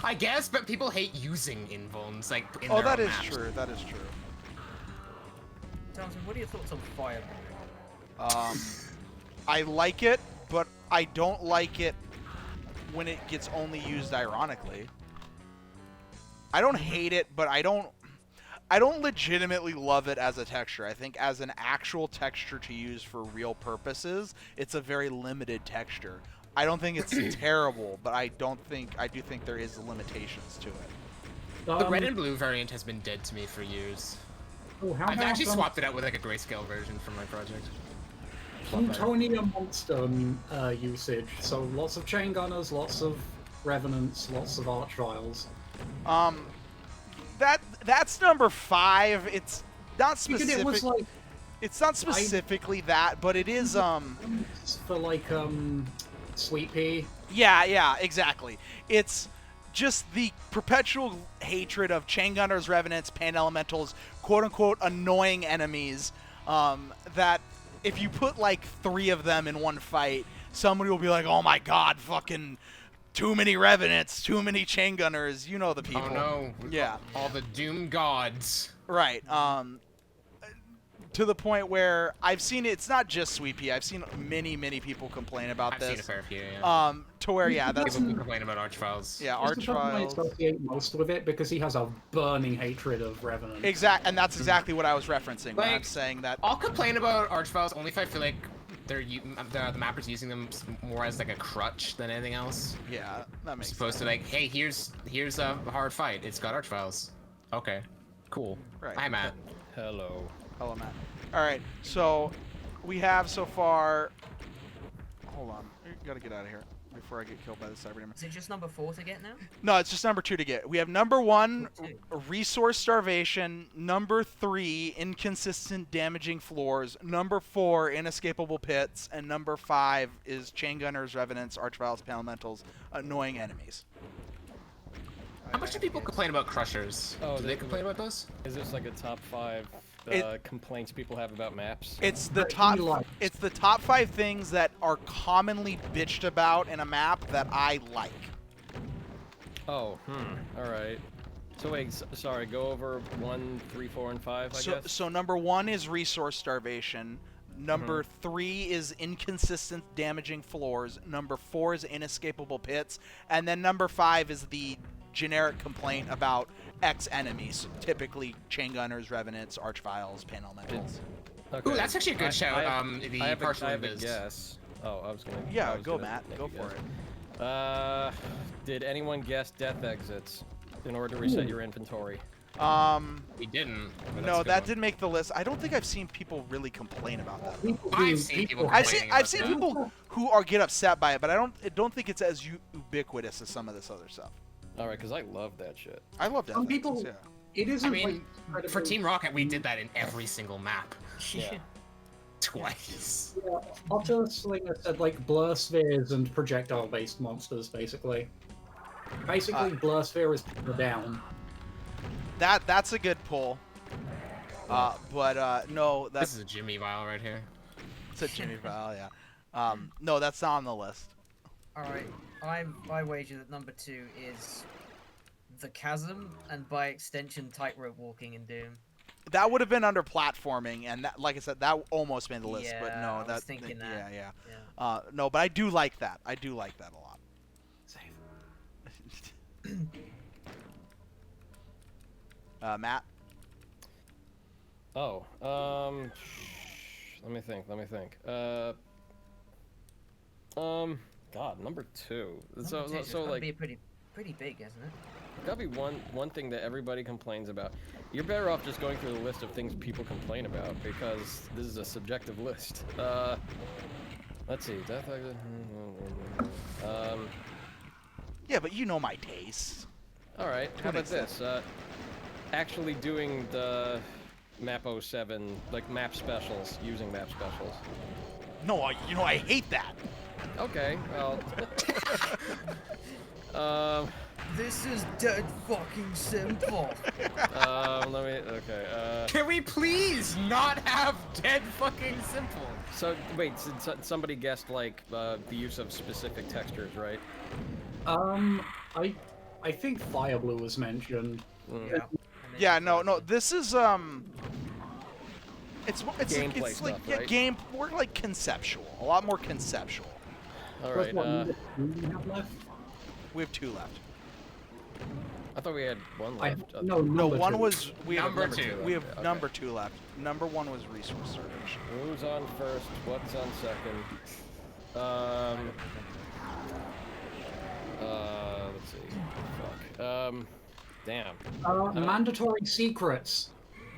Speaker 5: I guess, but people hate using invulns, like, in
Speaker 1: Oh,
Speaker 5: their
Speaker 1: that
Speaker 5: own
Speaker 1: is
Speaker 5: maps.
Speaker 1: true. That is true.
Speaker 4: Tarnsman, what are your thoughts on Fireball?
Speaker 1: I like it, but I don't like it when it gets only used ironically. I don't hate it, but I don't legitimately love it as a texture. I think as an actual texture to use for real purposes, it's a very limited texture. I don't think it's terrible, but I do think there is limitations to it.
Speaker 5: The red and blue variant has been dead to me for years.
Speaker 3: Oh, how
Speaker 5: I've
Speaker 3: about
Speaker 5: actually swapped it out with like a grayscale version for my project.
Speaker 3: Plutonium monster usage? So lots of chain gunners, lots of revenants, lots of archviles.
Speaker 1: That's number 5. It's not
Speaker 3: Because
Speaker 1: specific.
Speaker 3: it was like
Speaker 1: It's not specifically that, but it is
Speaker 3: for like Sweet Pea.
Speaker 1: Yeah, exactly. It's just the perpetual hatred of chain gunners, revenants, pan elementals, quote unquote annoying enemies. That if you put like 3 of them in one fight, somebody will be like, "Oh my god, fucking too many revenants, too many chain gunners." You know the people.
Speaker 5: Oh no.
Speaker 1: Yeah.
Speaker 5: All the Doom gods.
Speaker 1: Right. To the point where I've seen it. It's not just Sweet Pea. I've seen many people complain about
Speaker 5: I've
Speaker 1: this.
Speaker 5: seen a fair few, yeah.
Speaker 1: To where that's
Speaker 5: People complain about Archviles.
Speaker 1: yeah,
Speaker 3: He's the person I
Speaker 1: Archviles.
Speaker 3: associate most with it because he has a burning hatred of revenants.
Speaker 1: And that's exactly what I was referencing when I'm
Speaker 5: Like,
Speaker 1: saying that.
Speaker 5: I'll complain about Archviles only if I feel like the mapper's using them more as like a crutch than anything else.
Speaker 1: Yeah, that
Speaker 5: As
Speaker 1: makes sense.
Speaker 5: opposed to like, hey, here's a hard fight. It's got Archviles. Okay, cool.
Speaker 1: Right.
Speaker 5: Hi, Matt.
Speaker 6: Hello.
Speaker 1: Hello, Matt. All right, so we have so far. Hold on, I gotta get out of here before I get killed by the cyber demon.
Speaker 4: Is it just number 4 to get now?
Speaker 1: No, it's just number 2 to get. We have number 1,
Speaker 4: Two.
Speaker 1: resource starvation. Number 3, inconsistent damaging floors. Number 4, inescapable pits, and number 5 is chain gunners, revenants, archviles, elementals, annoying enemies.
Speaker 5: How much do people complain about Crushers?
Speaker 6: Oh,
Speaker 5: do they complain about those?
Speaker 6: Is this like a top 5 complaints people have about maps?
Speaker 1: It's the
Speaker 3: But
Speaker 1: top.
Speaker 3: he likes-
Speaker 1: It's the top 5 things that are commonly bitched about in a map that I like.
Speaker 6: Oh, all right. So wait, sorry. Go over 1, 3, 4, and 5. I guess.
Speaker 1: So number 1 is resource starvation. Number 3 is inconsistent damaging floors. Number 4 is inescapable pits, and then number 5 is the generic complaint about X enemies, typically chain gunners, revenants, archviles, pan elementals.
Speaker 6: Okay.
Speaker 5: Ooh, that's actually a good shout. The
Speaker 6: I have
Speaker 5: partial
Speaker 6: a, I have a
Speaker 5: invis.
Speaker 6: guess. Oh, I was gonna.
Speaker 1: Yeah,
Speaker 6: I was
Speaker 1: go
Speaker 6: gonna
Speaker 1: Matt,
Speaker 6: make
Speaker 1: go
Speaker 6: a
Speaker 1: for
Speaker 6: guess.
Speaker 1: it.
Speaker 6: Did anyone guess death exits in order to reset your inventory?
Speaker 5: We didn't. but that's
Speaker 1: No,
Speaker 5: a good
Speaker 1: that
Speaker 5: one.
Speaker 1: didn't make the list. I don't think I've seen people really complain about that.
Speaker 5: I've seen people
Speaker 1: I've
Speaker 5: complaining
Speaker 1: seen
Speaker 5: about that.
Speaker 1: people who get upset by it, but I don't think it's as ubiquitous as some of this other stuff.
Speaker 6: All right, because I love that shit.
Speaker 1: I love death
Speaker 3: Some
Speaker 1: exits,
Speaker 3: people-
Speaker 1: yeah.
Speaker 3: It isn't
Speaker 5: I mean,
Speaker 3: like
Speaker 5: for
Speaker 3: incredibly-
Speaker 5: Team Rocket, we did that in every single map.
Speaker 6: Yeah.
Speaker 5: Twice.
Speaker 3: Yeah, Otter Slinger said like blur spheres and projectile-based monsters, basically. Basically, blur sphere is power down.
Speaker 1: That's a good pull. But no,
Speaker 5: This
Speaker 1: that's
Speaker 5: is a Jimmy Vile right here.
Speaker 1: it's a Jimmy Val, yeah. No, that's not on the list.
Speaker 4: Alright, I wager that number 2 is the chasm, and by extension, tightrope walking in Doom.
Speaker 1: That would have been under platforming, and that, like I said, that almost made the list. But
Speaker 4: Yeah,
Speaker 1: no,
Speaker 4: I was
Speaker 1: that
Speaker 4: thinking that.
Speaker 1: yeah.
Speaker 4: Yeah.
Speaker 1: No, but I do like that. I do like that a lot. Matt.
Speaker 6: Oh, let me think. God, number 2. So,
Speaker 4: Number 2 's
Speaker 6: so
Speaker 4: gotta
Speaker 6: like,
Speaker 4: be pretty big, isn't it?
Speaker 6: gotta be one thing that everybody complains about. You're better off just going through the list of things people complain about because this is a subjective list. Let's see. Death exit.
Speaker 1: Yeah, but you know my taste.
Speaker 6: All right. How about this? Actually doing the map 07, like map specials, using map specials.
Speaker 1: No, I hate that.
Speaker 6: Okay. Well.
Speaker 4: This is dead fucking simple.
Speaker 6: Let me. Okay.
Speaker 5: Can we please not have dead fucking simple?
Speaker 6: So wait. Somebody guessed like the use of specific textures, right?
Speaker 3: I think Fire Blue was mentioned.
Speaker 4: Yeah.
Speaker 1: Yeah, no. This is It's
Speaker 6: Gameplay
Speaker 1: it's like
Speaker 6: stuff, right?
Speaker 1: game. More like conceptual. A lot more conceptual.
Speaker 6: All right.
Speaker 3: What number 2 do you have left?
Speaker 1: We have 2 left.
Speaker 6: I thought we had one
Speaker 3: I,
Speaker 6: left.
Speaker 3: no,
Speaker 1: No,
Speaker 3: number
Speaker 1: one
Speaker 3: 2.
Speaker 1: was we have
Speaker 5: Number two.
Speaker 1: We have
Speaker 6: Okay.
Speaker 1: number 2 left. Number 1 was resource starvation.
Speaker 6: Who's on first? What's on second? Let's see. Fuck. Damn.
Speaker 3: Mandatory secrets.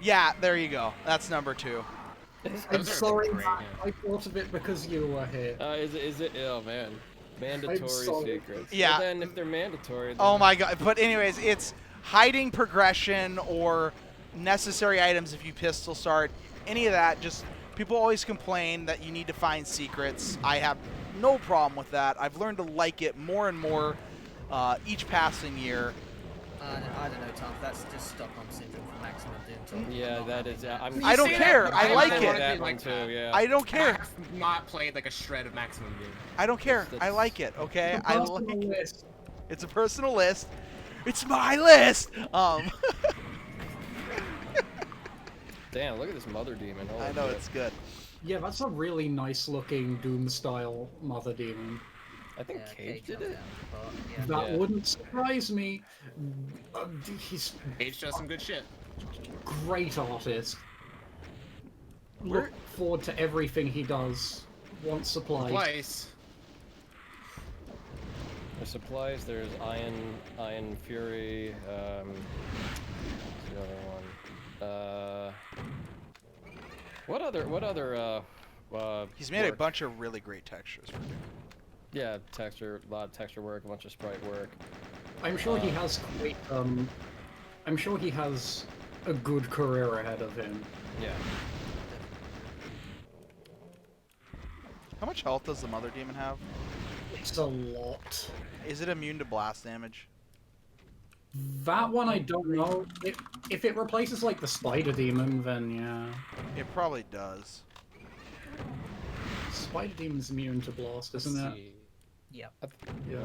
Speaker 1: Yeah, there you go. That's number 2.
Speaker 3: I'm
Speaker 5: Those are
Speaker 3: sorry,
Speaker 5: great,
Speaker 3: Matt.
Speaker 5: yeah.
Speaker 3: I thought of it because you were here.
Speaker 6: Is it? Oh man, mandatory
Speaker 3: sorry.
Speaker 6: secrets.
Speaker 1: Yeah.
Speaker 6: Well, then if they're mandatory. Then...
Speaker 1: Oh my god. But anyways, it's hiding progression or necessary items if you pistol start. Any of that, just people always complain that you need to find secrets. I have no problem with that. I've learned to like it more and more each passing year.
Speaker 4: I don't know, Tom. That's just Stockholm syndrome for Maximum Doom. Tom.
Speaker 6: Yeah,
Speaker 4: Not
Speaker 6: that
Speaker 4: having
Speaker 6: is.
Speaker 4: that.
Speaker 6: I'm.
Speaker 1: I don't care. I like
Speaker 6: I'm
Speaker 1: it.
Speaker 6: with that one
Speaker 5: Like
Speaker 6: too.
Speaker 5: that.
Speaker 6: Yeah.
Speaker 1: I don't
Speaker 5: I
Speaker 1: care.
Speaker 5: have not played like a shred of Maximum Doom.
Speaker 1: I don't care.
Speaker 6: That's-
Speaker 1: I like it. Okay. I
Speaker 3: Personal
Speaker 1: like.
Speaker 3: list.
Speaker 1: It's a personal list. It's my list.
Speaker 6: Damn, look at this mother demon. Holy
Speaker 1: I know
Speaker 6: shit.
Speaker 1: it's good.
Speaker 3: Yeah, that's a really nice looking Doom style Mother Demon.
Speaker 6: I think
Speaker 4: Yeah,
Speaker 6: Cage did
Speaker 4: knocked
Speaker 6: it.
Speaker 4: out, but, yeah.
Speaker 3: That
Speaker 6: Yeah.
Speaker 3: wouldn't surprise me. He's
Speaker 5: Age does some good shit.
Speaker 3: great artist.
Speaker 1: Where-
Speaker 3: Look forward to everything he does. Want supplies.
Speaker 5: Twice.
Speaker 6: There's supplies. There's Iron Fury. What's the other one? What other?
Speaker 1: He's made a
Speaker 6: work?
Speaker 1: bunch of really great textures for Doom.
Speaker 6: Yeah, a lot of texture work, a bunch of sprite work.
Speaker 3: I'm sure he has quite, I'm sure he has a good career ahead of him.
Speaker 6: Yeah.
Speaker 1: How much health does the Mother Demon have?
Speaker 3: It's a lot.
Speaker 1: Is it immune to blast damage?
Speaker 3: That one I don't know. If it replaces like the Spider Demon, then yeah.
Speaker 1: It probably does.
Speaker 3: Spider Demon's immune to blast, isn't it?
Speaker 4: Yeah.
Speaker 3: Yeah.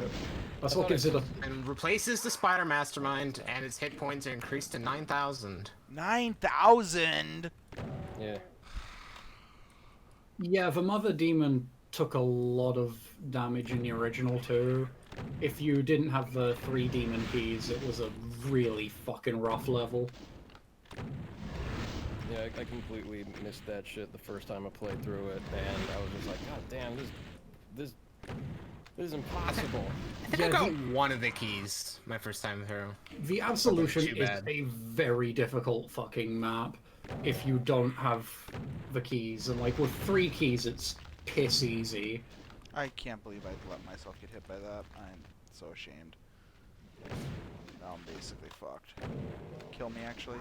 Speaker 3: That's
Speaker 6: I
Speaker 3: what
Speaker 6: thought
Speaker 3: gives it a.
Speaker 5: And replaces the Spider Mastermind, and its hit points are increased to 9,000.
Speaker 1: 9,000.
Speaker 6: Yeah.
Speaker 3: Yeah, the Mother Demon took a lot of damage in the original too. If you didn't have the 3 demon keys, it was a really fucking rough level.
Speaker 6: Yeah, I completely missed that shit the first time I played through it, and I was just like, God damn, this is impossible.
Speaker 5: I think I
Speaker 3: Yeah,
Speaker 5: got one of the keys my first time through.
Speaker 3: The Absolution
Speaker 5: Too
Speaker 3: is
Speaker 5: bad.
Speaker 3: a very difficult fucking map if you don't have the keys, and like with 3 keys, it's piss easy.
Speaker 1: I can't believe I'd let myself get hit by that. I'm so ashamed. Now I'm basically fucked. Kill me, actually.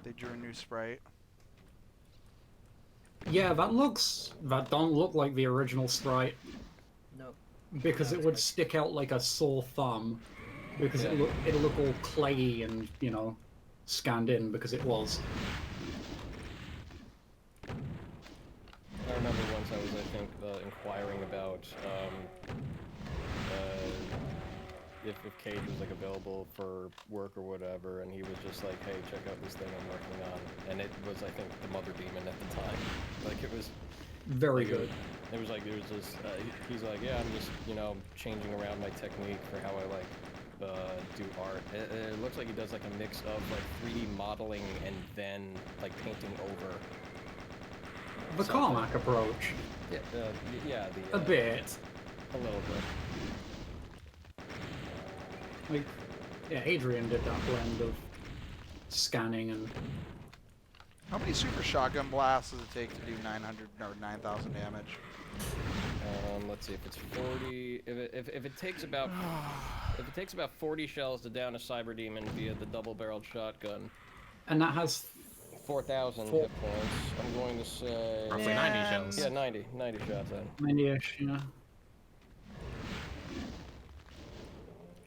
Speaker 1: They drew a new sprite.
Speaker 3: Yeah, that don't look like the original sprite
Speaker 4: No.
Speaker 3: because
Speaker 4: No,
Speaker 3: it would
Speaker 4: it's
Speaker 3: stick out like a sore thumb because
Speaker 6: Yeah.
Speaker 3: it'll look all clayey and scanned in because it was.
Speaker 6: I remember once I was, I think, inquiring about if Cage was like available for work or whatever, and he was just like, "Hey, check out this thing I'm working on," and it was, I think, the Mother Demon at the time. Like it was
Speaker 3: Very
Speaker 6: like,
Speaker 3: good.
Speaker 6: It was like there was this. He's like, "Yeah, I'm just changing around my technique for how I like do art." It looks like he does like a mix of like 3D modeling and then like painting over.
Speaker 3: The Carmack approach,
Speaker 6: Yeah, yeah,
Speaker 3: a bit.
Speaker 6: a little bit.
Speaker 3: Like, yeah, Adrian did that blend of scanning and
Speaker 1: How many super shotgun blasts does it take to do 900 or 9,000 damage?
Speaker 6: Let's see if it's 40. If it takes about 40 shells to down a cyber demon via the double-barreled shotgun,
Speaker 3: and that has
Speaker 6: 4,000
Speaker 3: Four-
Speaker 6: hit points. I'm going to say
Speaker 5: Roughly 90 shells.
Speaker 6: yeah, 90 shots in.
Speaker 3: 90-ish, yeah.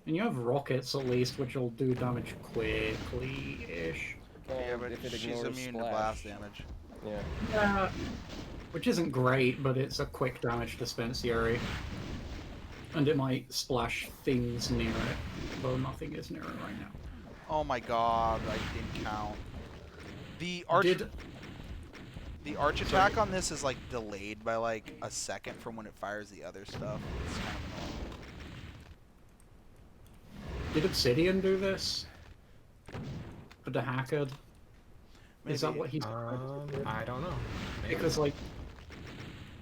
Speaker 3: And you have rockets at least, which will do damage quickly-ish.
Speaker 1: Yeah, but
Speaker 6: if it
Speaker 1: she's
Speaker 6: ignores
Speaker 1: immune to
Speaker 6: splash.
Speaker 1: blast damage.
Speaker 6: Yeah.
Speaker 3: Yeah, which isn't great, but it's a quick damage dispensary. And it might splash things near it, though nothing is near it right now.
Speaker 1: Oh my god, I didn't count. The arch attack on this is like delayed by like a second from when it fires the other stuff. It's kind of annoying.
Speaker 3: Did Obsidian do this? For the Hackard? Is that
Speaker 1: Maybe.
Speaker 3: what he's...
Speaker 5: I don't know. Maybe.
Speaker 3: Because, like,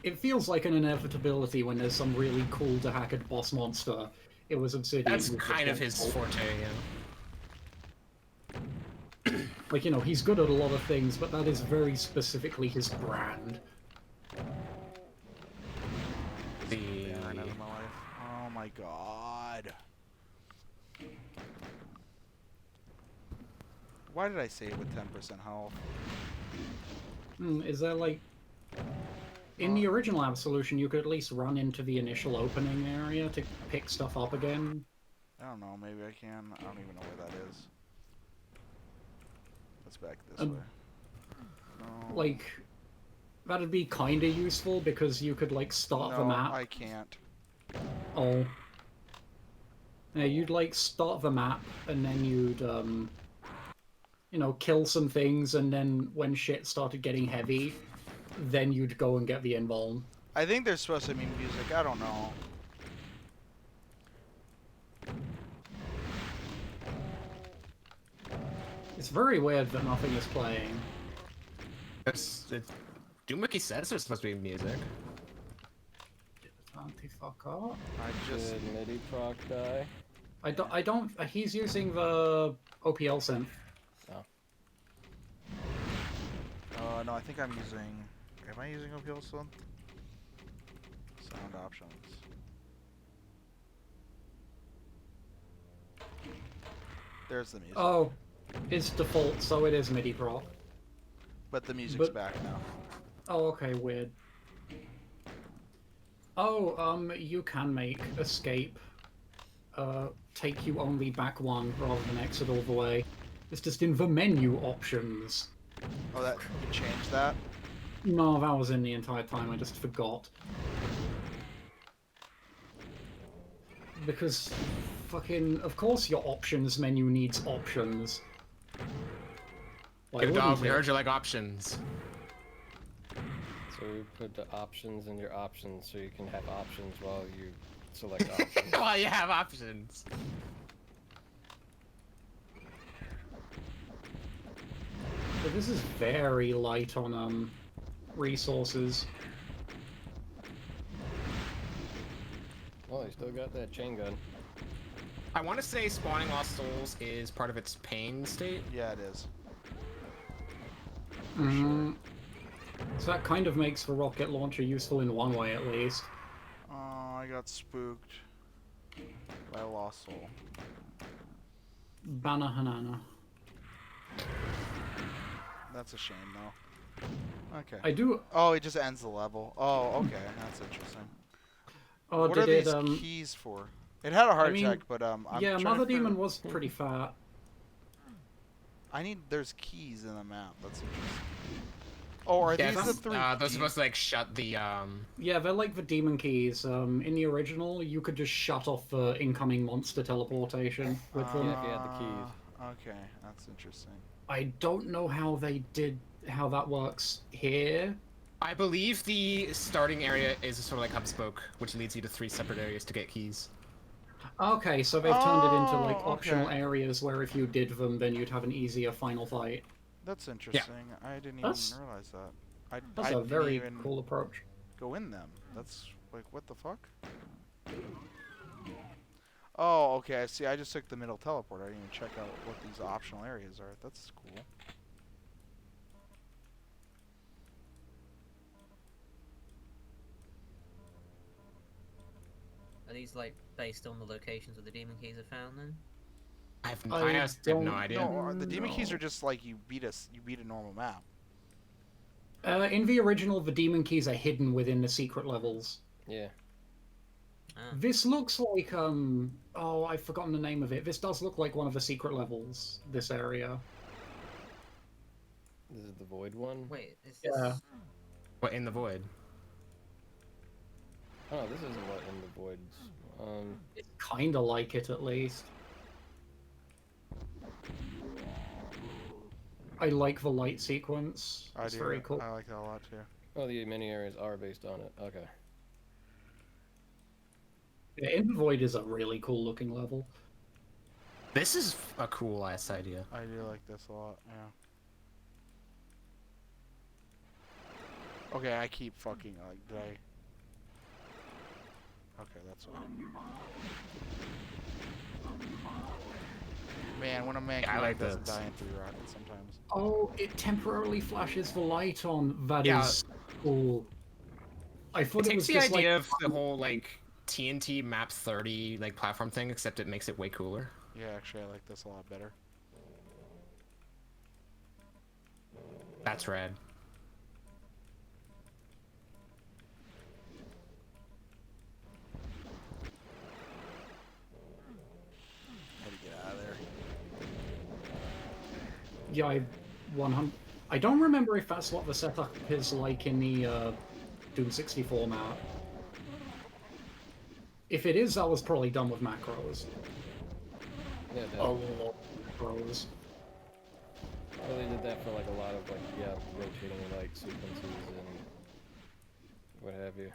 Speaker 3: it feels like an inevitability when there's some really cool to Hackard boss monster. It was Obsidian.
Speaker 5: That's
Speaker 3: who
Speaker 5: kind of
Speaker 3: did
Speaker 5: his
Speaker 3: it.
Speaker 5: forte, yeah.
Speaker 3: Like, you know, he's good at a lot of things, but that is very specifically his brand.
Speaker 5: The
Speaker 1: Baron out of my life. Oh my god. Why did I save with 10% health?
Speaker 3: Is there, like... In the original Absolution, you could at least run into the initial opening area to pick stuff up again.
Speaker 1: I don't know, maybe I can. I don't even know where that is. Let's back this
Speaker 3: Um,
Speaker 1: way. No.
Speaker 3: Like, that'd be kind of useful because you could, like, start the
Speaker 1: No,
Speaker 3: map.
Speaker 1: I can't.
Speaker 3: Oh. Yeah, you'd, like, start the map, and then you'd, you know, kill some things, and then when shit started getting heavy, then you'd go and get the invuln.
Speaker 1: I think there's supposed to be music. I don't know.
Speaker 3: It's very weird that nothing is playing.
Speaker 5: Doomwiki says there's supposed to be music.
Speaker 3: Fuck up.
Speaker 1: I just...
Speaker 6: Did MIDI proc die?
Speaker 3: I don't, he's using the OPL synth.
Speaker 1: no, I think I'm using... Am I using OPL synth? Sound options. There's the music.
Speaker 3: Oh, it's default, so it is MIDI prop.
Speaker 1: But the music's
Speaker 3: but-
Speaker 1: back now.
Speaker 3: Oh, okay, weird. Oh, you can make escape take you only back one rather than exit all the way. It's just in the menu options.
Speaker 1: Oh, that you changed that?
Speaker 3: No, that was in the entire time, I just forgot. Because fucking, of course your options menu needs options. Why
Speaker 5: Good dog,
Speaker 3: wouldn't
Speaker 5: we
Speaker 3: it?
Speaker 5: heard you like options.
Speaker 6: So we put the options in your options so you can have options while you select options.
Speaker 5: Well, you have options.
Speaker 3: But this is very light on resources.
Speaker 6: Oh, you still got that chain gun.
Speaker 5: I want to say spawning lost souls is part of its pain state.
Speaker 1: Yeah, it is.
Speaker 3: Mhm. So that kind of makes the rocket launcher useful in one way, at least.
Speaker 1: Oh, I got spooked by a lost soul.
Speaker 3: Banana Hanana.
Speaker 1: That's a shame, though. Okay.
Speaker 3: I do.
Speaker 1: Oh, it just ends the level. Oh, okay. That's interesting.
Speaker 3: Oh,
Speaker 1: What are
Speaker 3: did
Speaker 1: these
Speaker 3: it?
Speaker 1: keys for? It had a heart
Speaker 3: mean,
Speaker 1: attack, but I'm
Speaker 3: Yeah,
Speaker 1: trying
Speaker 3: Mother
Speaker 1: to figure-
Speaker 3: Demon was pretty fat.
Speaker 1: There's keys in the map. That's interesting. Oh, are these the
Speaker 5: Yes,
Speaker 1: three?
Speaker 5: those are
Speaker 1: keys?
Speaker 5: supposed to like shut the
Speaker 3: Yeah, they're like the demon keys. In the original, you could just shut off the incoming monster teleportation with them.
Speaker 6: Yeah, if you had the keys.
Speaker 1: Okay, that's interesting.
Speaker 3: I don't know how how that works here.
Speaker 5: I believe the starting area is sort of like hub and spoke, which leads you to 3 separate areas to get keys.
Speaker 3: Okay, so they've turned it into like
Speaker 1: Oh,
Speaker 3: optional
Speaker 1: okay.
Speaker 3: areas where if you did them, then you'd have an easier final fight.
Speaker 1: That's interesting. I didn't
Speaker 3: That's-
Speaker 1: even realize that. I
Speaker 3: That's a
Speaker 1: didn't
Speaker 3: very
Speaker 1: even
Speaker 3: cool approach.
Speaker 1: go in them. That's like, what the fuck? Oh, okay. I see. I just took the middle teleport. I didn't even check out what these optional areas are. That's cool.
Speaker 4: Are these like based on the locations where the demon keys are found then?
Speaker 5: I have
Speaker 3: don't
Speaker 5: no idea.
Speaker 1: No, the demon keys
Speaker 3: No.
Speaker 1: are just like you beat a normal map.
Speaker 3: In the original, the demon keys are hidden within the secret levels.
Speaker 6: Yeah.
Speaker 4: Ah.
Speaker 3: This looks like oh, I've forgotten the name of it. This does look like one of the secret levels. This area.
Speaker 6: This is the void one?
Speaker 4: Wait, is
Speaker 3: Yeah.
Speaker 4: this...
Speaker 5: What in the void?
Speaker 6: Oh, this isn't what in the voids.
Speaker 3: It's kind of like it, at least. I like the light sequence.
Speaker 1: I
Speaker 3: It's
Speaker 1: do.
Speaker 3: very cool.
Speaker 1: I like that a lot too.
Speaker 6: Oh, the many areas are based on it. Okay.
Speaker 3: Yeah, In the Void is a really cool looking level.
Speaker 5: This is a cool ass idea.
Speaker 1: I do like this a lot. Yeah. Okay, I keep fucking like. Did I? Okay, that's what.
Speaker 2: Man, when a man
Speaker 5: Yeah, I like
Speaker 2: doesn't
Speaker 5: this.
Speaker 2: die in 3 rockets sometimes.
Speaker 3: Oh, it temporarily flashes the light on. That
Speaker 5: Yeah.
Speaker 3: is cool. I
Speaker 5: It
Speaker 3: thought it
Speaker 5: takes
Speaker 3: was
Speaker 5: the
Speaker 3: just
Speaker 5: idea
Speaker 3: like
Speaker 5: of the whole like TNT map 30 like platform thing, except it makes it way cooler.
Speaker 2: Yeah, actually, I like this a lot better.
Speaker 5: That's rad.
Speaker 1: How to get out of there?
Speaker 3: yeah, 100. I don't remember if that's what the setup is like in the Doom 64 map. If it is, that was probably done with macros.
Speaker 6: Yeah,
Speaker 3: A
Speaker 6: definitely.
Speaker 3: lot of macros.
Speaker 6: Well, they did that for like a lot of like rotating like sequences and what have you.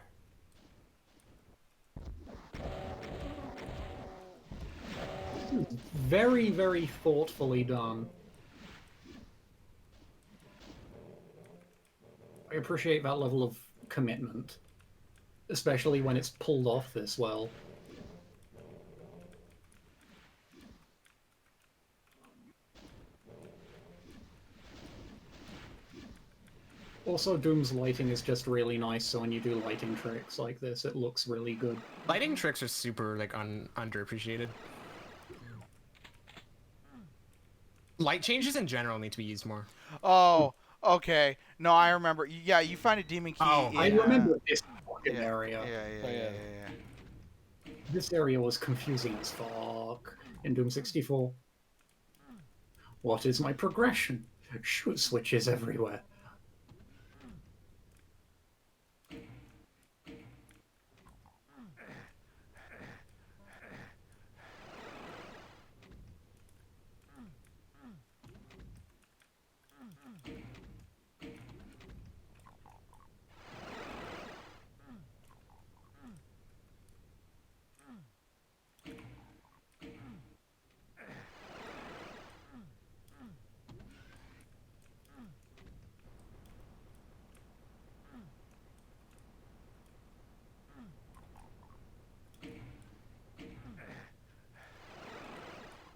Speaker 3: Very, very thoughtfully done. I appreciate that level of commitment, especially when it's pulled off this well. Also, Doom's lighting is just really nice, so when you do lighting tricks like this, it looks really good.
Speaker 5: Lighting tricks are super like underappreciated. Light changes in general need to be used more.
Speaker 1: Oh, okay. No, I remember. Yeah, you find a demon key.
Speaker 5: Oh,
Speaker 1: in,
Speaker 3: I remember this fucking
Speaker 1: yeah,
Speaker 3: area.
Speaker 1: yeah,
Speaker 6: Oh, yeah.
Speaker 3: This area was confusing as fuck in Doom 64. What is my progression? Shoot switches everywhere.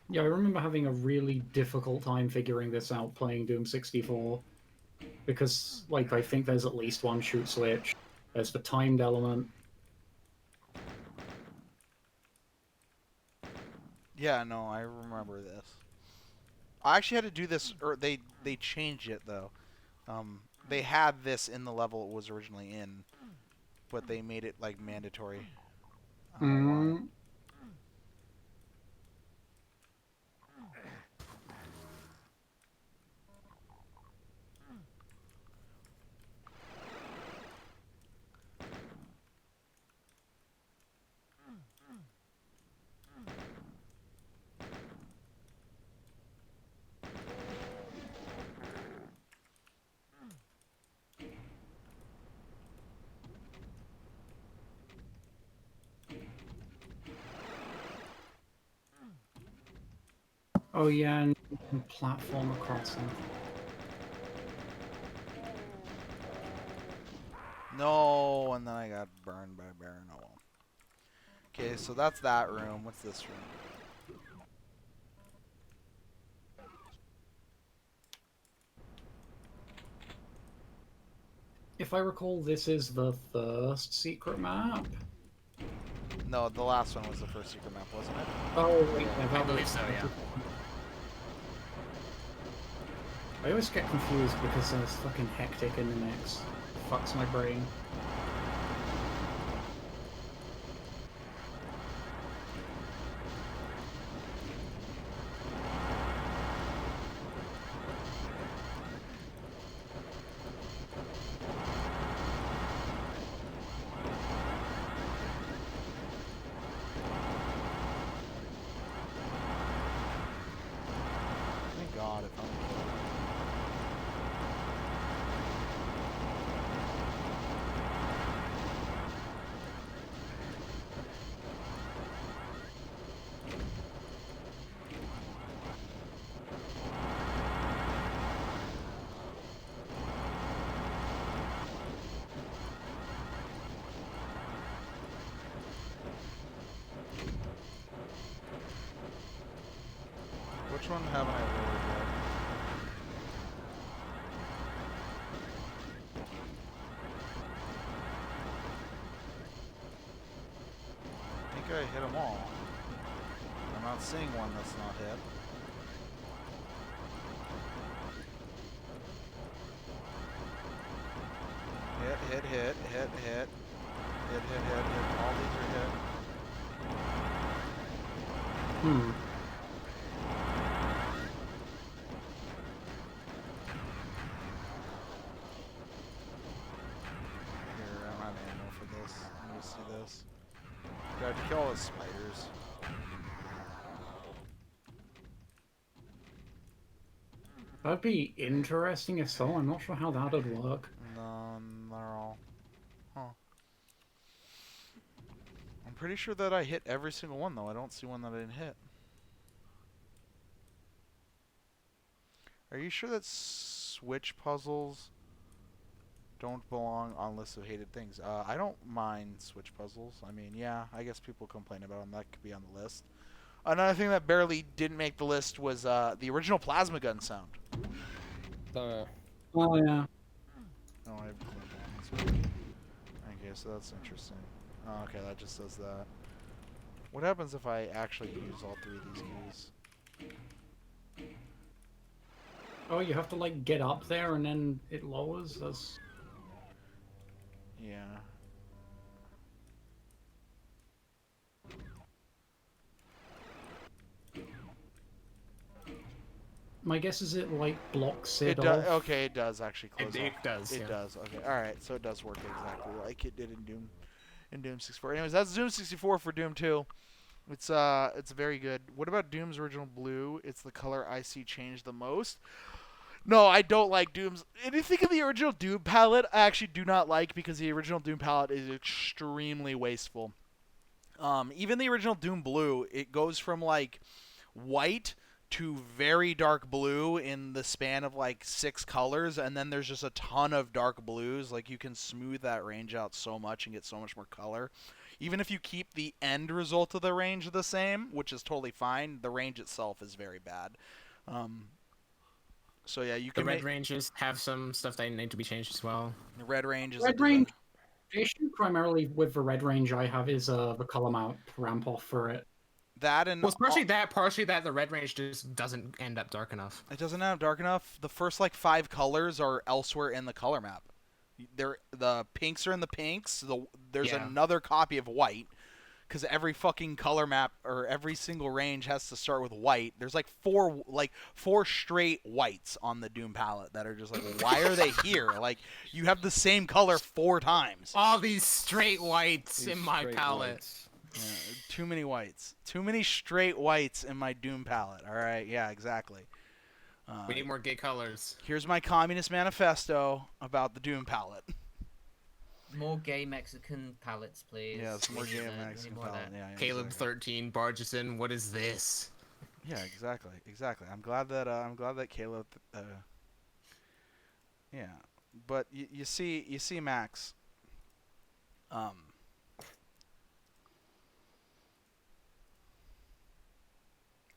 Speaker 3: Yeah, I remember having a really difficult time figuring this out playing Doom 64. Because, like, I think there's at least one shoot switch. There's the timed element.
Speaker 1: Yeah, no, I remember this. I actually had to do this, or they changed it though. They had this in the level it was originally in, but they made it like mandatory. I don't know why.
Speaker 3: Mm, oh yeah, and you can platform across them.
Speaker 1: No, and then I got burned by a bear. No. Okay, so that's that room. What's this room?
Speaker 3: If I recall, this is the first secret map.
Speaker 1: No, the last one was the first secret map, wasn't it?
Speaker 3: Oh, wait, yeah,
Speaker 5: I
Speaker 3: that
Speaker 5: believe
Speaker 3: was-
Speaker 5: so, yeah.
Speaker 3: I always get confused because there's fucking hectic in the mix. Fucks my brain.
Speaker 1: Thank God if I'm Which one haven't I lowered yet? I think I hit them all. I'm not seeing one that's not hit. Hit. Hit. All these are hit.
Speaker 3: Hmm.
Speaker 1: Here, I don't have ammo for this. Let me see this. Gotta kill all the spiders.
Speaker 3: That'd be interesting if so. I'm not sure how that'd work.
Speaker 1: No, they're all. Huh. I'm pretty sure that I hit every single one, though. I don't see one that I didn't hit. Are you sure that switch puzzles don't belong on lists of hated things? I don't mind switch puzzles. I mean, yeah, I guess people complain about them. That could be on the list. Another thing that barely didn't make the list was the original plasma gun sound.
Speaker 3: Oh yeah.
Speaker 1: Oh, I have clip on. Okay, so that's interesting. Oh, okay, that just does that. What happens if I actually use all three of these keys?
Speaker 3: Oh, you have to like get up there and then it lowers. That's
Speaker 1: Yeah.
Speaker 3: my guess is it like blocks
Speaker 1: It
Speaker 3: it
Speaker 1: does.
Speaker 3: off.
Speaker 1: Okay, it does actually close
Speaker 5: It
Speaker 1: off.
Speaker 5: does.
Speaker 1: It
Speaker 5: Yeah.
Speaker 1: does. Okay. All right. So it does work exactly like it did in Doom. In Doom 64. Anyways, that's Doom 64 for Doom 2. It's very good. What about Doom's original blue? It's the color I see change the most. No, I don't like Doom's. Anything in the original Doom palette, I actually do not like because the original Doom palette is extremely wasteful. Even the original Doom blue, it goes from like white to very dark blue in the span of like 6 colors, and then there's just a ton of dark blues. Like you can smooth that range out so much and get so much more color. Even if you keep the end result of the range the same, which is totally fine, the range itself is very bad. So yeah, you
Speaker 5: The
Speaker 1: can
Speaker 5: red
Speaker 1: make
Speaker 5: ranges have some stuff that need to be changed as well.
Speaker 1: the red range is
Speaker 3: Red range. The issue primarily with the red range I have is the color mount ramp off for it.
Speaker 1: that and
Speaker 5: Well, it's partially that the red range just doesn't end up dark enough.
Speaker 1: it doesn't have dark enough. The first like 5 colors are elsewhere in the color map. The pinks are in the pinks. There's
Speaker 5: Yeah.
Speaker 1: another copy of white because every fucking color map or every single range has to start with white. There's like four straight whites on the Doom palette that are just like, why are they here? Like you have the same color 4 times.
Speaker 5: All these straight whites
Speaker 6: These
Speaker 5: in my
Speaker 6: straight
Speaker 5: palette.
Speaker 6: whites.
Speaker 1: Yeah, too many whites. Too many straight whites in my Doom palette. All right, yeah, exactly.
Speaker 5: We need more gay colors.
Speaker 1: Here's my communist manifesto about the Doom palette.
Speaker 4: More gay Mexican palettes, please.
Speaker 1: Yeah, it's more
Speaker 4: We need
Speaker 1: gay
Speaker 4: that. We need
Speaker 1: Mexican
Speaker 4: more of
Speaker 1: palette.
Speaker 4: that.
Speaker 1: Yeah,
Speaker 5: Caleb
Speaker 1: exactly.
Speaker 5: 13 barges in. What is this?
Speaker 1: Yeah, exactly. I'm glad that Caleb. Yeah, but you see Max.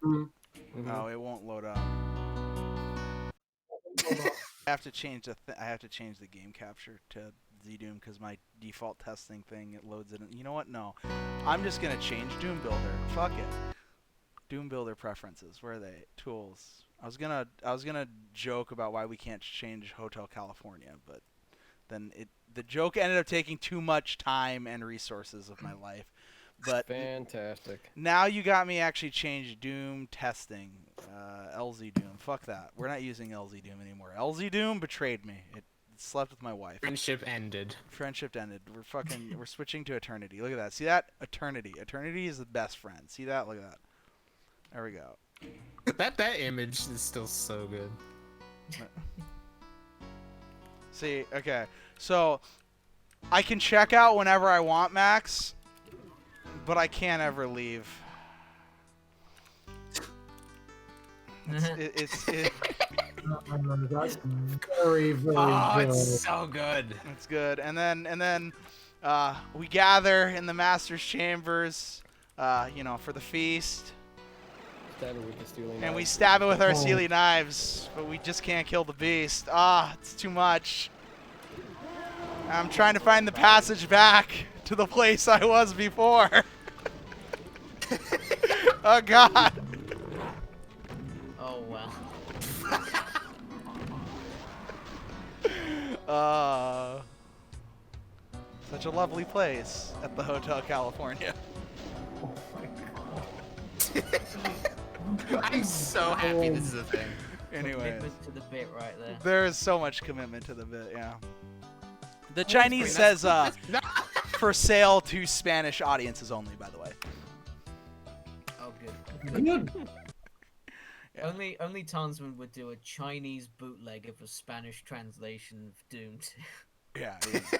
Speaker 3: Mm.
Speaker 1: Oh, it won't load up. I have to change the game capture to Z-Doom because my default testing thing it loads it in. You know what? No, I'm just gonna change Doom Builder. Fuck it. Doom Builder preferences. Where are they? Tools. I was gonna joke about why we can't change Hotel California, but then the joke ended up taking too much time and resources of my life. But
Speaker 6: Fantastic.
Speaker 1: now you got me actually change Doom testing. LZ Doom. Fuck that. We're not using LZ Doom anymore. LZ Doom betrayed me. It slept with my wife.
Speaker 5: Friendship ended.
Speaker 1: Friendship ended. We're switching to Eternity. Look at that. See that? Eternity. Eternity is the best friend. See that? Look at that. There we go.
Speaker 5: That image is still so good.
Speaker 1: See, okay. So I can check out whenever I want, Max, but I can't ever leave. It's
Speaker 3: That's very, very
Speaker 5: Oh,
Speaker 3: good.
Speaker 5: it's so good.
Speaker 1: it's good. And then we gather in the Master's chambers, for the feast.
Speaker 6: Stab it with the stealing
Speaker 1: And we
Speaker 6: knife.
Speaker 1: stab it with our
Speaker 3: Oh.
Speaker 1: steely knives, but we just can't kill the beast. Ah, it's too much. I'm trying to find the passage back to the place I was before. Oh god.
Speaker 4: Oh well.
Speaker 1: Such a lovely place at the Hotel California.
Speaker 3: Oh my god.
Speaker 5: I'm so happy this is a thing.
Speaker 1: Anyways,
Speaker 4: Commitment to the bit right there.
Speaker 1: there is so much commitment to the bit, yeah. The Chinese says for sale to Spanish audiences only, by the way.
Speaker 4: Oh good.
Speaker 3: Good.
Speaker 1: Yeah.
Speaker 4: Only Tarnsman would do a Chinese bootleg of a Spanish translation of Doom 2.
Speaker 1: Yeah, it's,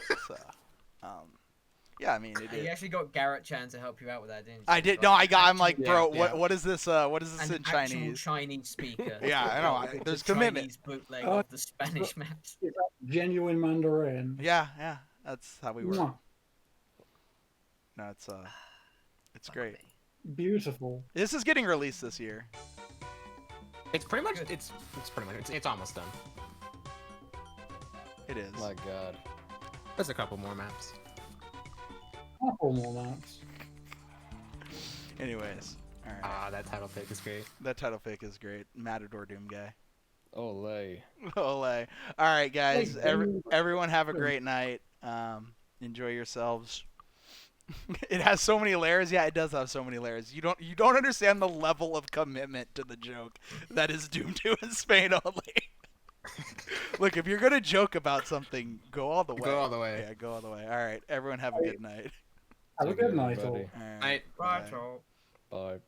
Speaker 1: yeah, I mean, it
Speaker 4: You
Speaker 1: is.
Speaker 4: actually got Garrett Chan to help you out with that, didn't you?
Speaker 1: I did. No, I got. I'm like,
Speaker 5: Yeah,
Speaker 1: bro,
Speaker 5: yeah.
Speaker 1: what is this? What is this
Speaker 4: An
Speaker 1: in
Speaker 4: actual
Speaker 1: Chinese?
Speaker 4: Chinese speaker.
Speaker 1: Yeah, I know.
Speaker 4: With
Speaker 1: There's
Speaker 4: the
Speaker 1: commitment.
Speaker 4: Chinese bootleg
Speaker 3: Oh,
Speaker 4: of the Spanish maps.
Speaker 3: Is that genuine Mandarin?
Speaker 1: Yeah, yeah. That's how we work.
Speaker 3: Mwah.
Speaker 1: No, it's great.
Speaker 3: Beautiful.
Speaker 1: This is getting released this year.
Speaker 5: It's pretty much.
Speaker 4: Good.
Speaker 5: It's pretty much. It's almost done.
Speaker 1: It is.
Speaker 6: My god.
Speaker 5: There's a couple more maps.
Speaker 3: Couple more maps.
Speaker 1: Anyways, all right.
Speaker 5: Ah, that title pick is great.
Speaker 1: That title pick is great. Matador Doom guy.
Speaker 6: Olay.
Speaker 1: Olay. All right, guys.
Speaker 3: Hey, Doom.
Speaker 1: Everyone have a great night. Enjoy yourselves. It has so many layers. Yeah, it does have so many layers. You don't understand the level of commitment to the joke that is Doom 2 in Spain only. Look, if you're gonna joke about something, go all the way.
Speaker 5: Go all the way.
Speaker 1: Yeah, go all the way. All right, everyone have a good night.
Speaker 3: Have a
Speaker 6: Take care,
Speaker 3: good night,
Speaker 6: everybody.
Speaker 3: all.
Speaker 1: All right.
Speaker 5: Night.
Speaker 4: Right,
Speaker 1: Bye.
Speaker 4: so.
Speaker 6: Bye.